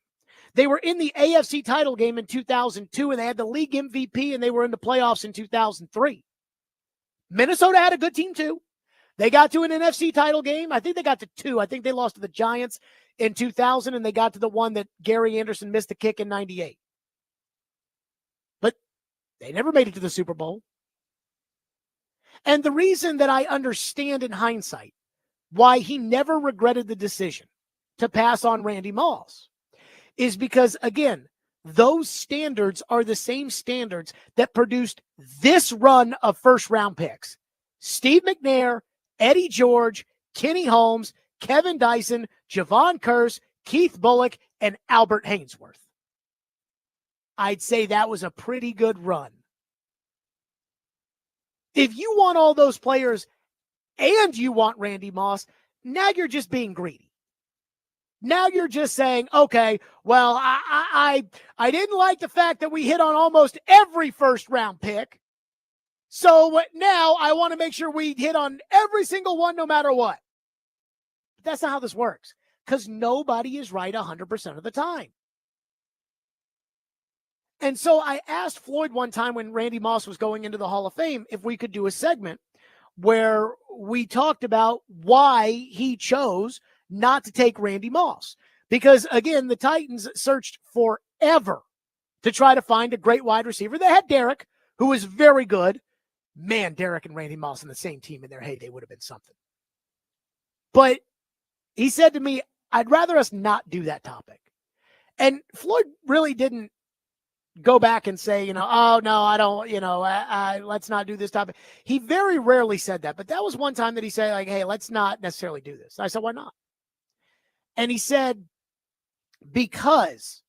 They were in the AFC title game in 2002, and they had the league MVP, and they were in the playoffs in 2003. Minnesota had a good team, too. They got to an NFC title game. I think they got to 2. I think they lost to the Giants in 2000, and they got to the one that Gary Anderson missed the kick in 98. But they never made it to the Super Bowl. And the reason that I understand in hindsight why he never regretted the decision to pass on Randy Moss is because, again, those standards are the same standards that produced this run of first-round picks. Steve McNair, Eddie George, Kenny Holmes, Kevin Dyson, Javon Curse, Keith Bullock, and Albert Hainsworth. I'd say that was a pretty good run. If you want all those players and you want Randy Moss, now you're just being greedy. Now you're just saying, okay, well, I didn't like the fact that we hit on almost every first round pick. So now I want to make sure we hit on every single one no matter what. But that's not how this works, because nobody is right 100% of the time. And so I asked Floyd one time when Randy Moss was going into the Hall of Fame if we could do a segment where we talked about why he chose not to take Randy Moss. Because, again, the Titans searched forever to try to find a great wide receiver. They had Derek, who was very good. Man, Derek and Randy Moss in the same team in their heyday would have been something. But he said to me, I'd rather us not do that topic. And Floyd really didn't go back and say, oh, no, I don't, let's not do this topic. He very rarely said that. But that was one time that he said, like, hey, let's not necessarily do this. I said, why not? And he said, because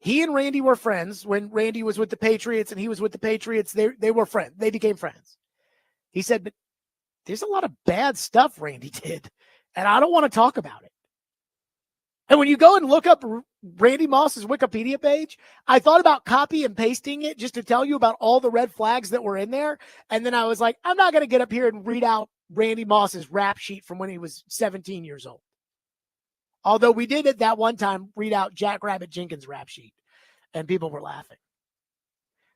he and Randy were friends when Randy was with the Patriots and he was with the Patriots. They were friends. They became friends. He said, but there's a lot of bad stuff Randy did, and I don't want to talk about it. And when you go and look up Randy Moss's Wikipedia page, I thought about copy and pasting it just to tell you about all the red flags that were in there. And then I was like, I'm not going to get up here and read out Randy Moss's rap sheet from when he was 17 years old. Although we did at that one time read out Jack Rabbit Jenkins' rap sheet, and people were laughing.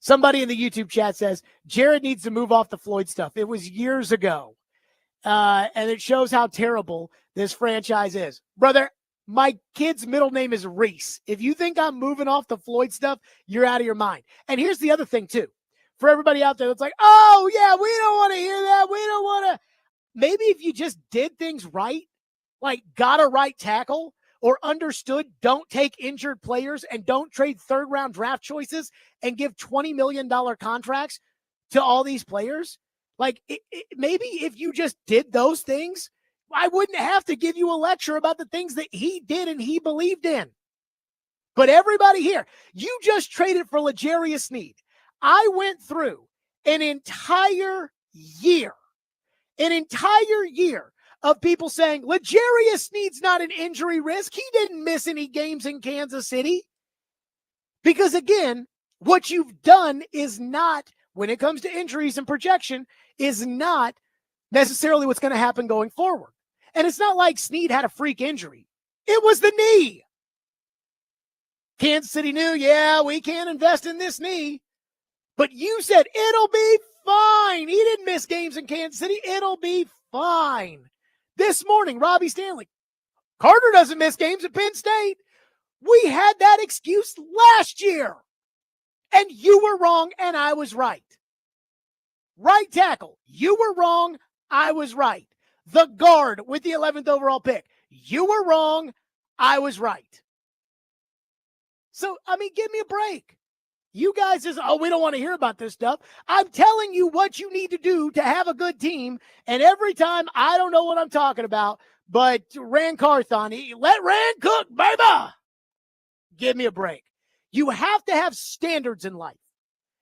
Somebody in the YouTube chat says, Jared needs to move off the Floyd stuff. It was years ago. And it shows how terrible this franchise is. Brother, my kid's middle name is Reese. If you think I'm moving off the Floyd stuff, you're out of your mind. And here's the other thing, too. For everybody out there that's like, oh, yeah, we don't want to hear that. We don't want to. Maybe if you just did things right, like got a right tackle or understood don't take injured players and don't trade third-round draft choices and give $20 million contracts to all these players. Like maybe if you just did those things, I wouldn't have to give you a lecture about the things that he did and he believed in. But everybody here, you just traded for L'Jarius Sneed. I went through an entire year of people saying, L'Jarius Sneed's not an injury risk. He didn't miss any games in Kansas City. Because again, what you've done is not, when it comes to injuries and projection, is not necessarily what's going to happen going forward. And it's not like Sneed had a freak injury. It was the knee. Kansas City knew, yeah, we can't invest in this knee. But you said, it'll be fine. He didn't miss games in Kansas City. It'll be fine. This morning, Robbie Stanley, Carter doesn't miss games at Penn State. We had that excuse last year. And you were wrong, and I was right. Right tackle, you were wrong, I was right. The guard with the 11th overall pick, you were wrong, I was right. So, I mean, give me a break. You guys is, we don't want to hear about this stuff. I'm telling you what you need to do to have a good team. And every time, I don't know what I'm talking about, but Rand Carthon, let Rand cook, baby. Give me a break. You have to have standards in life.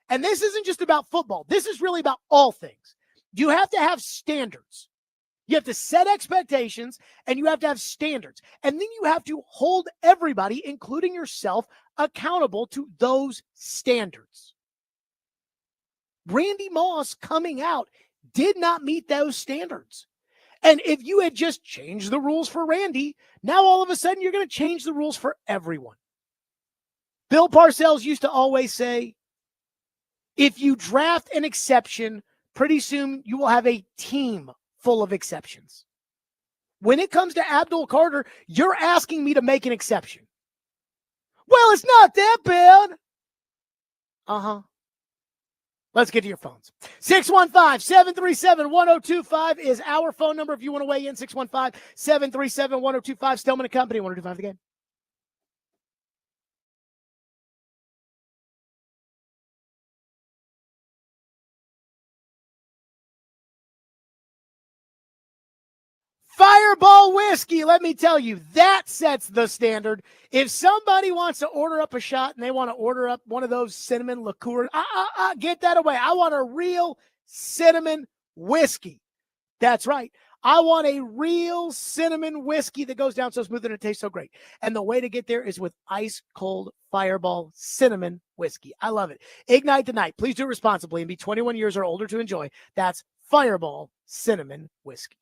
And this isn't just about football. This is really about all things. You have to have standards. You have to set expectations, and you have to have standards. And then you have to hold everybody, including yourself, accountable to those standards. Randy Moss coming out did not meet those standards. And if you had just changed the rules for Randy, now all of a sudden you're going to change the rules for everyone. Bill Parcells used to always say, if you draft an exception, pretty soon you will have a team full of exceptions. When it comes to Abdul Carter, you're asking me to make an exception. Well, it's not that bad. Uh-huh. Let's get to your phones. 615-737-1025 is our phone number if you want to weigh in. 615-737-1025. Stillman & Company, 1025 the game. Fireball whiskey, let me tell you, that sets the standard. If somebody wants to order up a shot and they want to order up one of those cinnamon liqueurs, get that away. I want a real cinnamon whiskey. That's right. I want a real cinnamon whiskey that goes down so smooth and it tastes so great. And the way to get there is with ice cold Fireball cinnamon whiskey. I love it. Ignite the night. Please do it responsibly and be 21 years or older to enjoy. That's Fireball cinnamon whiskey.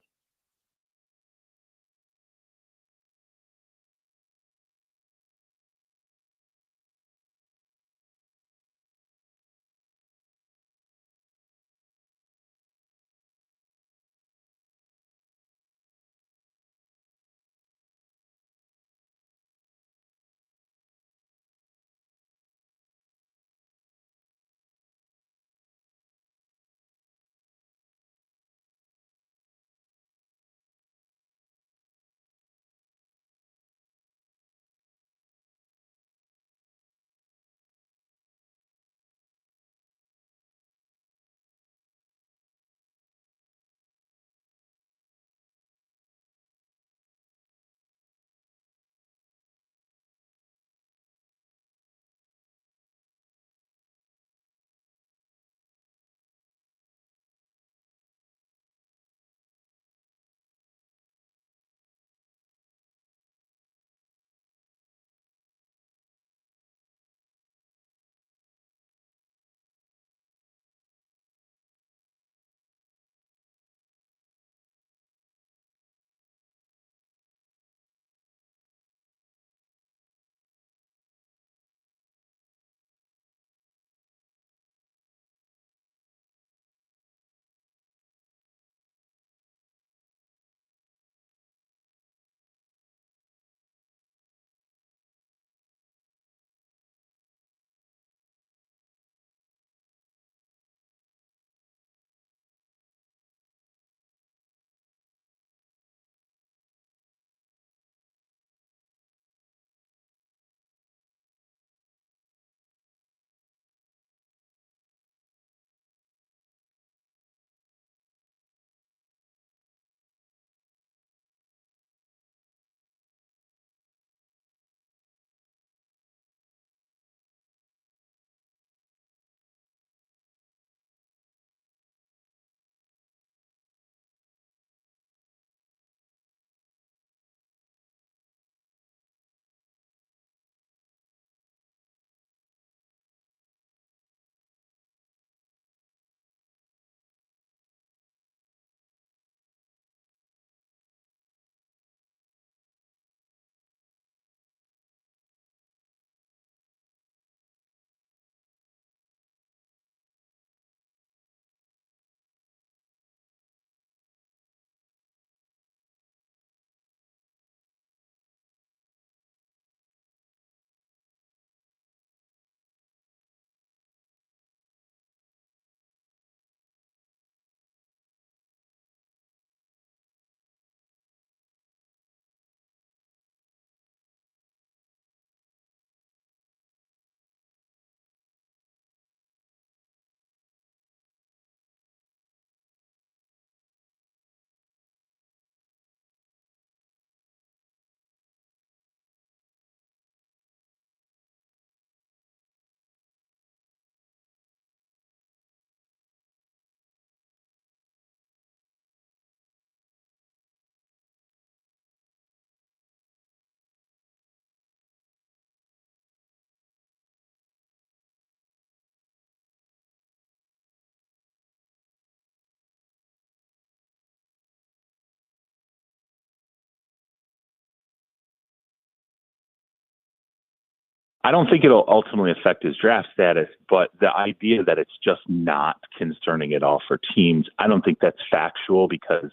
I don't think it'll ultimately affect his draft status, but the idea that it's just not concerning at all for teams, I don't think that's factual because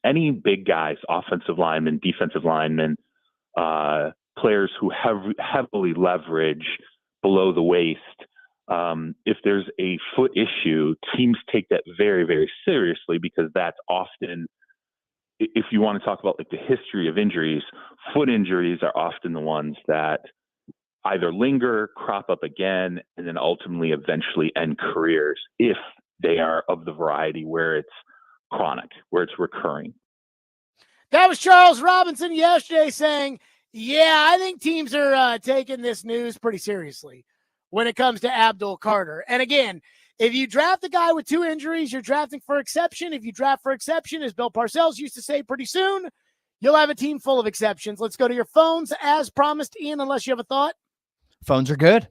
any big guys, offensive linemen, defensive linemen, players who have heavily leverage below the waist, if there's a foot issue, teams take that very, very seriously because that's often, if you want to talk about like the history of injuries, foot injuries are often the ones that either linger, crop up again, and then ultimately eventually end careers if they are of the variety where it's chronic, where it's recurring. That was Charles Robinson yesterday saying, yeah, I think teams are taking this news pretty seriously when it comes to Abdul Carter. And again, If you draft a guy with 2 injuries, you're drafting for exception. If you draft for exception, as Bill Parcells used to say, pretty soon, you'll have a team full of exceptions. Let's go to your phones as promised, Ian, unless you have a thought. Phones are good.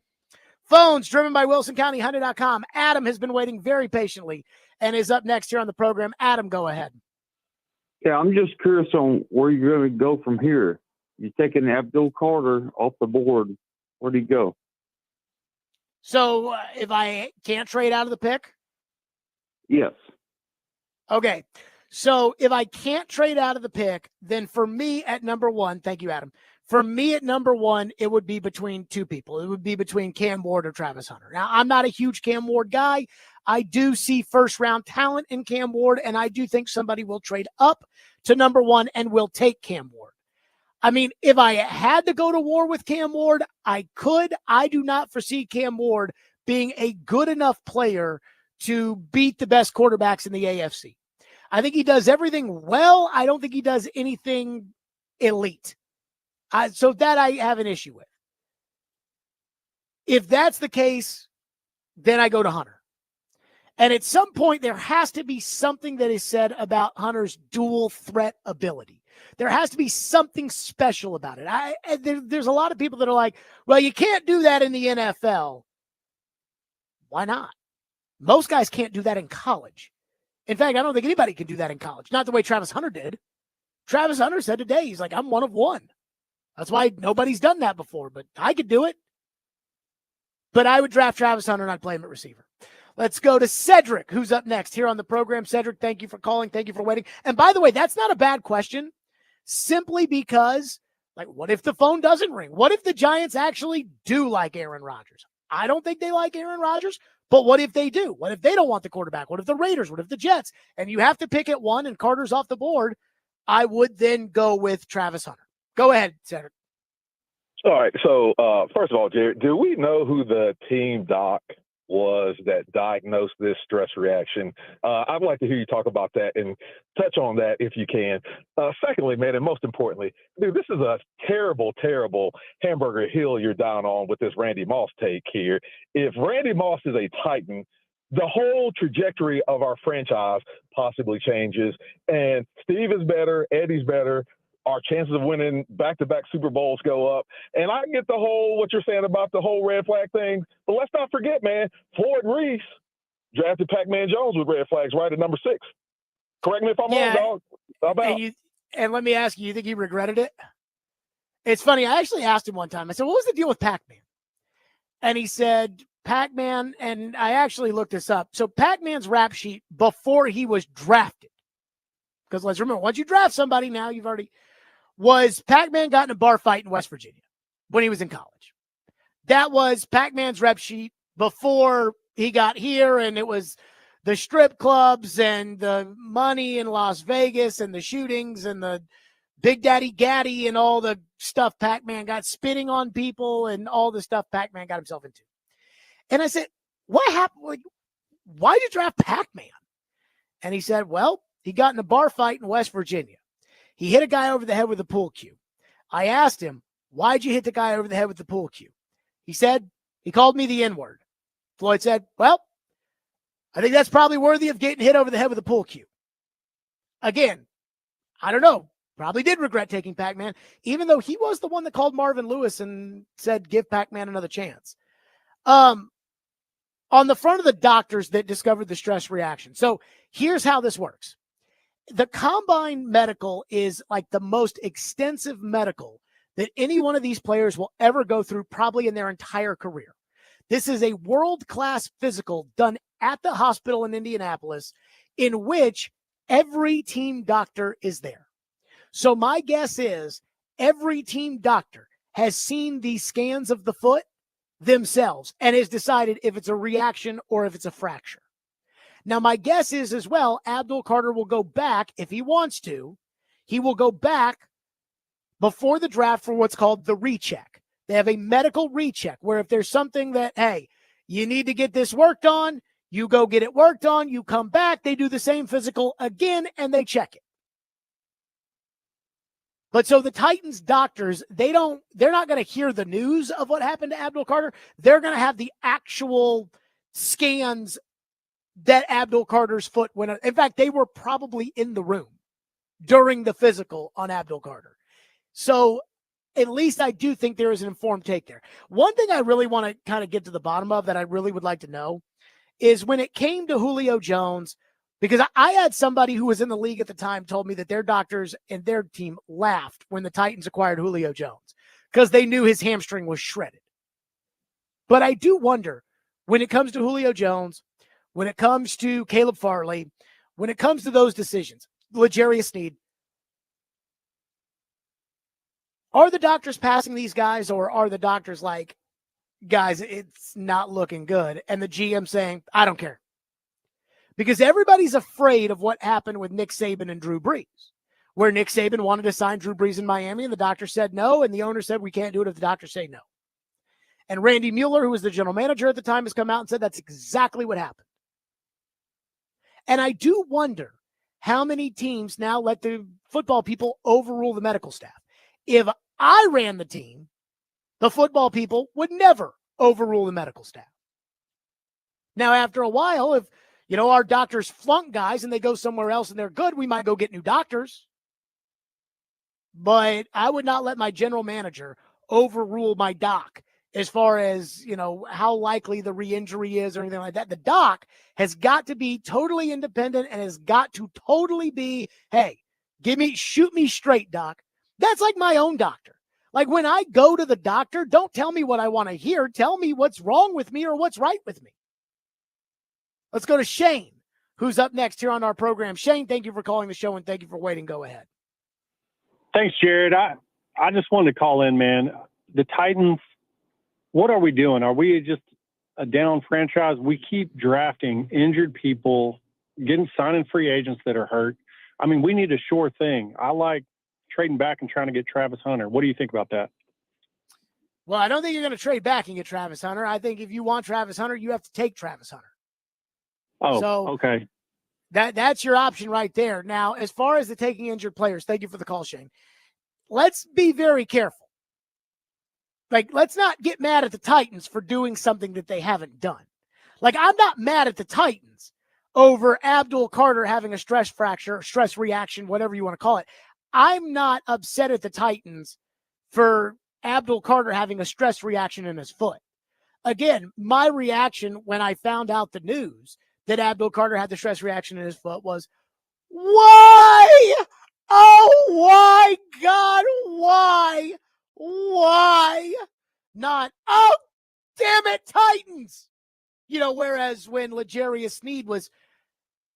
Phones driven by WilsonCountyHunter.com. Adam has been waiting very patiently and is up next here on the program. Adam, go ahead. Yeah, I'm just curious on where you're going to go from here. You're taking Abdul Carter off the board. Where do you go? So if I can't trade out of the pick? Yes. Okay. So if I can't trade out of the pick, then for me at number 1, thank you, Adam. For me at number 1, it would be between 2 people. It would be between Cam Ward or Travis Hunter. Now, I'm not a huge Cam Ward guy. I do see first-round talent in Cam Ward, and I do think somebody will trade up to number 1 and will take Cam Ward. I mean, if I had to go to war with Cam Ward, I could. I do not foresee Cam Ward being a good enough player to beat the best quarterbacks in the AFC. I think he does everything well. I don't think he does anything elite. So that I have an issue with. If that's the case, then I go to Hunter. And at some point, there has to be something that is said about Hunter's dual threat ability. There has to be something special about it. There's a lot of people that are like, well, you can't do that in the NFL. Why not? Most guys can't do that in college. In fact, I don't think anybody can do that in college. Not the way Travis Hunter did. Travis Hunter said today, he's like, I'm one of one. That's why nobody's done that before, but I could do it. But I would draft Travis Hunter and I'd play him at receiver. Let's go to Cedric, who's up next here on the program. Cedric, thank you for calling. Thank you for waiting. And by the way, that's not a bad question, simply because, like, what if the phone doesn't ring? What if the Giants actually do like Aaron Rodgers? I don't think they like Aaron Rodgers, but what if they do? What if they don't want the quarterback? What if the Raiders? What if the Jets? And you have to pick at 1 and Carter's off the board. I would then go with Travis Hunter. Go ahead, Cedric. All right. So, first of all, Jared, do we know who the team doc was that diagnosed this stress reaction? I'd like to hear you talk about that and touch on that if you can. Secondly, man, and most importantly, dude, this is a terrible, terrible hamburger hill you're down on with this Randy Moss take here. If Randy Moss is a Titan, the whole trajectory of our franchise possibly changes. And Steve is better, Eddie's better. Our chances of winning back-to-back Super Bowls go up. And I get the whole, what you're saying about the whole red flag thing. But let's not forget, man, Floyd Reese drafted Pac-Man Jones with red flags right at number 6. Correct me if I'm wrong, dog. How about? And let me ask you think he regretted it? It's funny. I actually asked him one time. I said, what was the deal with Pac-Man? And he said, Pac-Man, and I actually looked this up. So Pac-Man's rap sheet before he was drafted, because let's remember, once you draft somebody now, you've already – was Pac-Man got in a bar fight in West Virginia when he was in college. That was Pac-Man's rep sheet before he got here, and it was the strip clubs and the money in Las Vegas and the shootings and the Big Daddy Gaddy and all the stuff Pac-Man got, spitting on people and all the stuff Pac-Man got himself into. And I said, what happened? Like, why'd you draft Pac-Man? And he said, well, he got in a bar fight in West Virginia. He hit a guy over the head with a pool cue. I asked him, why'd you hit the guy over the head with the pool cue? He said, he called me the N-word. Floyd said, well, I think that's probably worthy of getting hit over the head with a pool cue. Again, I don't know. Probably did regret taking Pac-Man, even though he was the one that called Marvin Lewis and said, give Pac-Man another chance. On the front of the doctors that discovered the stress reaction. So here's how this works. The combine medical is like the most extensive medical that any one of these players will ever go through, probably in their entire career. This is a world-class physical done at the hospital in Indianapolis, in which every team doctor is there. So my guess is every team doctor has seen these scans of the foot themselves and has decided if it's a reaction or if it's a fracture. Now, my guess is as well, Abdul Carter will go back, if he wants to, he will go back before the draft for what's called the recheck. They have a medical recheck where if there's something that, hey, you need to get this worked on, you go get it worked on, you come back, they do the same physical again, and they check it. But so the Titans doctors, they're not going to hear the news of what happened to Abdul Carter. They're going to have the actual scans that Abdul Carter's foot went out. In fact, they were probably in the room during the physical on Abdul Carter. So at least I do think there is an informed take there. One thing I really want to kind of get to the bottom of that I really would like to know is when it came to Julio Jones, because I had somebody who was in the league at the time told me that their doctors and their team laughed when the Titans acquired Julio Jones because they knew his hamstring was shredded. But I do wonder, when it comes to Julio Jones, when it comes to Caleb Farley, when it comes to those decisions, L'Jarius Sneed, are the doctors passing these guys, or are the doctors like, guys, it's not looking good, and the GM saying, I don't care? Because everybody's afraid of what happened with Nick Saban and Drew Brees, where Nick Saban wanted to sign Drew Brees in Miami, and the doctor said no, and the owner said, we can't do it if the doctors say no. And Randy Mueller, who was the general manager at the time, has come out and said that's exactly what happened. And I do wonder how many teams now let the football people overrule the medical staff. If I ran the team, the football people would never overrule the medical staff. Now, after a while, if our doctors flunk guys and they go somewhere else and they're good, we might go get new doctors. But I would not let my general manager overrule my doc as far as, how likely the re-injury is or anything like that. The doc has got to be totally independent and has got to totally be, hey, shoot me straight, doc. That's like my own doctor. Like when I go to the doctor, don't tell me what I want to hear. Tell me what's wrong with me or what's right with me. Let's go to Shane, who's up next here on our program. Shane, thank you for calling the show and thank you for waiting. Go ahead. Thanks, Jared. I just wanted to call in, man. The Titans, what are we doing? Are we just a down franchise? We keep drafting injured people, signing free agents that are hurt. I mean, we need a sure thing. I like trading back and trying to get Travis Hunter. What do you think about that? Well, I don't think you're going to trade back and get Travis Hunter. I think if you want Travis Hunter, you have to take Travis Hunter. Oh, so okay. That's your option right there. Now, as far as the taking injured players, thank you for the call, Shane. Let's be very careful. Let's not get mad at the Titans for doing something that they haven't done. I'm not mad at the Titans over Abdul Carter having a stress fracture, stress reaction, whatever you want to call it. I'm not upset at the Titans for Abdul Carter having a stress reaction in his foot. Again, my reaction when I found out the news that Abdul Carter had the stress reaction in his foot was, why? Oh, why, God, why? Why? Not, oh, damn it, Titans. Whereas when L'Jarius Sneed was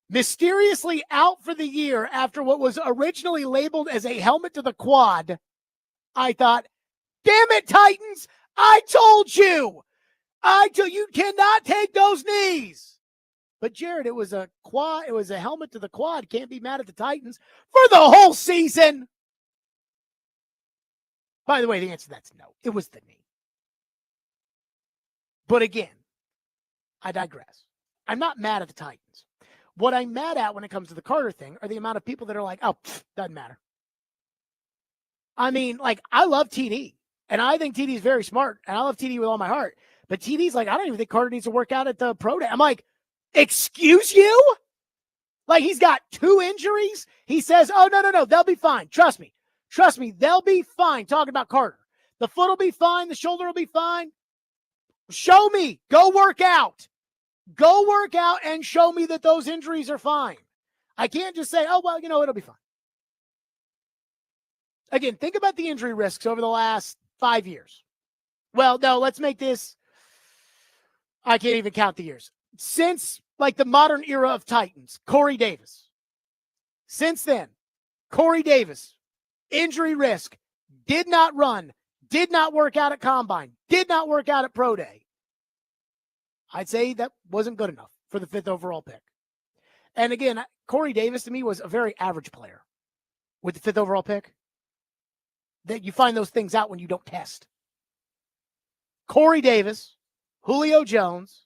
mysteriously out for the year after what was originally labeled as a helmet to the quad, I thought, damn it, Titans, I told you. You cannot take those knees. But Jared, it was a quad, it was a helmet to the quad. Can't be mad at the Titans for the whole season. By the way, the answer to that's no. It was the knee. But again, I digress. I'm not mad at the Titans. What I'm mad at when it comes to the Carter thing are the amount of people that are like, oh, doesn't matter. I mean, I love TD, and I think TD is very smart, and I love TD with all my heart. But TD's like, I don't even think Carter needs to work out at the pro day. I'm like, excuse you? He's got 2 injuries. He says, oh, no, they'll be fine. Trust me, they'll be fine. Talking about Carter. The foot will be fine. The shoulder will be fine. Show me. Go work out. Go work out and show me that those injuries are fine. I can't just say, oh, well, it'll be fine. Again, think about the injury risks over the last 5 years. Well, no, let's make this, I can't even count the years. Since the modern era of Titans, Corey Davis. Since then, Corey Davis, injury risk, did not run, did not work out at Combine, did not work out at Pro Day. I'd say that wasn't good enough for the 5th overall pick. And again, Corey Davis to me was a very average player with the 5th overall pick. That you find those things out when you don't test. Corey Davis, Julio Jones,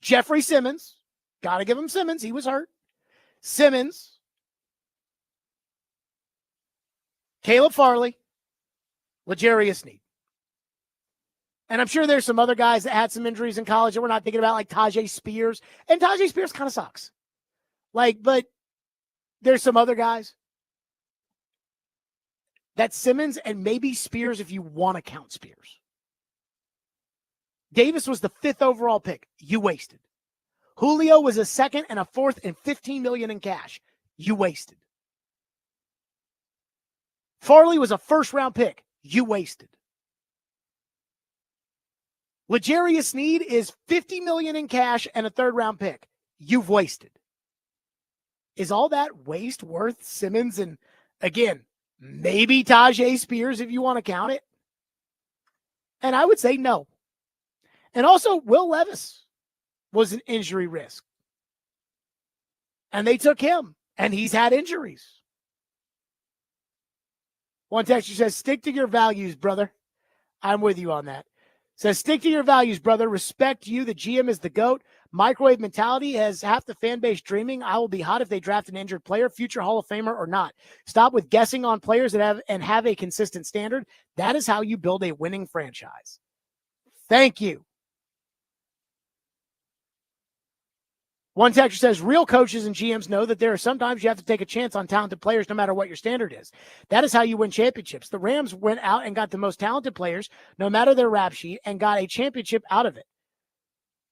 Jeffrey Simmons, got to give him Simmons, he was hurt. Simmons, Caleb Farley, L'Jarius Sneed. And I'm sure there's some other guys that had some injuries in college that we're not thinking about, like Tajay Spears. And Tajay Spears kind of sucks. But there's some other guys. That's Simmons and maybe Spears if you want to count Spears. Davis was the 5th overall pick. You wasted. Julio was a 2nd and a 4th and $15 million in cash. You wasted. Farley was a 1st-round pick. You wasted. L'Jarius Sneed is $50 million in cash and a 3rd-round pick. You've wasted. Is all that waste worth Simmons and, again, maybe Tajay Spears if you want to count it? And I would say no. And also, Will Levis was an injury risk. And they took him, and he's had injuries. One texter says, stick to your values, brother. I'm with you on that. Says, stick to your values, brother. Respect you. The GM is the GOAT. Microwave mentality has half the fan base dreaming. I will be hot if they draft an injured player, future Hall of Famer or not. Stop with guessing on players that have a consistent standard. That is how you build a winning franchise. Thank you. One texter says, real coaches and GMs know that there are sometimes you have to take a chance on talented players no matter what your standard is. That is how you win championships. The Rams went out and got the most talented players, no matter their rap sheet, and got a championship out of it.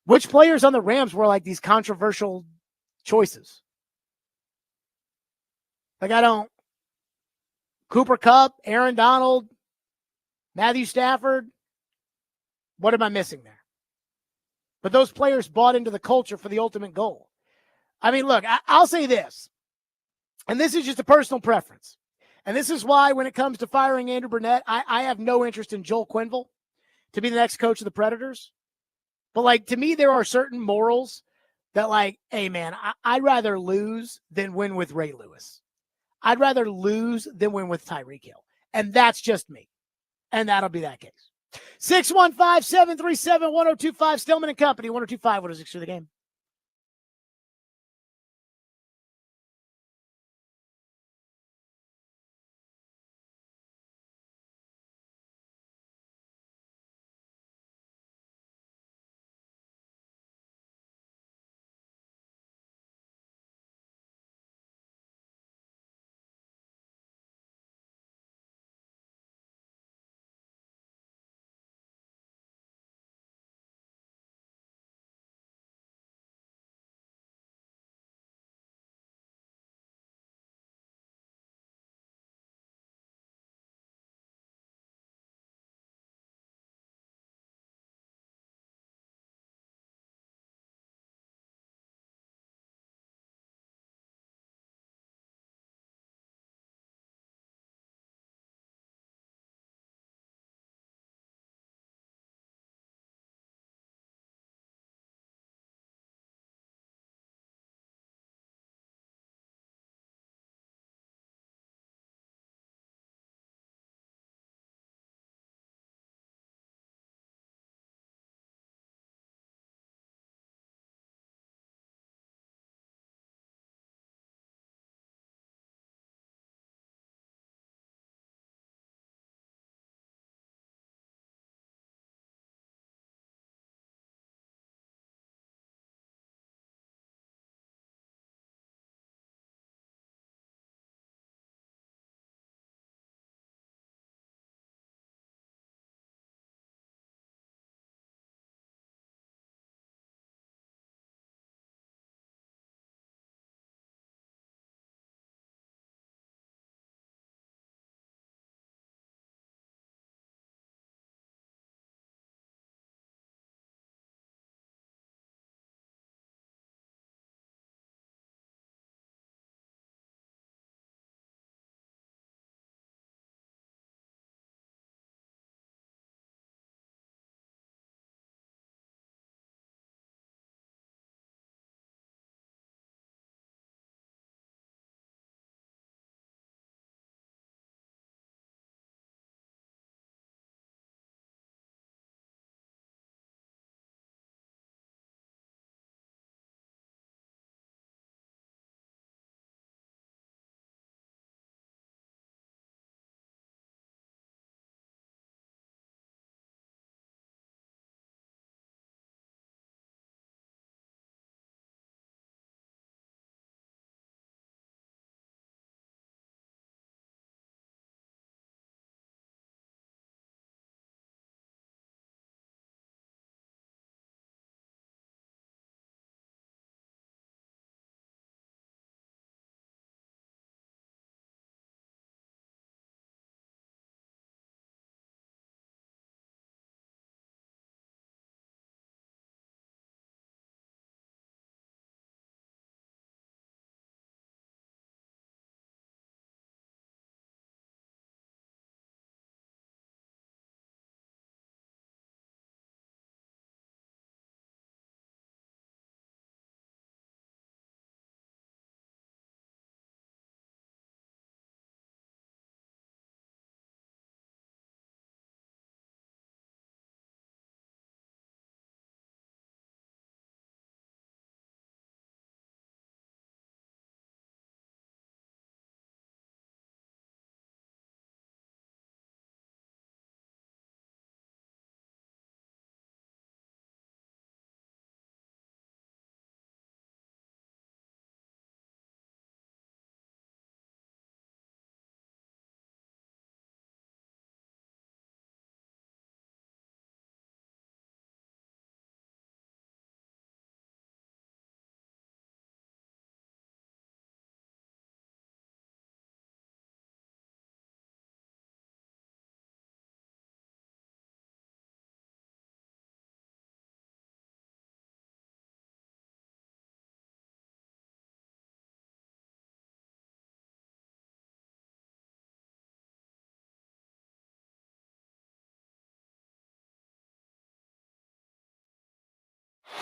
Which players on the Rams were like these controversial choices? Cooper Kupp, Aaron Donald, Matthew Stafford. What am I missing there? But those players bought into the culture for the ultimate goal. I mean, look, I'll say this, and this is just a personal preference. And this is why when it comes to firing Andrew Burnett, I have no interest in Joel Quenneville to be the next coach of the Predators. But, to me, there are certain morals that, hey, man, I'd rather lose than win with Ray Lewis. I'd rather lose than win with Tyreek Hill. And that's just me. And that'll be that case. 615-737-1025, Stillman and Company, 1025, 106 through the game.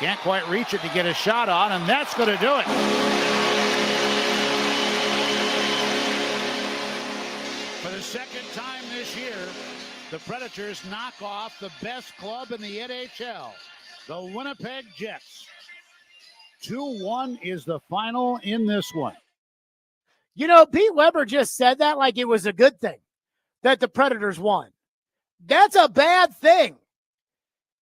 Can't quite reach it to get a shot on, and that's going to do it. For the second time this year, the Predators knock off the best club in the NHL, the Winnipeg Jets. 2-1 is the final in this one. You know, Pete Weber just said that like it was a good thing that the Predators won. That's a bad thing.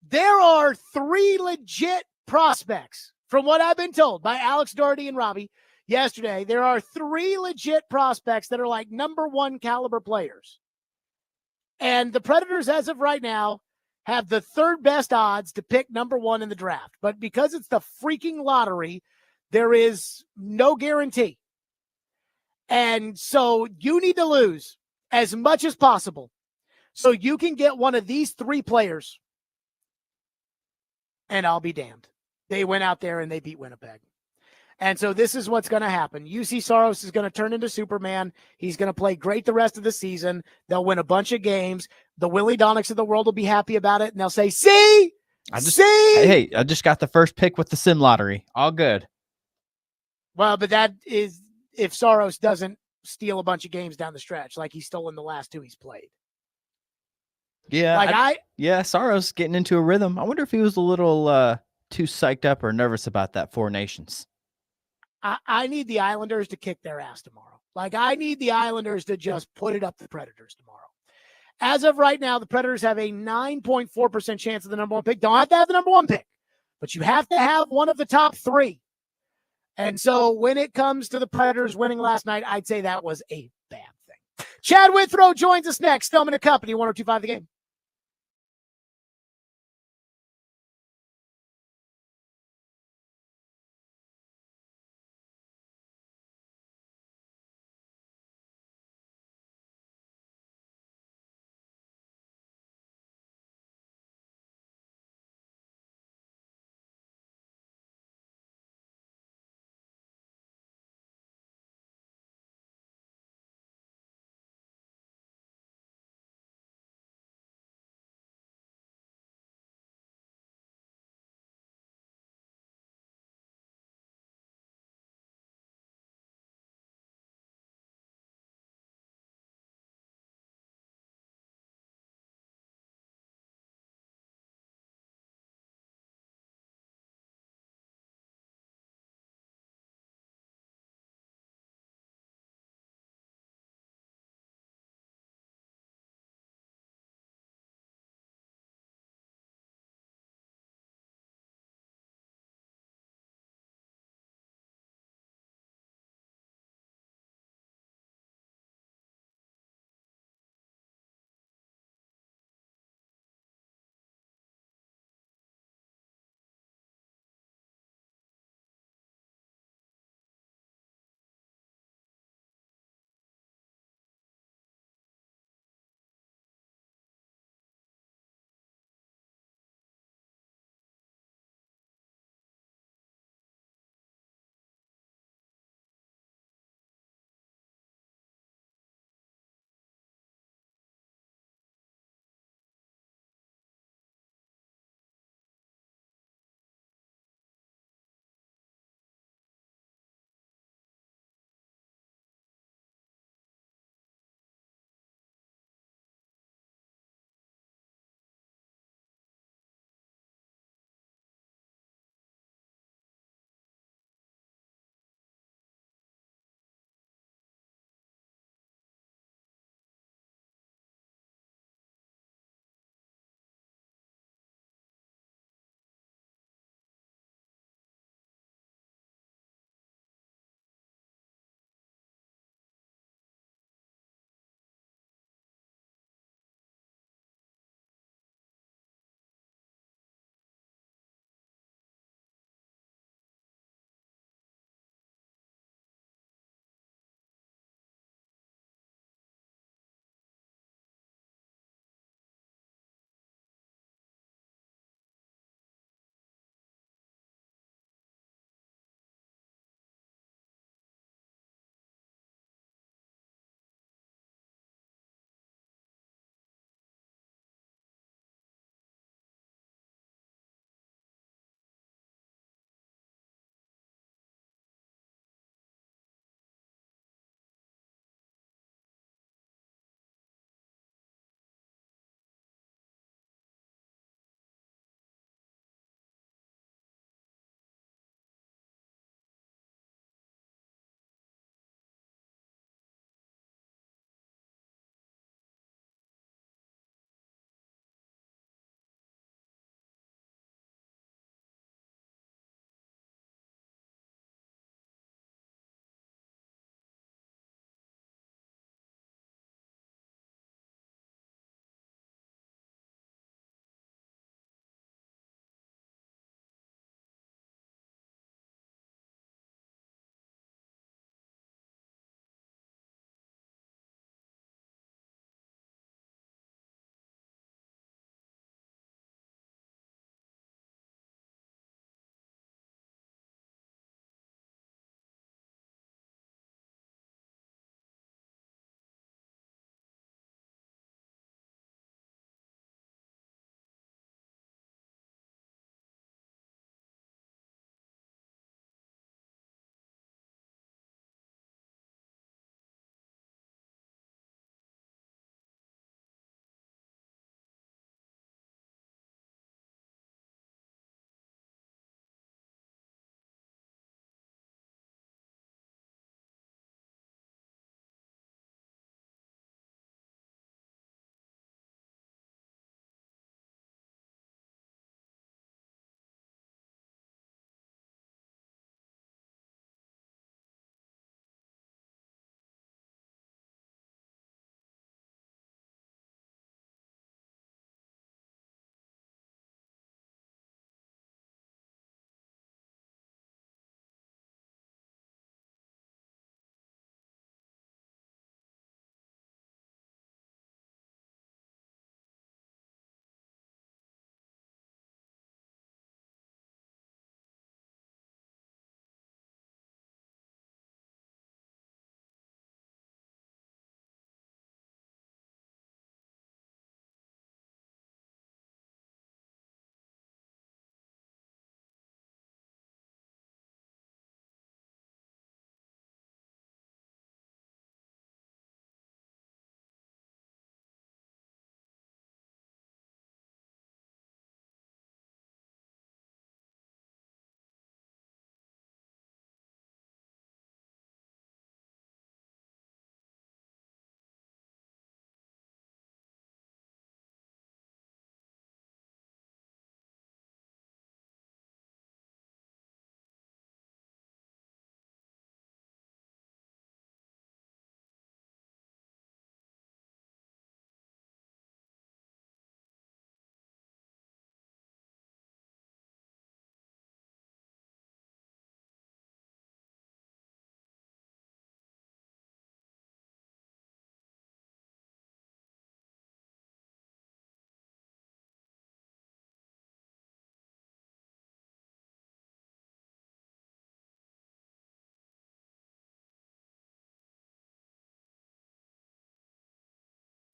There are 3 legit prospects, from what I've been told by Alex Doherty and Robbie yesterday. There are 3 legit prospects that are like number 1 caliber players. And the Predators, as of right now, have the 3rd best odds to pick number 1 in the draft. But because it's the freaking lottery, there is no guarantee. And so you need to lose as much as possible so you can get one of these 3 players. And I'll be damned. They went out there and they beat Winnipeg. And so this is what's going to happen. UC Saros is going to turn into Superman. He's going to play great the rest of the season. They'll win a bunch of games. The Willie Doniks of the world will be happy about it. And they'll say, see? I just got the first pick with the sim lottery. All good. Well, but that is if Saros doesn't steal a bunch of games down the stretch like he's stolen the last 2 he's played. Yeah, Saros getting into a rhythm. I wonder if he was a little too psyched up or nervous about that 4 Nations. I need the Islanders to kick their ass tomorrow. I need the Islanders to just put it up the Predators tomorrow. As of right now, the Predators have a 9.4% chance of the number 1 pick. Don't have to have the number 1 pick, but you have to have one of the top 3. And so when it comes to the Predators winning last night, I'd say that was a bad thing. Chad Withrow joins us next. Stillman and Company, 102.5 The Game.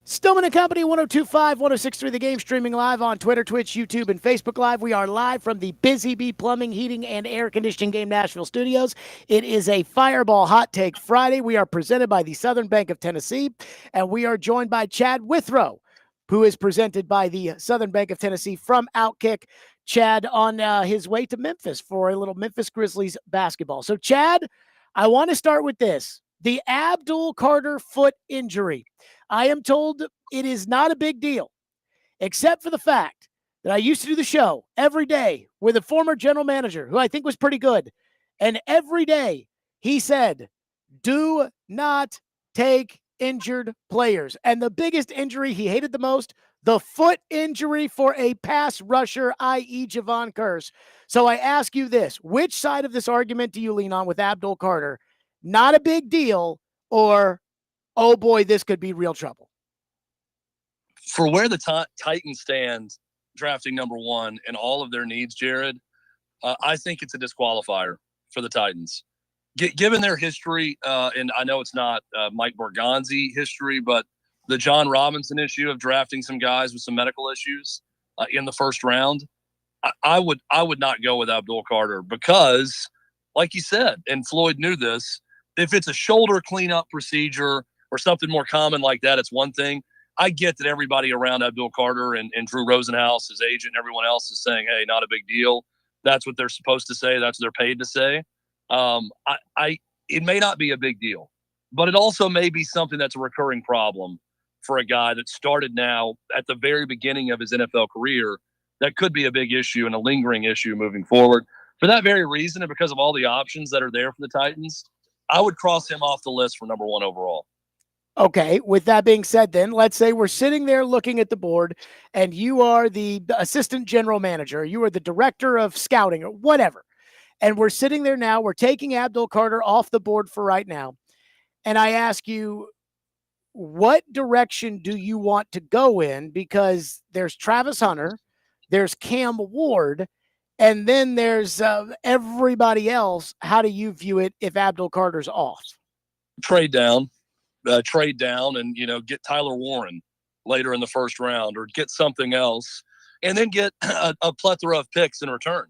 Stillman and Company, 102.5, 106.3 The Game, streaming live on Twitter, Twitch, YouTube, and Facebook Live. We are live from the Busy Bee Plumbing, Heating, and Air Conditioning Game Nashville studios. It is a Fireball Hot Take Friday. We are presented by the Southern Bank of Tennessee, and we are joined by Chad Withrow, who is presented by the Southern Bank of Tennessee from Outkick. Chad on his way to Memphis for a little Memphis Grizzlies basketball. So, Chad, I want to start with this. The Abdul Carter foot injury. I am told it is not a big deal, except for the fact that I used to do the show every day with a former general manager who I think was pretty good. And every day he said, do not take injured players. And the biggest injury he hated the most, the foot injury for a pass rusher, i.e. Javon Curse. So I ask you this, which side of this argument do you lean on with Abdul Carter? Not a big deal, or, oh boy, this could be real trouble? For where the Titans stand drafting number one and all of their needs, Jared, I think it's a disqualifier for the Titans. Given their history, and I know it's not Mike Borgonzi history, but the John Robinson issue of drafting some guys with some medical issues in the first round, I would not go with Abdul Carter because, like you said, and Floyd knew this, if it's a shoulder cleanup procedure or something more common like that, it's one thing. I get that everybody around Abdul Carter and Drew Rosenhaus, his agent, and everyone else is saying, hey, not a big deal. That's what they're supposed to say. That's what they're paid to say. It may not be a big deal, but it also may be something that's a recurring problem for a guy that started now at the very beginning of his NFL career. That could be a big issue and a lingering issue moving forward. For that very reason, and because of all the options that are there for the Titans, I would cross him off the list for number one overall. Okay, with that being said, then let's say we're sitting there looking at the board and you are the assistant general manager, you are the director of scouting or whatever. And we're sitting there now, we're taking Abdul Carter off the board for right now. And I ask you, what direction do you want to go in? Because there's Travis Hunter, there's Cam Ward, and then there's everybody else. How do you view it if Abdul Carter's off? Trade down and, get Tyler Warren later in the first round or get something else and then get a plethora of picks in return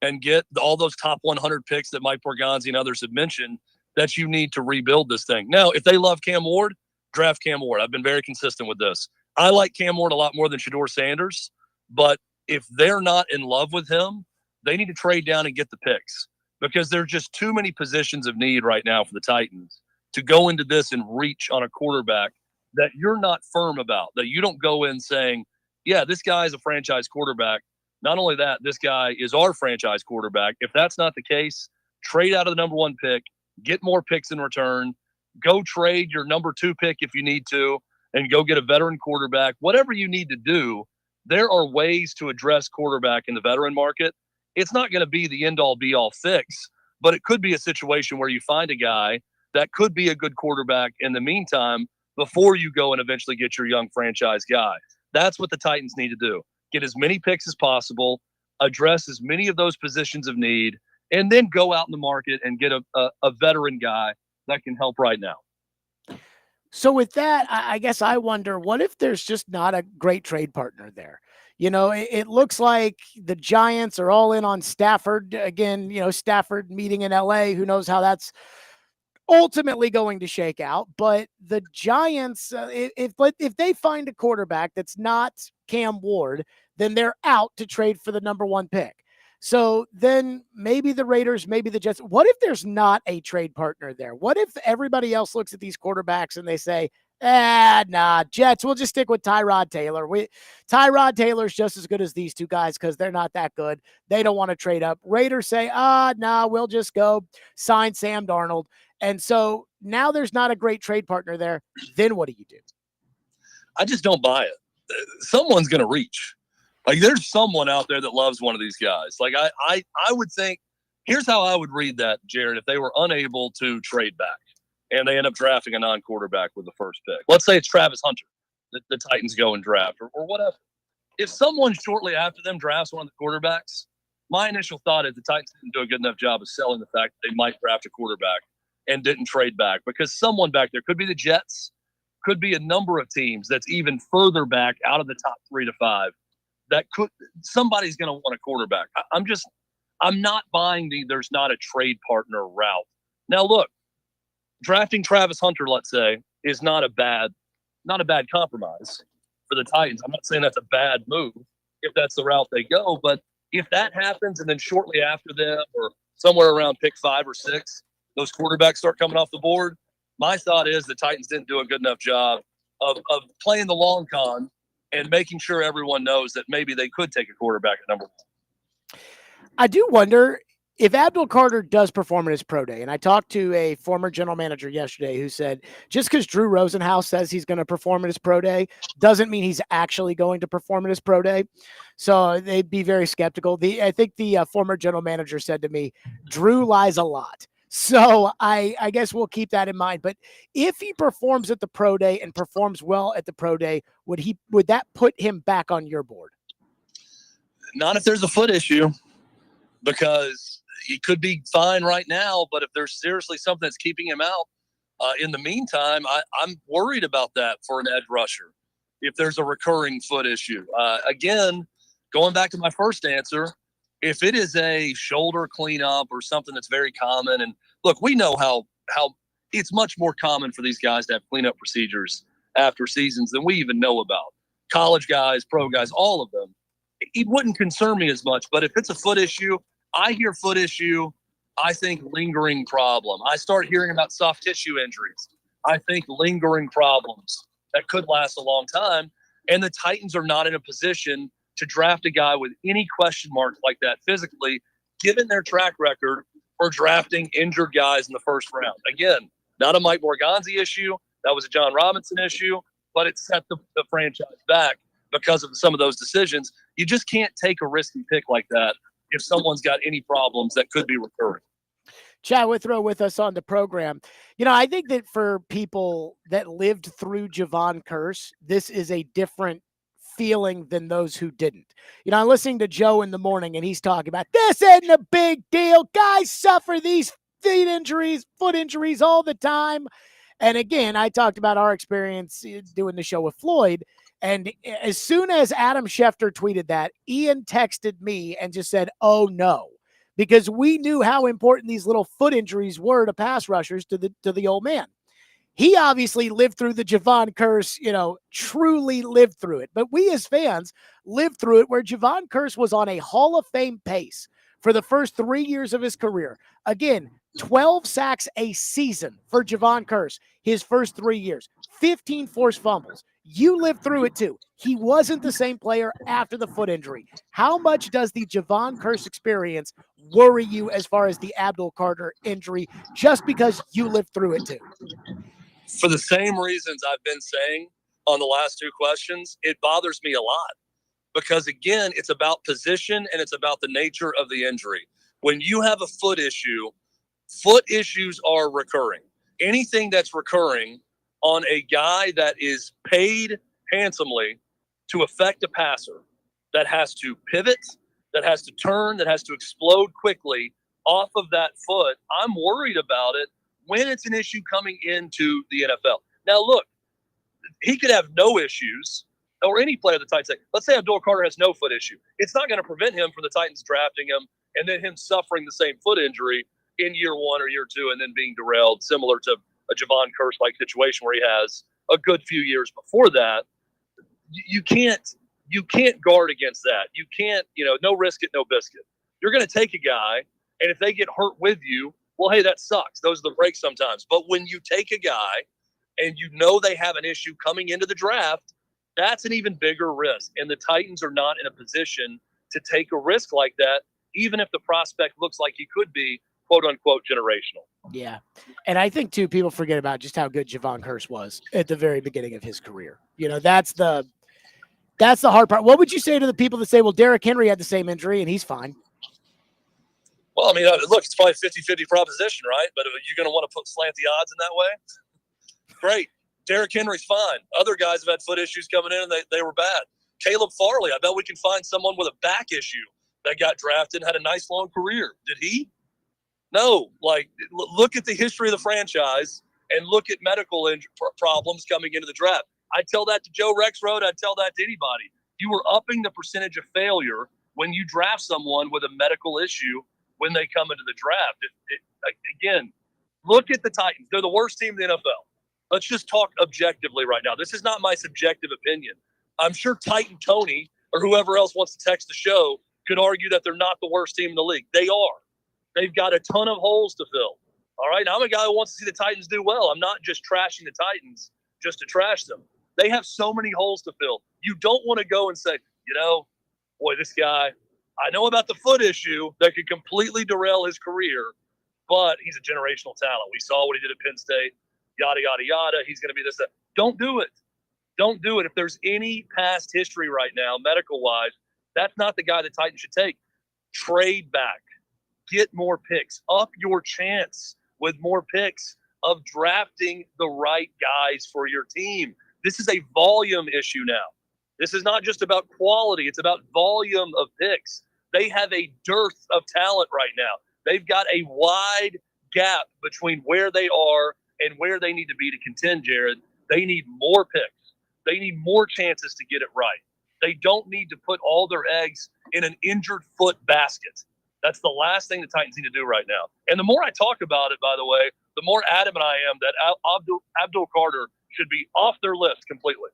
and get all those top 100 picks that Mike Borgonzi and others have mentioned that you need to rebuild this thing. Now, if they love Cam Ward, draft Cam Ward. I've been very consistent with this. I like Cam Ward a lot more than Shadur Sanders, but if they're not in love with him, they need to trade down and get the picks because there's just too many positions of need right now for the Titans to go into this and reach on a quarterback that you're not firm about, that you don't go in saying, yeah, this guy is a franchise quarterback. Not only that, this guy is our franchise quarterback. If that's not the case, trade out of the number one pick, get more picks in return, go trade your number two pick if you need to, and go get a veteran quarterback. Whatever you need to do, there are ways to address quarterback in the veteran market. It's not going to be the end-all, be-all fix, but it could be a situation where you find a guy that could be a good quarterback in the meantime before you go and eventually get your young franchise guy. That's what the Titans need to do. Get as many picks as possible, address as many of those positions of need, and then go out in the market and get a veteran guy that can help right now. So with that, I guess I wonder, what if there's just not a great trade partner there? It looks like the Giants are all in on Stafford. Again, Stafford meeting in LA. Who knows how that's ultimately going to shake out? But the Giants, if they find a quarterback that's not Cam Ward, then they're out to trade for the number one pick. So then maybe the Raiders, maybe the Jets. What if there's not a trade partner there? What if everybody else looks at these quarterbacks and they say, nah, Jets, we'll just stick with Tyrod Taylor. Tyrod Taylor's just as good as these two guys because they're not that good. They don't want to trade up. Raiders say, nah, we'll just go sign Sam Darnold. And so now there's not a great trade partner there. Then what do you do? I just don't buy it. Someone's going to reach. Like, there's someone out there that loves one of these guys. Like, I would think, here's how I would read that, Jared, if they were unable to trade back and they end up drafting a non-quarterback with the first pick. Let's say it's Travis Hunter that the Titans go and draft or whatever. If someone shortly after them drafts one of the quarterbacks, my initial thought is the Titans didn't do a good enough job of selling the fact that they might draft a quarterback and didn't trade back because someone back there, could be the Jets, could be a number of teams that's even further back out of the top 3 to 5 that somebody's going to want a quarterback. I'm not buying there's not a trade partner route. Now look, drafting Travis Hunter, let's say, is not a bad compromise for the Titans. I'm not saying that's a bad move if that's the route they go, but if that happens and then shortly after them or somewhere around pick 5 or 6, those quarterbacks start coming off the board, my thought is the Titans didn't do a good enough job of playing the long con and making sure everyone knows that maybe they could take a quarterback at number 1. I do wonder if Abdul Carter does perform at his pro day. And I talked to a former general manager yesterday who said just because Drew Rosenhaus says he's going to perform at his pro day doesn't mean he's actually going to perform at his pro day. So they'd be very skeptical. I think the former general manager said to me, Drew lies a lot. So I guess we'll keep that in mind. But if he performs at the pro day and performs well at the pro day, would that put him back on your board? Not if there's a foot issue, because he could be fine right now. But if there's seriously something that's keeping him out in the meantime, I'm worried about that for an edge rusher. If there's a recurring foot issue, again, going back to my first answer, if it is a shoulder cleanup or something that's very common, and look, we know how it's much more common for these guys to have cleanup procedures after seasons than we even know about. College guys, pro guys, all of them. It wouldn't concern me as much, but if it's a foot issue, I hear foot issue, I think lingering problem. I start hearing about soft tissue injuries. I think lingering problems that could last a long time, and the Titans are not in a position to draft a guy with any question marks like that physically, given their track record for drafting injured guys in the first round. Again, not a Mike Morganzi issue. That was a John Robinson issue, but it set the franchise back because of some of those decisions. You just can't take a risky pick like that if someone's got any problems that could be recurring. Chad Withrow with us on the program. I think that for people that lived through Javon Curse, this is a different feeling than those who didn't. I'm listening to Joe in the morning and he's talking about this isn't a big deal. Guys suffer these foot injuries all the time. And again, I talked about our experience doing the show with Floyd. And as soon as Adam Schefter tweeted that, Ian texted me and just said, oh no, because we knew how important these little foot injuries were to pass rushers to the old man. He obviously lived through the Javon Curse, truly lived through it. But we as fans lived through it where Javon Curse was on a Hall of Fame pace for the first 3 years of his career. Again, 12 sacks a season for Javon Curse his first 3 years, 15 forced fumbles. You lived through it too. He wasn't the same player after the foot injury. How much does the Javon Curse experience worry you as far as the Abdul Carter injury, just because you lived through it too? For the same reasons I've been saying on the last 2 questions, it bothers me a lot because, again, it's about position and it's about the nature of the injury. When you have a foot issue, foot issues are recurring. Anything that's recurring on a guy that is paid handsomely to affect a passer that has to pivot, that has to turn, that has to explode quickly off of that foot, I'm worried about it when it's an issue coming into the NFL. Now, look, he could have no issues, or any player the Titans say. Let's say Abdul Carter has no foot issue. It's not going to prevent him from the Titans drafting him and then him suffering the same foot injury in year 1 or year 2 and then being derailed, similar to a Javon Curse-like situation where he has a good few years before that. You can't guard against that. You can't, no risk it, no biscuit. You're going to take a guy, and if they get hurt with you, well, hey, that sucks. Those are the breaks sometimes. But when you take a guy and you know they have an issue coming into the draft, that's an even bigger risk. And the Titans are not in a position to take a risk like that, even if the prospect looks like he could be, quote unquote, generational. Yeah. And I think too, people forget about just how good Javon Curse was at the very beginning of his career. That's the hard part. What would you say to the people that say, well, Derrick Henry had the same injury and he's fine? Well, I mean, look, it's probably 50-50 proposition, right? But are you going to want to slant the odds in that way? Great. Derrick Henry's fine. Other guys have had foot issues coming in and they were bad. Caleb Farley, I bet we can find someone with a back issue that got drafted and had a nice long career. Did he? No. Look at the history of the franchise. and look at medical problems coming into the draft. I tell that to Joe Rexrode. I tell that to anybody. You are upping the percentage of failure when you draft someone with a medical issue when they come into the draft. Again, look at the Titans. They're the worst team in the NFL. Let's just talk objectively right now. This is not my subjective opinion. I'm sure Titan Tony or whoever else wants to text the show could argue that they're not the worst team in the league. They are. They've got a ton of holes to fill. All right, now I'm a guy who wants to see the Titans do well. I'm not just trashing the Titans just to trash them. They have so many holes to fill. You don't want to go and say, boy, this guy, I know about the foot issue that could completely derail his career, but he's a generational talent. We saw what he did at Penn State, yada, yada, yada. He's going to be this, that. Don't do it. Don't do it. If there's any past history right now, medical-wise, that's not the guy the Titans should take. Trade back. Get more picks. Up your chance with more picks of drafting the right guys for your team. This is a volume issue now. This is not just about quality. It's about volume of picks. They have a dearth of talent right now. They've got a wide gap between where they are and where they need to be to contend, Jared. They need more picks. They need more chances to get it right. They don't need to put all their eggs in an injured foot basket. That's the last thing the Titans need to do right now. And the more I talk about it, by the way, the more adamant I am that Abdul Carter should be off their list completely.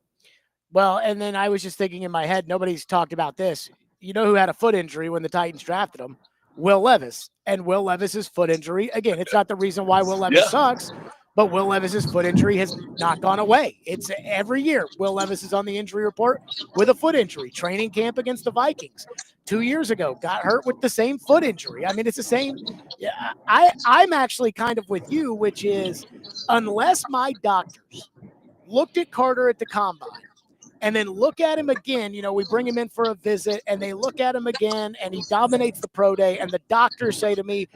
Well, and then I was just thinking in my head, nobody's talked about this. You know who had a foot injury when the Titans drafted him? Will Levis. And Will Levis's foot injury, again, it's not the reason why Will Levis sucks, but Will Levis's foot injury has not gone away. It's every year. Will Levis is on the injury report with a foot injury. Training camp against the Vikings 2 years ago, got hurt with the same foot injury. I mean, it's the same. Yeah, I'm actually kind of with you, which is unless my doctors looked at Carter at the combine and then look at him again, we bring him in for a visit and they look at him again and he dominates the pro day and the doctors say to me,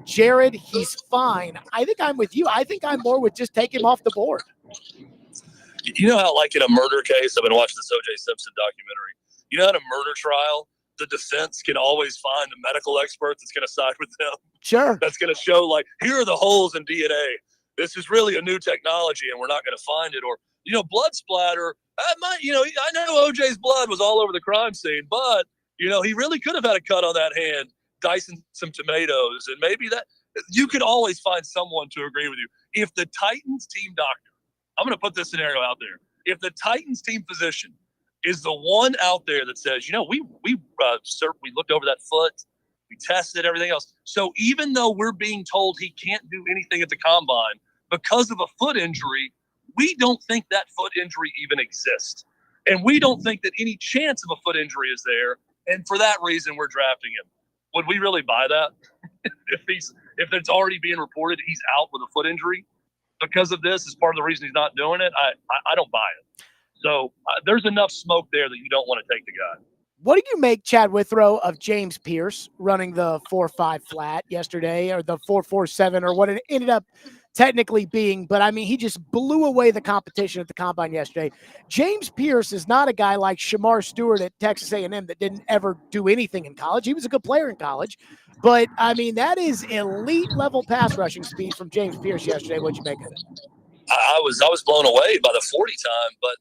Jared, he's fine. I think I'm with you. I think I'm more with just take him off the board. You know how, like in a murder case, I've been watching this O.J. Simpson documentary. You know, in a murder trial, the defense can always find a medical expert that's going to side with them. Sure. That's going to show, like, here are the holes in DNA. This is really a new technology, and we're not going to find it. Or, blood splatter. I know O.J.'s blood was all over the crime scene, but, he really could have had a cut on that hand, dicing some tomatoes. And maybe that you could always find someone to agree with you. If the Titans team doctor, I'm going to put this scenario out there. If the Titans team physician is the one out there that says, we looked over that foot, we tested everything else. So even though we're being told he can't do anything at the combine because of a foot injury, we don't think that foot injury even exists. And we don't think that any chance of a foot injury is there. And for that reason, we're drafting him. Would we really buy that? if it's already being reported he's out with a foot injury because of this is part of the reason he's not doing it, I don't buy it. So there's enough smoke there that you don't want to take the guy. What did you make, Chad Withrow, of James Pierce running the 4.5 flat yesterday, or the 4.47, or what it ended up technically being? But, I mean, he just blew away the competition at the combine yesterday. James Pierce is not a guy like Shamar Stewart at Texas A&M that didn't ever do anything in college. He was a good player in college. But, I mean, that is elite-level pass rushing speed from James Pierce yesterday. What'd you make of it? I was blown away by the 40 time, but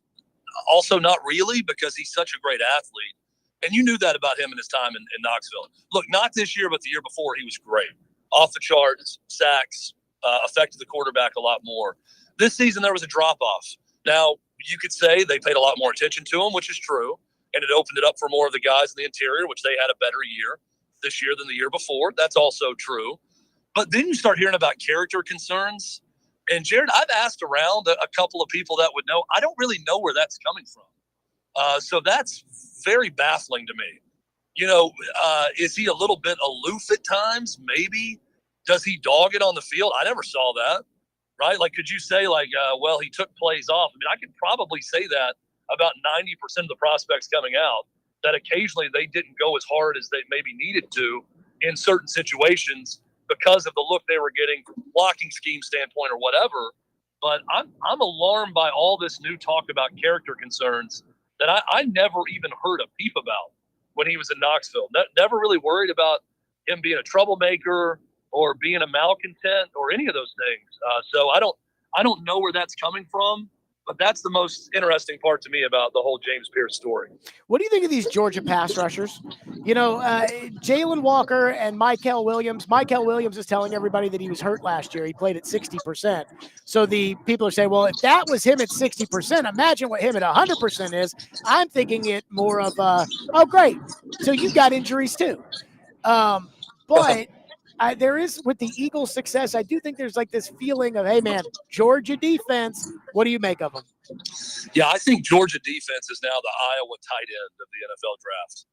also not really because he's such a great athlete. And you knew that about him in his time in Knoxville. Look, not this year, but the year before, he was great. Off the charts, sacks, affected the quarterback a lot more. This season, there was a drop-off. Now, you could say they paid a lot more attention to him, which is true, and it opened it up for more of the guys in the interior, which they had a better year this year than the year before. That's also true. But then you start hearing about character concerns. And, Jared, I've asked around a couple of people that would know. I don't really know where that's coming from. So that's very baffling to me. Is he a little bit aloof at times? Maybe. Does he dog it on the field? I never saw that, right? Like, could you say, well, he took plays off? I mean, I could probably say that about 90% of the prospects coming out, that occasionally they didn't go as hard as they maybe needed to in certain situations because of the look they were getting from a blocking scheme standpoint or whatever. But I'm alarmed by all this new talk about character concerns that I never even heard a peep about when he was in Knoxville. Never really worried about him being a troublemaker or being a malcontent or any of those things. So I I don't know where that's coming from, but that's the most interesting part to me about the whole James Pierce story. What do you think of these Georgia pass rushers? You know, Jalen Walker and Mykel Williams. Mykel Williams is telling everybody that he was hurt last year. He played at 60%. So the people are saying, well, if that was him at 60%, imagine what him at 100% is. I'm thinking it more of, oh, great. So you got injuries too. But there is, with the Eagles' success, I do think there's like this feeling of, hey, man, Georgia defense, what do you make of them? Yeah, I think Georgia defense is now the Iowa tight end of the NFL draft.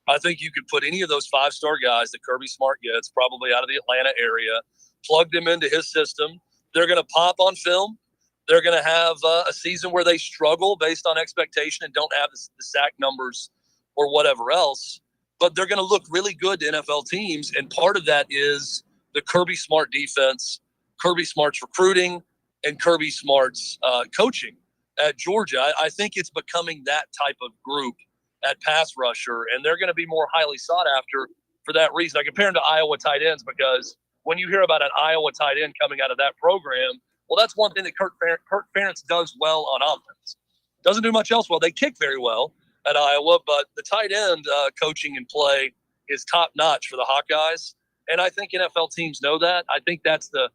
I think you could put any of those 5-star guys that Kirby Smart gets, probably out of the Atlanta area, plug them into his system. They're going to pop on film. They're going to have a season where they struggle based on expectation and don't have the sack numbers or whatever else. But they're going to look really good to NFL teams. And part of that is the Kirby Smart defense, Kirby Smart's recruiting, and Kirby Smart's coaching at Georgia. I think it's becoming that type of group at pass rusher, and they're going to be more highly sought after for that reason. I compare them to Iowa tight ends because when you hear about an Iowa tight end coming out of that program, well, that's one thing that Kirk Ferentz does well on offense. Doesn't do much else well. They kick very well at Iowa, but the tight end coaching and play is top notch for the Hawkeyes, and I think NFL teams know that. I think that's the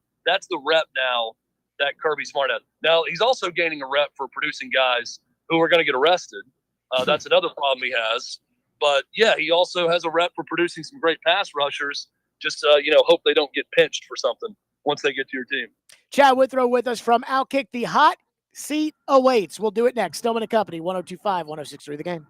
rep now that Kirby Smart has. Now, he's also gaining a rep for producing guys who are going to get arrested. That's another problem he has. But, yeah, he also has a rep for producing some great pass rushers. Just, hope they don't get pinched for something once they get to your team. Chad Withrow with us from Outkick. The hot seat awaits. We'll do it next. Stillman and Company, 102.5, 106.3 The Game.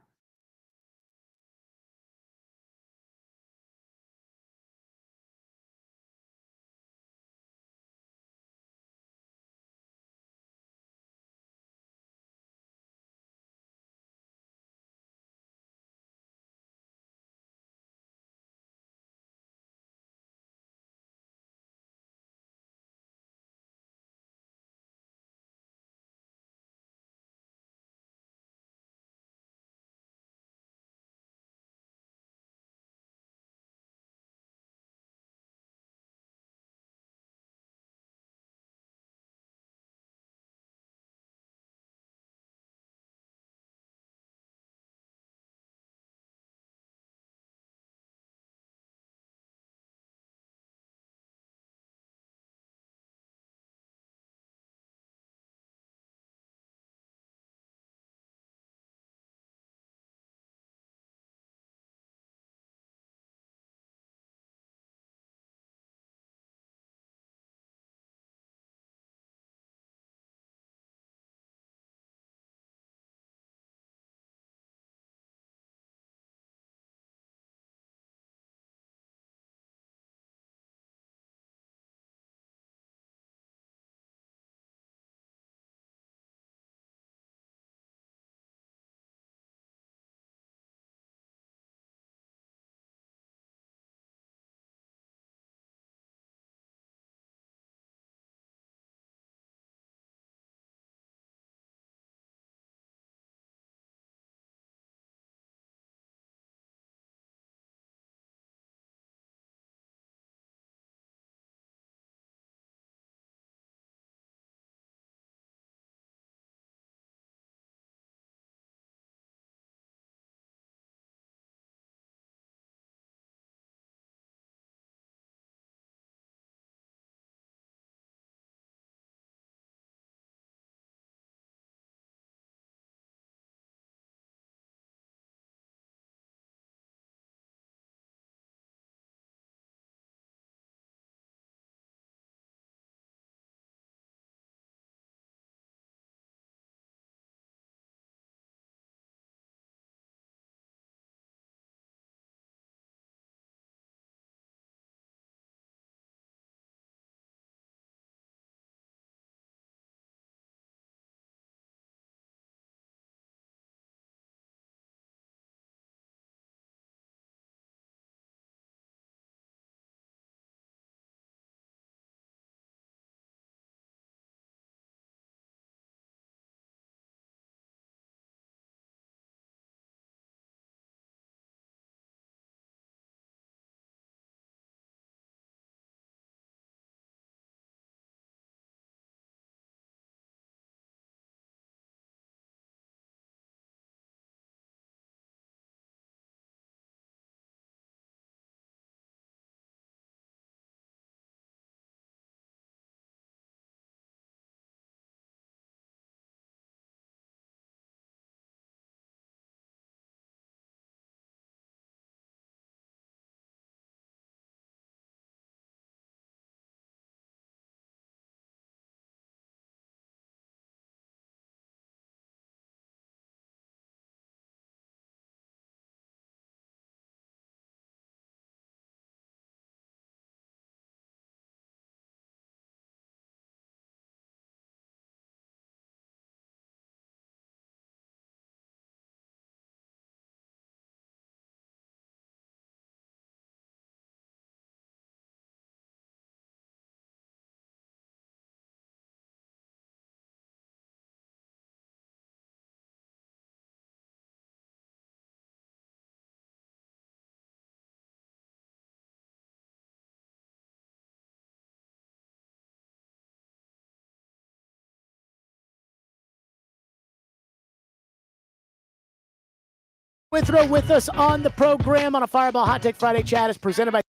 Withrow with us on the program on a Fireball Hot Take Friday chat is presented by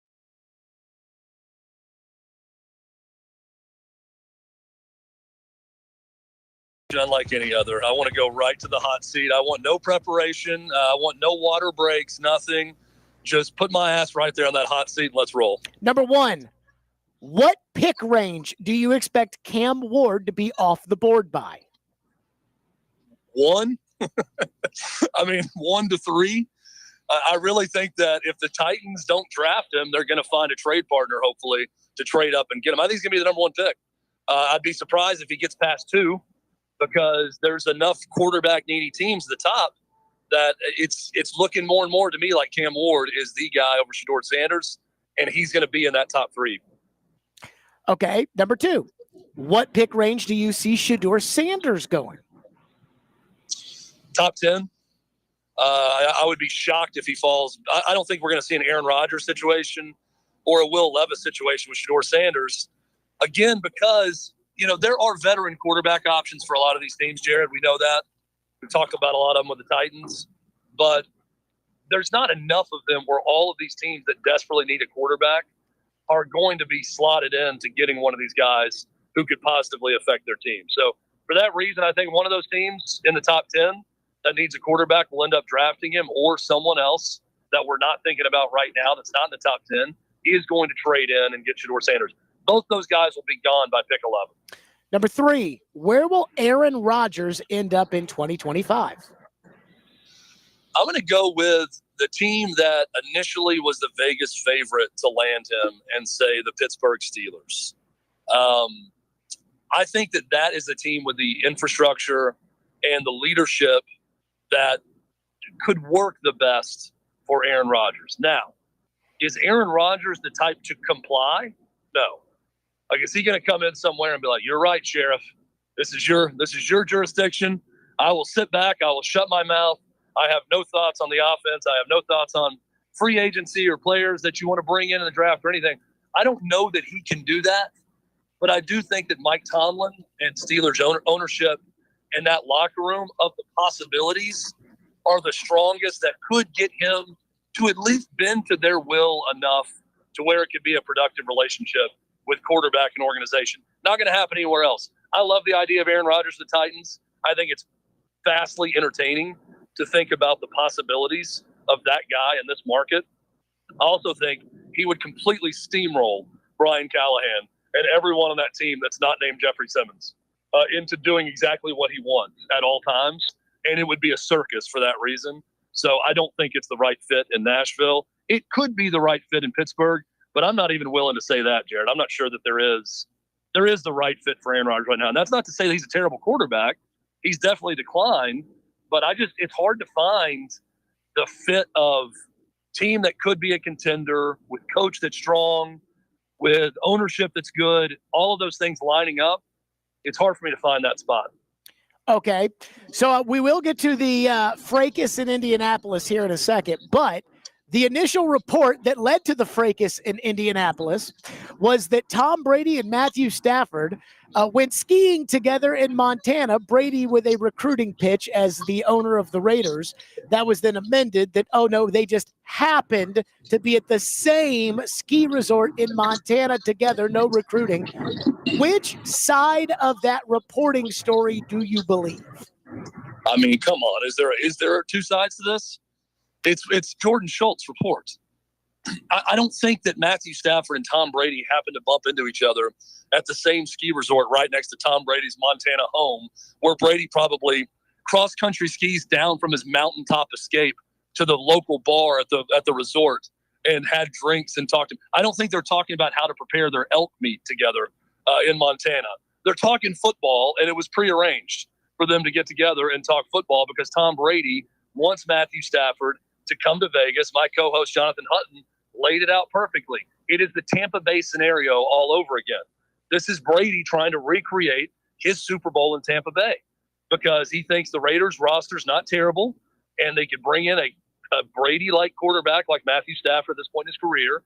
unlike any other. I want to go right to the hot seat. I want no preparation. I want no water breaks, nothing. Just put my ass right there on that hot seat and let's roll. Number one. What pick range do you expect Cam Ward to be off the board by? 1. I mean, 1 to 3. I really think that if the Titans don't draft him, they're going to find a trade partner, hopefully, to trade up and get him. I think he's going to be the number 1 pick. I'd be surprised if he gets past 2 because there's enough quarterback-needy teams at the top that it's looking more and more to me like Cam Ward is the guy over Shadur Sanders, and he's going to be in that top 3. Okay, number 2. What pick range do you see Shadur Sanders going? Top 10. I would be shocked if he falls. I don't think we're going to see an Aaron Rodgers situation or a Will Levis situation with Shadur Sanders. Again, because, there are veteran quarterback options for a lot of these teams, Jared. We know that. We've talked about a lot of them with the Titans. But there's not enough of them where all of these teams that desperately need a quarterback are going to be slotted in to getting one of these guys who could positively affect their team. So for that reason, I think one of those teams in the top 10 that needs a quarterback will end up drafting him, or someone else that we're not thinking about right now that's not in the top 10 is going to trade in and get Shadur Sanders. Both those guys will be gone by pick 11. Number 3, where will Aaron Rodgers end up in 2025? I'm going to go with the team that initially was the Vegas favorite to land him and say the Pittsburgh Steelers. I think that is a team with the infrastructure and the leadership that could work the best for Aaron Rodgers. Now, is Aaron Rodgers the type to comply? No. Like, is he going to come in somewhere and be like, "You're right, Sheriff. This is your jurisdiction. I will sit back. I will shut my mouth. I have no thoughts on the offense. I have no thoughts on free agency or players that you want to bring in the draft or anything." I don't know that he can do that, but I do think that Mike Tomlin and Steelers ownership and that locker room of the possibilities are the strongest that could get him to at least bend to their will enough to where it could be a productive relationship with quarterback and organization. Not going to happen anywhere else. I love the idea of Aaron Rodgers, the Titans. I think it's vastly entertaining to think about the possibilities of that guy in this market. I also think he would completely steamroll Brian Callahan and everyone on that team that's not named Jeffrey Simmons into doing exactly what he wants at all times. And it would be a circus for that reason. So I don't think it's the right fit in Nashville. It could be the right fit in Pittsburgh, but I'm not even willing to say that, Jared. I'm not sure that there is the right fit for Aaron Rodgers right now. And that's not to say that he's a terrible quarterback. He's definitely declined, but it's hard to find the fit of team that could be a contender with coach that's strong, with ownership that's good, all of those things lining up. It's hard for me to find that spot. Okay, so we will get to the fracas in Indianapolis here in a second, but the initial report that led to the fracas in Indianapolis was that Tom Brady and Matthew Stafford went skiing together in Montana, Brady with a recruiting pitch as the owner of the Raiders. That was then amended that, oh no, they just happened to be at the same ski resort in Montana together, no recruiting. Which side of that reporting story do you believe? I mean, come on. Is there two sides to this? It's Jordan Schultz reports. I don't think that Matthew Stafford and Tom Brady happened to bump into each other at the same ski resort right next to Tom Brady's Montana home, where Brady probably cross-country skis down from his mountaintop escape to the local bar at the resort and had drinks and talked. I don't think they're talking about how to prepare their elk meat together in Montana. They're talking football, and it was prearranged for them to get together and talk football because Tom Brady wants Matthew Stafford to come to Vegas. My co-host Jonathan Hutton laid it out perfectly. It is the Tampa Bay scenario all over again. This is Brady trying to recreate his Super Bowl in Tampa Bay because he thinks the Raiders roster's not terrible and they could bring in a Brady-like quarterback like Matthew Stafford at this point in his career,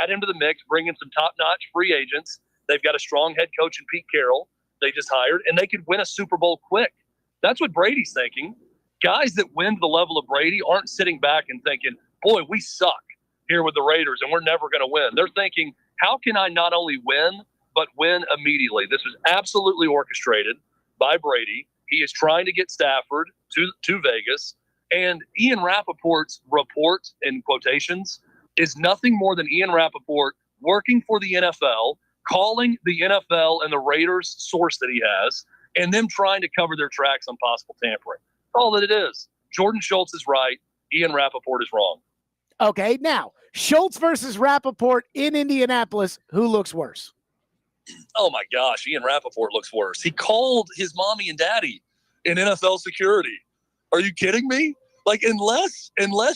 add him to the mix, bring in some top-notch free agents. They've got a strong head coach in Pete Carroll they just hired, and they could win a Super Bowl quick. That's what Brady's thinking. Guys that win to the level of Brady aren't sitting back and thinking, boy, we suck here with the Raiders and we're never going to win. They're thinking, how can I not only win, but win immediately? This was absolutely orchestrated by Brady. He is trying to get Stafford to Vegas. And Ian Rappaport's report, in quotations, is nothing more than Ian Rappaport working for the NFL, calling the NFL and the Raiders source that he has, and them trying to cover their tracks on possible tampering. That's all that it is. Jordan Schultz is right. Ian Rappaport is wrong. Okay, now, Schultz versus Rappaport in Indianapolis, who looks worse? Oh, my gosh, Ian Rappaport looks worse. He called his mommy and daddy in NFL security. Are you kidding me? Like, unless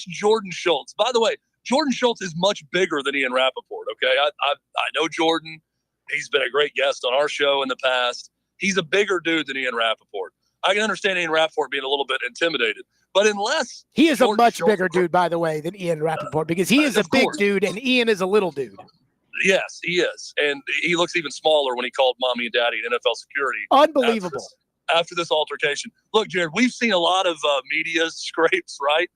Jordan Schultz, by the way, Jordan Schultz is much bigger than Ian Rappaport, okay? I know Jordan. He's been a great guest on our show in the past. He's a bigger dude than Ian Rappaport. I can understand Ian Rappaport being a little bit intimidated. But unless he is Jordan a much Schultz, bigger dude, by the way, than Ian Rappaport, because he is a big dude and Ian is a little dude. Yes, he is. And he looks even smaller when he called mommy and daddy in NFL security. Unbelievable. After this altercation. Look, Jared, we've seen a lot of media scrapes, right?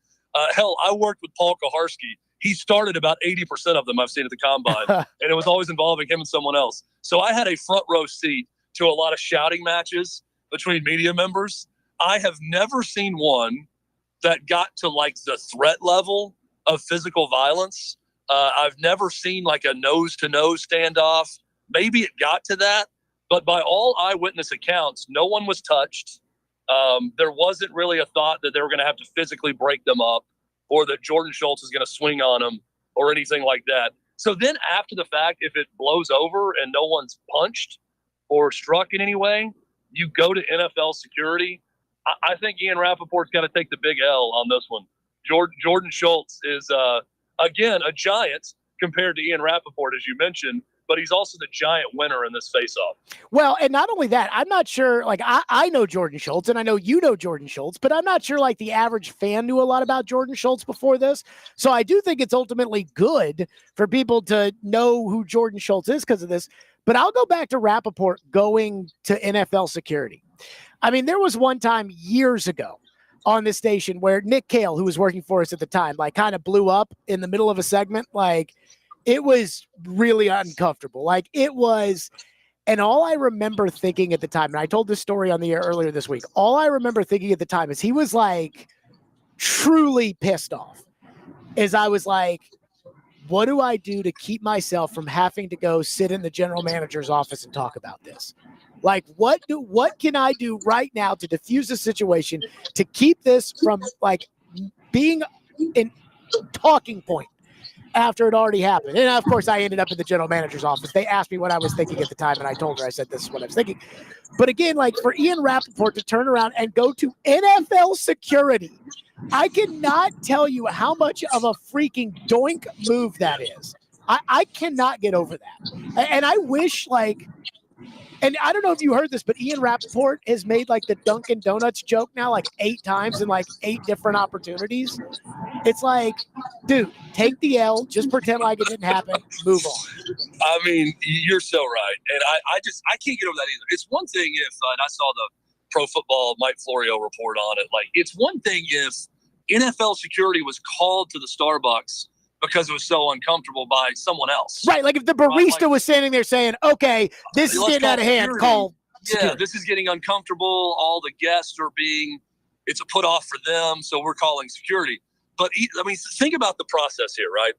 Hell, I worked with Paul Kaharski. He started about 80% of them I've seen at the Combine, and it was always involving him and someone else. So I had a front row seat to a lot of shouting matches between media members. I have never seen one that got to like the threat level of physical violence. I've never seen like a nose-to-nose standoff. Maybe it got to that, but by all eyewitness accounts, no one was touched. There wasn't really a thought that they were going to have to physically break them up or that Jordan Schultz is going to swing on them or anything like that. So then after the fact, if it blows over and no one's punched or struck in any way, you go to NFL security. I think Ian Rappaport's got to take the big L on this one. Jordan Schultz is, again, a giant compared to Ian Rappaport, as you mentioned, but he's also the giant winner in this face-off. Well, and not only that, I'm not sure, like, I know Jordan Schultz, and I know you know Jordan Schultz, but I'm not sure, like, the average fan knew a lot about Jordan Schultz before this. So I do think it's ultimately good for people to know who Jordan Schultz is because of this. But I'll go back to Rappaport going to NFL security. I mean, there was one time years ago on this station where Nick Cale, who was working for us at the time, like, kind of blew up in the middle of a segment. Like, it was really uncomfortable. Like, it was, and all I remember thinking at the time, and I told this story on the air earlier this week, all I remember thinking at the time is he was like truly pissed off. As I was like, what do I do to keep myself from having to go sit in the general manager's office and talk about this? Like, what can I do right now to diffuse the situation to keep this from like being a talking point after it already happened? And of course, I ended up in the general manager's office. They asked me what I was thinking at the time, and I told her, I said, this is what I was thinking. But again, like, for Ian Rappaport to turn around and go to NFL security, I cannot tell you how much of a freaking doink move that is. I cannot get over that. And I wish, like, and I don't know if you heard this, but Ian Rappaport has made like the Dunkin' Donuts joke now like 8 times in like 8 different opportunities. It's like, dude, take the L, just pretend like it didn't happen, move on. I mean, you're so right. And I can't get over that either. It's one thing if, and I saw the Pro Football Mike Florio report on it, like, it's one thing if NFL security was called to the Starbucks because it was so uncomfortable by someone else. Right, like if the barista was standing there saying, okay, this is getting out of hand, call security. Yeah, this is getting uncomfortable. All the guests are it's a put off for them, so we're calling security. But, I mean, think about the process here, right?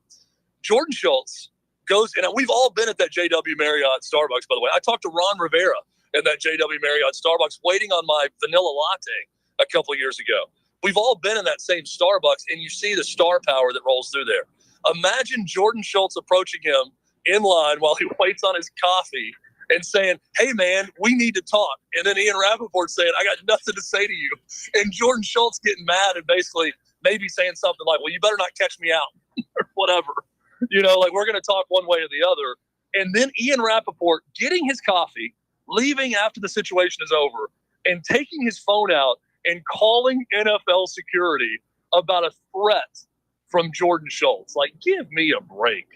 Jordan Schultz goes, and we've all been at that JW Marriott Starbucks, by the way. I talked to Ron Rivera in that JW Marriott Starbucks waiting on my vanilla latte a couple of years ago. We've all been in that same Starbucks, and you see the star power that rolls through there. Imagine Jordan Schultz approaching him in line while he waits on his coffee and saying, hey, man, we need to talk. And then Ian Rappaport saying, I got nothing to say to you. And Jordan Schultz getting mad and basically maybe saying something like, well, you better not catch me out or whatever. You know, like, we're going to talk one way or the other. And then Ian Rappaport getting his coffee, leaving after the situation is over, and taking his phone out and calling NFL security about a threat from Jordan Schultz. Like, give me a break.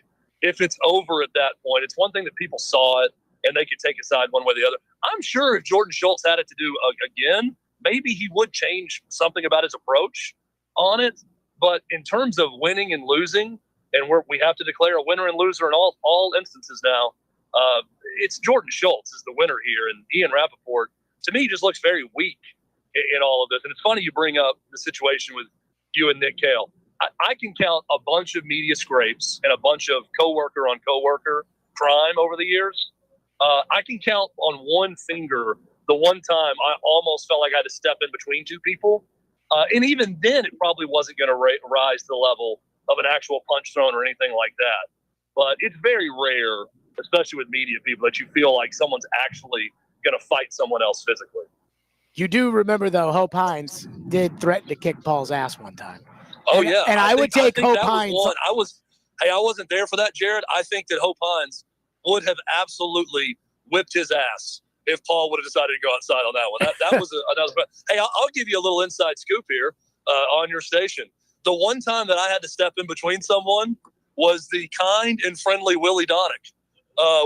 If it's over at that point, it's one thing that people saw it and they could take a side one way or the other. I'm sure if Jordan Schultz had it to do again, maybe he would change something about his approach on it. But in terms of winning and losing, and we have to declare a winner and loser in all instances now, it's Jordan Schultz is the winner here. And Ian Rappaport, to me, just looks very weak in all of this. And it's funny you bring up the situation with you and Nick Cale. I can count a bunch of media scrapes and a bunch of coworker on coworker crime over the years. I can count on one finger the one time I almost felt like I had to step in between two people. And even then, it probably wasn't going to rise to the level of an actual punch thrown or anything like that. But it's very rare, especially with media people, that you feel like someone's actually going to fight someone else physically. You do remember, though, Hope Hines did threaten to kick Paul's ass one time. Oh, yeah. And I would take Hope Hines. I wasn't there for that, Jared. I think that Hope Hines would have absolutely whipped his ass if Paul would have decided to go outside on that one. That was another. Hey, I'll give you a little inside scoop here on your station. The one time that I had to step in between someone was the kind and friendly Willie Donick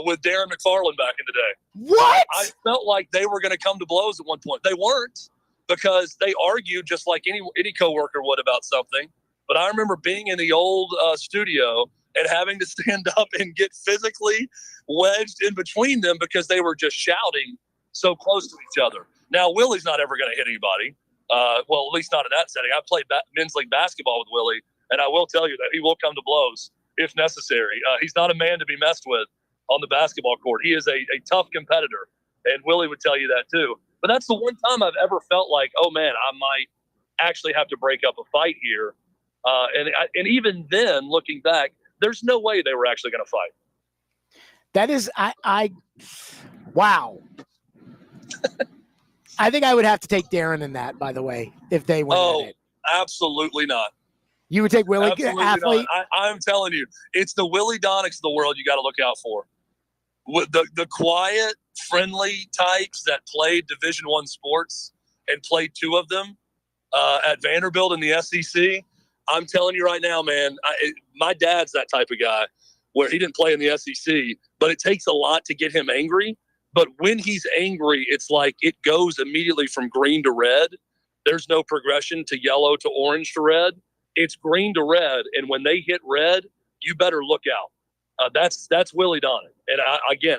with Darren McFarland back in the day. What? I felt like they were going to come to blows at one point. They weren't, because they argued just like any coworker would about something. But I remember being in the old studio and having to stand up and get physically wedged in between them because they were just shouting so close to each other. Now, Willie's not ever going to hit anybody. Well, at least not in that setting. I played men's league basketball with Willie, and I will tell you that he will come to blows if necessary. He's not a man to be messed with on the basketball court. He is a tough competitor, and Willie would tell you that too. But that's the one time I've ever felt like, oh, man, I might actually have to break up a fight here. And even then, looking back, there's no way they were actually going to fight. That is, wow. I think I would have to take Darren in that, by the way, if they went at it. Absolutely not. You would take Willie, Absolutely athlete? not. I'm telling you, it's the Willie Donicks of the world you got to look out for. With the quiet, friendly types that played Division I sports and played two of them at Vanderbilt in the SEC. I'm telling you right now, man, my dad's that type of guy where he didn't play in the SEC, but it takes a lot to get him angry. But when he's angry, it's like it goes immediately from green to red. There's no progression to yellow to orange to red. It's green to red. And when they hit red, you better look out. That's Willie Donick. And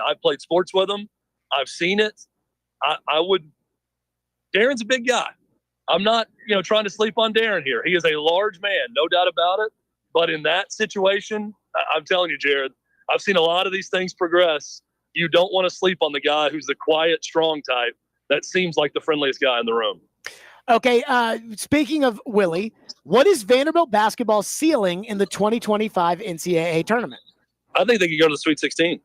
I've played sports with him. I've seen it. Darren's a big guy. I'm not, trying to sleep on Darren here. He is a large man, no doubt about it. But in that situation, I'm telling you, Jared, I've seen a lot of these things progress. You don't want to sleep on the guy who's the quiet, strong type that seems like the friendliest guy in the room. Okay, speaking of Willie, what is Vanderbilt basketball ceiling in the 2025 NCAA tournament? I think they could go to the Sweet 16.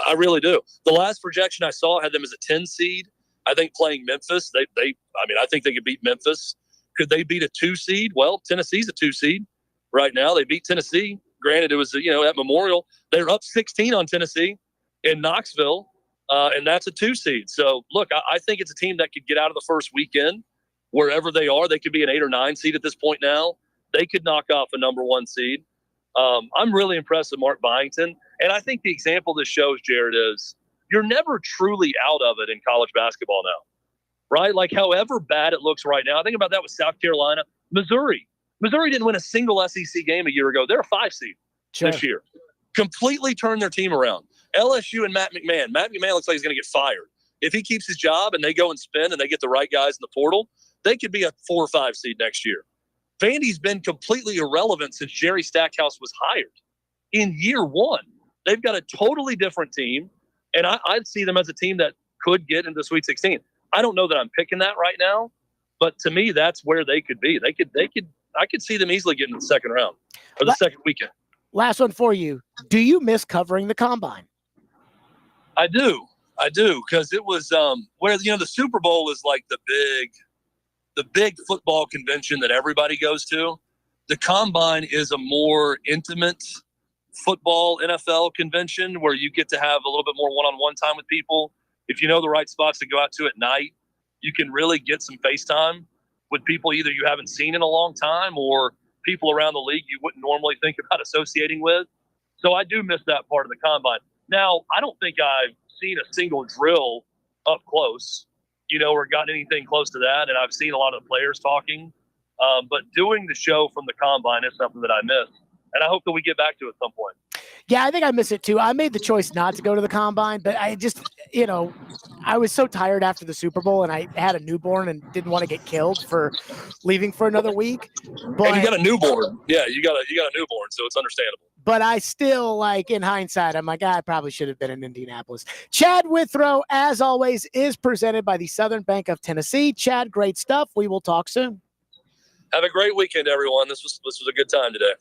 I really do. The last projection I saw had them as a 10 seed. I think playing Memphis, I think they could beat Memphis. Could they beat a 2 seed? Well, Tennessee's a 2 seed right now. They beat Tennessee. Granted, it was, at Memorial. They're up 16 on Tennessee in Knoxville, and that's a 2 seed. So, look, I think it's a team that could get out of the first weekend wherever they are. They could be an 8 or 9 seed at this point now. They could knock off a number 1 seed. I'm really impressed with Mark Byington. And I think the example this shows, Jared, is you're never truly out of it in college basketball now, right? Like, however bad it looks right now, I think about that with South Carolina. Missouri didn't win a single SEC game a year ago. They're a 5 seed this year. Completely turned their team around. LSU and Matt McMahon. Matt McMahon looks like he's going to get fired. If he keeps his job and they go and spin and they get the right guys in the portal, they could be a 4 or 5 seed next year. Vandy's been completely irrelevant since Jerry Stackhouse was hired. In year 1, they've got a totally different team, and I'd see them as a team that could get into the Sweet 16. I don't know that I'm picking that right now, but to me, that's where they could be. I could see them easily getting to the second round or the second weekend. Last one for you. Do you miss covering the Combine? I do, because it was where the Super Bowl is like the big football convention that everybody goes to. The Combine is a more intimate football NFL convention where you get to have a little bit more one-on-one time with people. If you know the right spots to go out to at night, you can really get some FaceTime with people either you haven't seen in a long time or people around the league you wouldn't normally think about associating with. So I do miss that part of the Combine. Now, I don't think I've seen a single drill up close. or gotten anything close to that. And I've seen a lot of players talking. But doing the show from the combine is something that I miss. And I hope that we get back to it at some point. Yeah, I think I miss it too. I made the choice not to go to the combine, but I just, I was so tired after the Super Bowl, and I had a newborn and didn't want to get killed for leaving for another week. But And you got a newborn. Yeah, you got a newborn, so it's understandable. But I still, in hindsight, I'm like, I probably should have been in Indianapolis. Chad Withrow, as always, is presented by the Southern Bank of Tennessee. Chad, great stuff. We will talk soon. Have a great weekend, everyone. This was a good time today.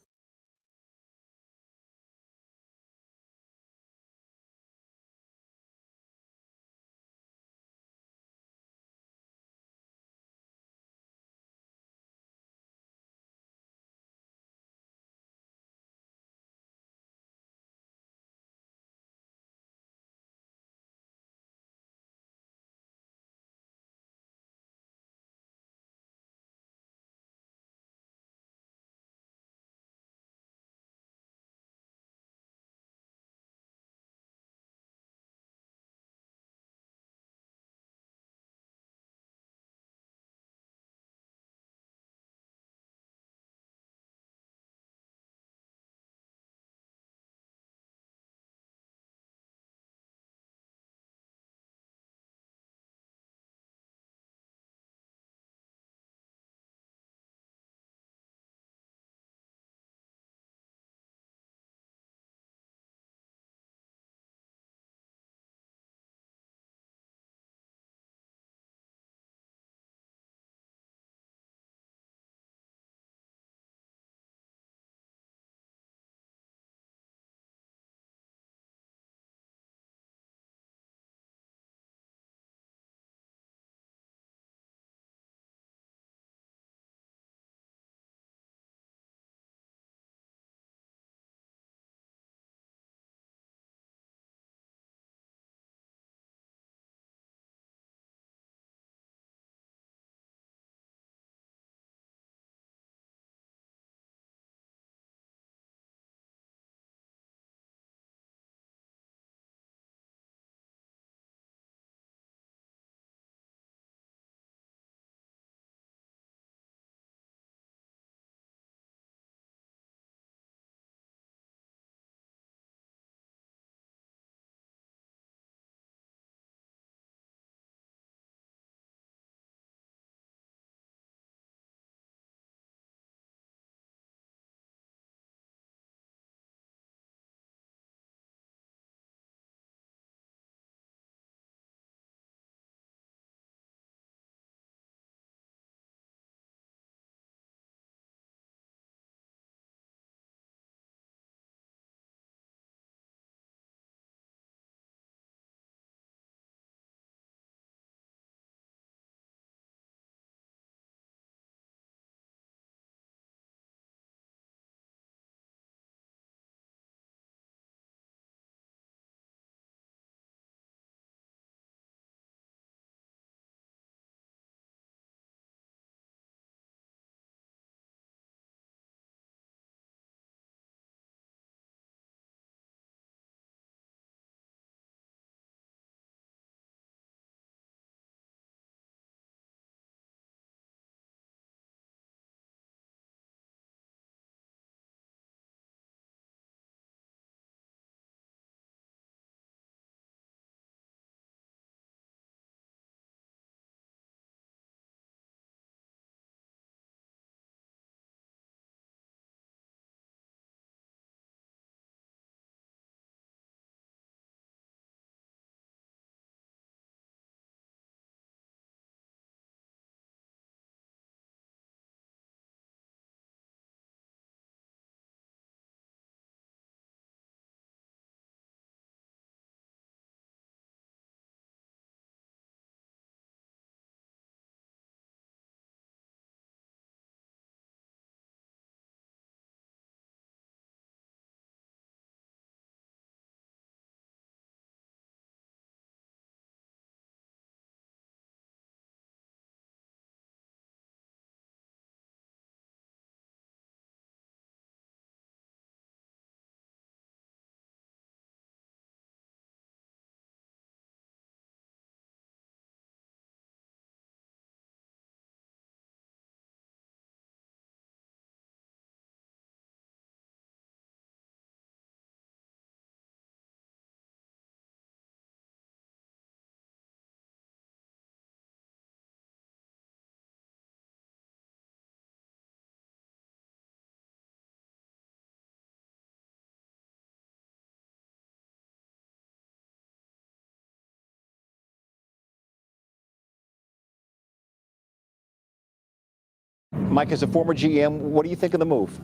Mike, as a former GM, what do you think of the move?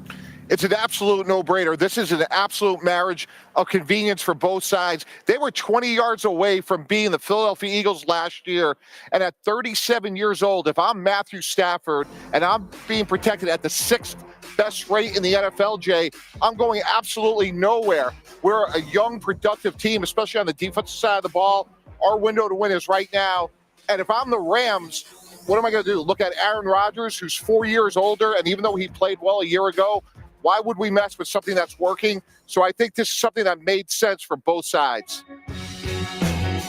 It's an absolute no-brainer. This is an absolute marriage of convenience for both sides. They were 20 yards away from being the Philadelphia Eagles last year. And at 37 years old, if I'm Matthew Stafford and I'm being protected at the 6th best rate in the NFL, Jay, I'm going absolutely nowhere. We're a young, productive team, especially on the defensive side of the ball. Our window to win is right now. And if I'm the Rams, what am I going to do? Look at Aaron Rodgers, who's 4 years older, and even though he played well a year ago, why would we mess with something that's working? So I think this is something that made sense for both sides.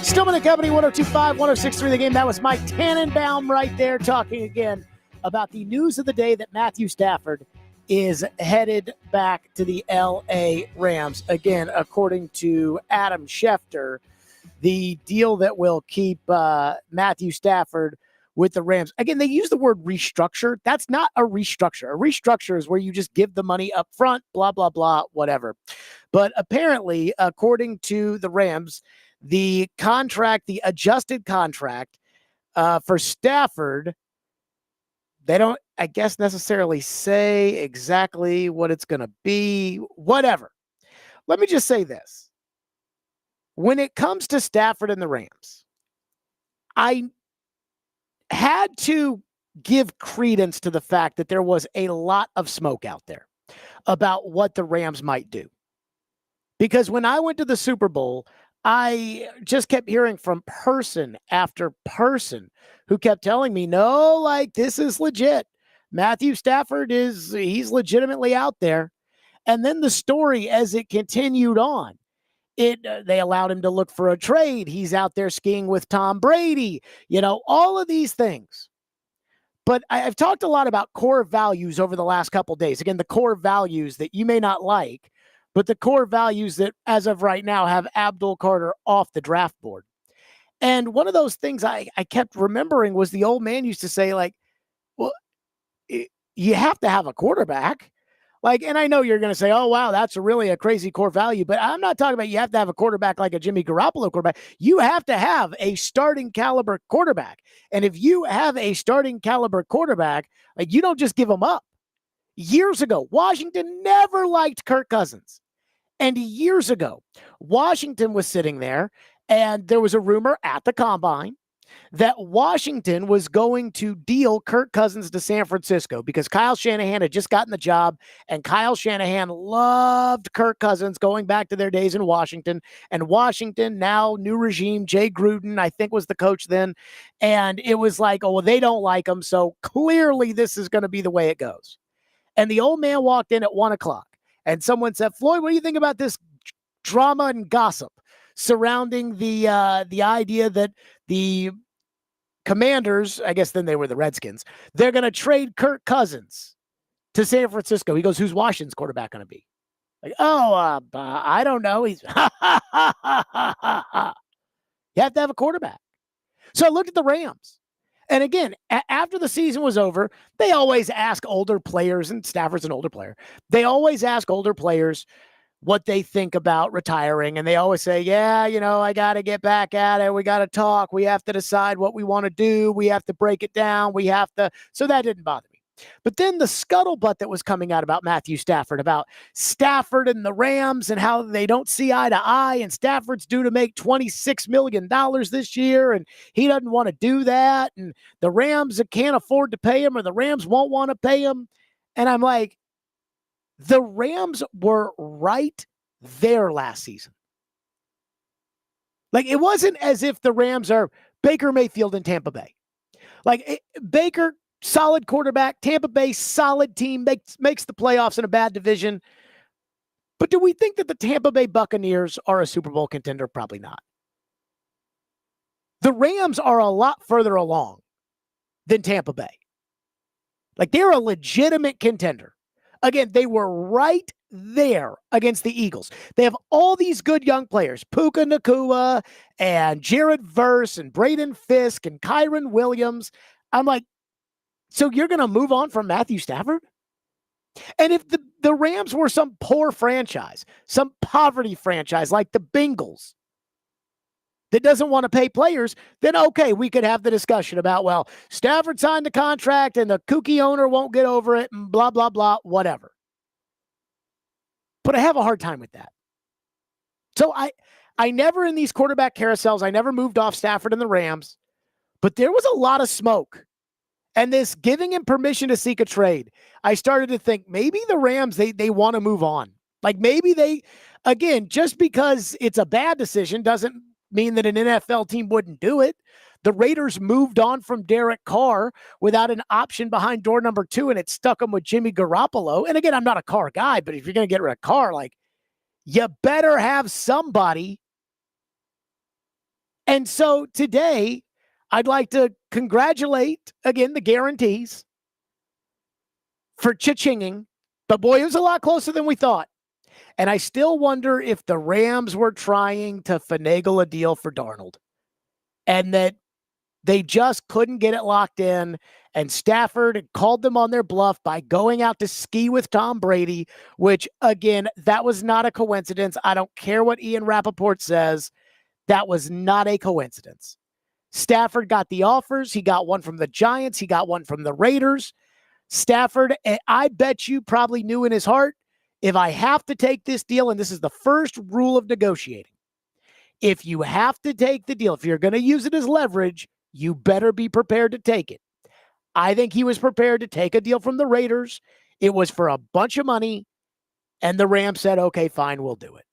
Stillman and Company, 102.5, 106.3 The Game. That was Mike Tannenbaum right there talking again about the news of the day that Matthew Stafford is headed back to the L.A. Rams. Again, according to Adam Schefter, the deal that will keep Matthew Stafford with the Rams. Again, they use the word restructure. That's not a restructure. A restructure is where you just give the money up front, blah, blah, blah, whatever. But apparently, according to the Rams, the contract, the adjusted contract for Stafford, they don't, I guess, necessarily say exactly what it's going to be, whatever. Let me just say this. When it comes to Stafford and the Rams, I had to give credence to the fact that there was a lot of smoke out there about what the Rams might do. Because when I went to the Super Bowl, I just kept hearing from person after person who kept telling me, no, like, this is legit. Matthew Stafford he's legitimately out there. And then the story, as it continued on, they allowed him to look for a trade. He's out there skiing with Tom Brady, all of these things. But I've talked a lot about core values over the last couple of days. Again, the core values that you may not like, but the core values that, as of right now, have Abdul Carter off the draft board. And one of those things I kept remembering was the old man used to say, like, well, you have to have a quarterback. Like, and I know you're going to say, oh, wow, that's really a crazy core value. But I'm not talking about you have to have a quarterback like a Jimmy Garoppolo quarterback. You have to have a starting caliber quarterback. And if you have a starting caliber quarterback, like, you don't just give them up. Years ago, Washington never liked Kirk Cousins. And years ago, Washington was sitting there, and there was a rumor at the Combine that Washington was going to deal Kirk Cousins to San Francisco because Kyle Shanahan had just gotten the job, and Kyle Shanahan loved Kirk Cousins going back to their days in Washington. And Washington, now new regime, Jay Gruden, I think, was the coach then. And it was like, oh, well, they don't like him, so clearly this is going to be the way it goes. And the old man walked in at 1 o'clock, and someone said, Floyd, what do you think about this drama and gossip surrounding the idea that the Commanders, I guess then they were the Redskins, they're going to trade Kirk Cousins to San Francisco? He goes, who's Washington's quarterback going to be? Like, I don't know. He's you have to have a quarterback. So I looked at the Rams. And again, after the season was over, they always ask older players, and Stafford's an older player. They always ask older players what they think about retiring. And they always say, yeah, I got to get back at it. We got to talk. We have to decide what we want to do. We have to break it down. So that didn't bother me. But then the scuttlebutt that was coming out about Matthew Stafford, about Stafford and the Rams and how they don't see eye to eye, and Stafford's due to make $26 million this year, and he doesn't want to do that, and the Rams can't afford to pay him, or the Rams won't want to pay him. And I'm like, the Rams were right there last season. Like, it wasn't as if the Rams are Baker Mayfield in Tampa Bay. Like, Baker, solid quarterback. Tampa Bay, solid team, makes the playoffs in a bad division. But do we think that the Tampa Bay Buccaneers are a Super Bowl contender? Probably not. The Rams are a lot further along than Tampa Bay. Like, they're a legitimate contender. Again, they were right there against the Eagles. They have all these good young players, Puka Nacua and Jared Verse and Braden Fisk and Kyron Williams. I'm like, so you're going to move on from Matthew Stafford? And if the Rams were some poor franchise, some poverty franchise like the Bengals, that doesn't want to pay players, then okay, we could have the discussion about, well, Stafford signed the contract and the kooky owner won't get over it and blah, blah, blah, whatever. But I have a hard time with that. So I never in these quarterback carousels, I never moved off Stafford and the Rams, but there was a lot of smoke. And this giving him permission to seek a trade, I started to think maybe the Rams, they want to move on. Like maybe they, again, just because it's a bad decision doesn't mean that an NFL team wouldn't do it. The Raiders moved on from Derek Carr without an option behind door number 2, and it stuck them with Jimmy Garoppolo. And again, I'm not a Carr guy, but if you're going to get rid of Carr, like, you better have somebody. And so today, I'd like to congratulate, again, the guarantees for cha-chinging. But boy, it was a lot closer than we thought. And I still wonder if the Rams were trying to finagle a deal for Darnold and that they just couldn't get it locked in. And Stafford called them on their bluff by going out to ski with Tom Brady, which, again, that was not a coincidence. I don't care what Ian Rappaport says. That was not a coincidence. Stafford got the offers. He got one from the Giants. He got one from the Raiders. Stafford, I bet you probably knew in his heart, if I have to take this deal, and this is the first rule of negotiating, if you have to take the deal, if you're going to use it as leverage, you better be prepared to take it. I think he was prepared to take a deal from the Raiders. It was for a bunch of money, and the Rams said, okay, fine, we'll do it.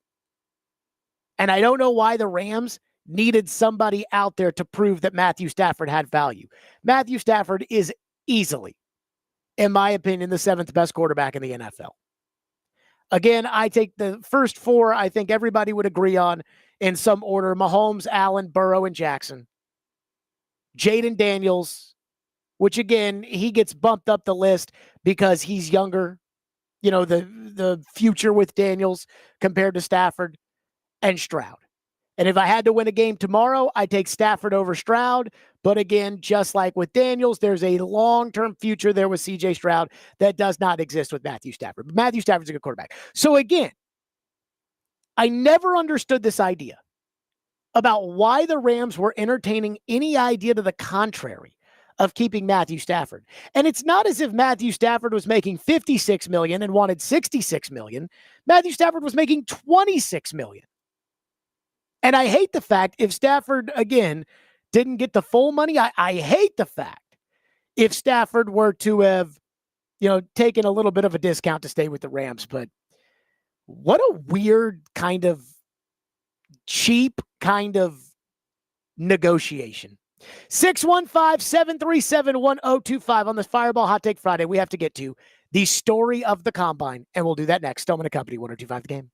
And I don't know why the Rams needed somebody out there to prove that Matthew Stafford had value. Matthew Stafford is easily, in my opinion, the 7th best quarterback in the NFL. Again, I take the first 4, I think everybody would agree on in some order: Mahomes, Allen, Burrow, and Jackson. Jaden Daniels, which again, he gets bumped up the list because he's younger. You know, the future with Daniels compared to Stafford, and Stroud. And if I had to win a game tomorrow, I'd take Stafford over Stroud. But again, just like with Daniels, there's a long-term future there with CJ Stroud that does not exist with Matthew Stafford. But Matthew Stafford's a good quarterback. So again, I never understood this idea about why the Rams were entertaining any idea to the contrary of keeping Matthew Stafford. And it's not as if Matthew Stafford was making $56 million and wanted $66 million. Matthew Stafford was making $26 million. And I hate the fact if Stafford, again, didn't get the full money. I hate the fact if Stafford were to have, taken a little bit of a discount to stay with the Rams. But what a weird kind of cheap kind of negotiation. 615-737-1025 on this Fireball Hot Take Friday. We have to get to the story of the Combine, and we'll do that next. Stillman & Company, 102.5 The Game.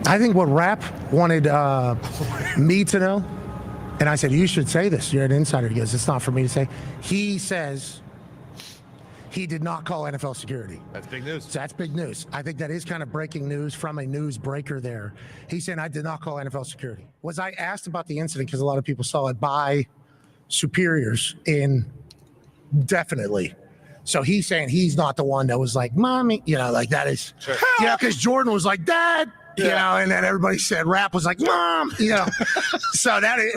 I think what Rapp wanted me to know, and I said, you should say this. You're an insider. He goes, it's not for me to say. He says he did not call NFL security. That's big news. So that's big news. I think that is kind of breaking news from a news breaker there. He's saying, I did not call NFL security. Was I asked about the incident, because a lot of people saw it, by superiors in definitely. So he's saying he's not the one that was like, Mommy, like that is, because Jordan was like, Dad, and then everybody said Rapp was like, Mom, So that is,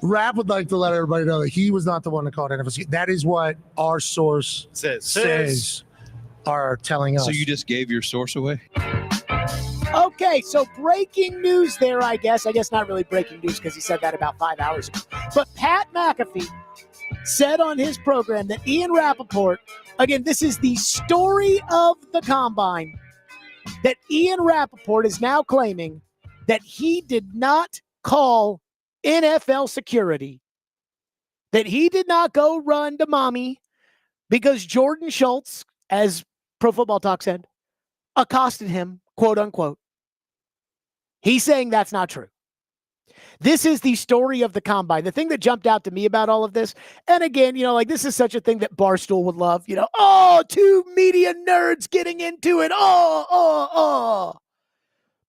Rapp would like to let everybody know that he was not the one that called NFL. That is what our source says are telling us. So you just gave your source away? Okay, so breaking news there, I guess. I guess not really breaking news because he said that about 5 hours ago. But Pat McAfee said on his program that Ian Rappaport, again, this is the story of the Combine, that Ian Rappaport is now claiming that he did not call NFL security, that he did not go run to mommy because Jordan Schultz, as Pro Football Talk said, accosted him, quote unquote. He's saying that's not true. This is the story of the Combine. The thing that jumped out to me about all of this, and again, this is such a thing that Barstool would love, two media nerds getting into it.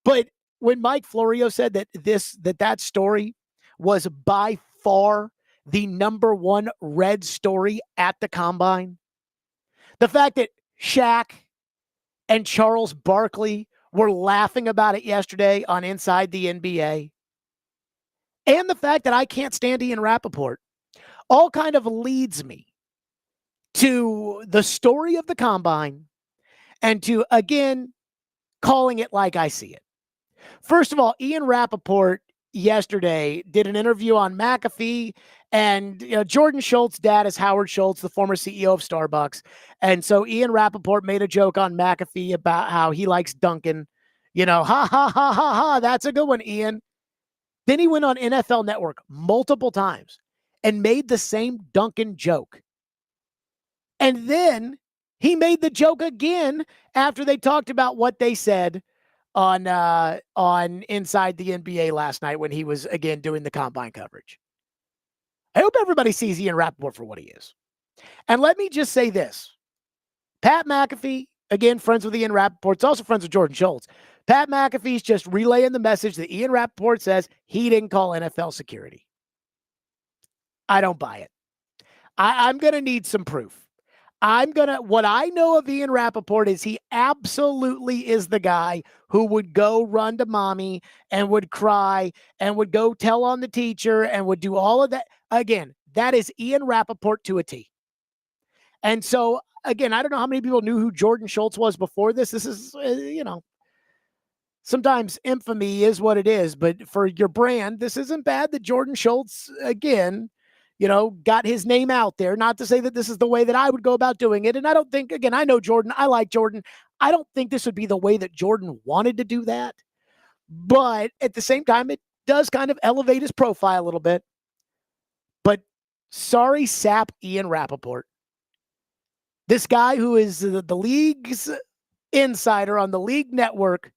But when Mike Florio said that story was by far the number one read story at the Combine, the fact that Shaq and Charles Barkley were laughing about it yesterday on Inside the NBA, and the fact that I can't stand Ian Rappaport, all kind of leads me to the story of the Combine and to, again, calling it like I see it. First of all, Ian Rappaport yesterday did an interview on McAfee, and Jordan Schultz's dad is Howard Schultz, the former CEO of Starbucks. And so Ian Rappaport made a joke on McAfee about how he likes Dunkin'. Ha, ha, ha, ha, ha. That's a good one, Ian. Then he went on NFL Network multiple times and made the same Duncan joke. And then he made the joke again after they talked about what they said on Inside the NBA last night when he was, again, doing the Combine coverage. I hope everybody sees Ian Rappaport for what he is. And let me just say this. Pat McAfee, again, friends with Ian Rappaport, it's also friends with Jordan Schultz. Pat McAfee's just relaying the message that Ian Rappaport says he didn't call NFL security. I don't buy it. I'm going to need some proof. What I know of Ian Rappaport is he absolutely is the guy who would go run to mommy and would cry and would go tell on the teacher and would do all of that. Again, that is Ian Rappaport to a T. And so, again, I don't know how many people knew who Jordan Schultz was before this. This is, sometimes infamy is what it is, but for your brand, this isn't bad that Jordan Schultz, again, got his name out there. Not to say that this is the way that I would go about doing it. And I don't think, again, I know Jordan. I like Jordan. I don't think this would be the way that Jordan wanted to do that. But at the same time, it does kind of elevate his profile a little bit. But sorry, sap Ian Rappaport. This guy who is the league's insider on the league network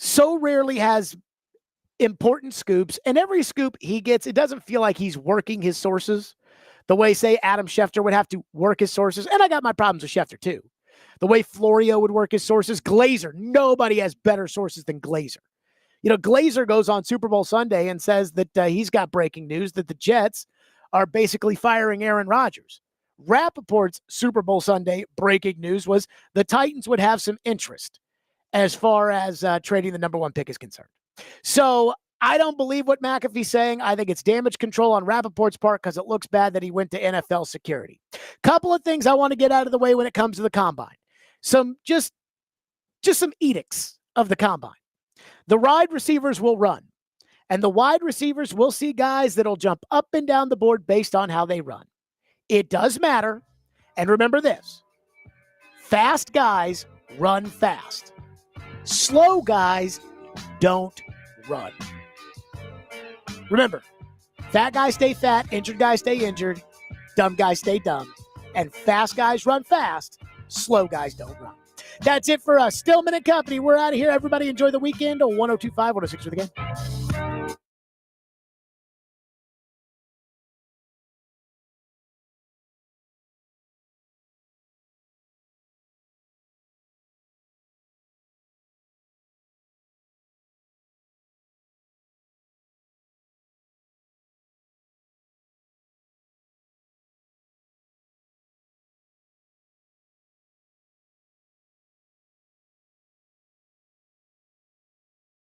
so rarely has important scoops, and every scoop he gets, it doesn't feel like he's working his sources the way, say, Adam Schefter would have to work his sources. And I got my problems with Schefter too. The way Florio would work his sources. Glazer, nobody has better sources than Glazer. Glazer goes on Super Bowl Sunday and says that he's got breaking news that the Jets are basically firing Aaron Rodgers. Rappaport's Super Bowl Sunday breaking news was the Titans would have some interest as far as trading the number one pick is concerned. So I don't believe what McAfee's saying. I think it's damage control on Rappaport's part because it looks bad that he went to NFL security. Couple of things I want to get out of the way when it comes to the Combine. Just some edicts of the Combine. The wide receivers will run, and the wide receivers will see guys that'll jump up and down the board based on how they run. It does matter. And remember this, fast guys run fast. Slow guys don't run. Remember, fat guys stay fat, injured guys stay injured, dumb guys stay dumb, and fast guys run fast, slow guys don't run. That's it for us. Stillman and Company. We're out of here. Everybody enjoy the weekend on 102.5, 106 for the game.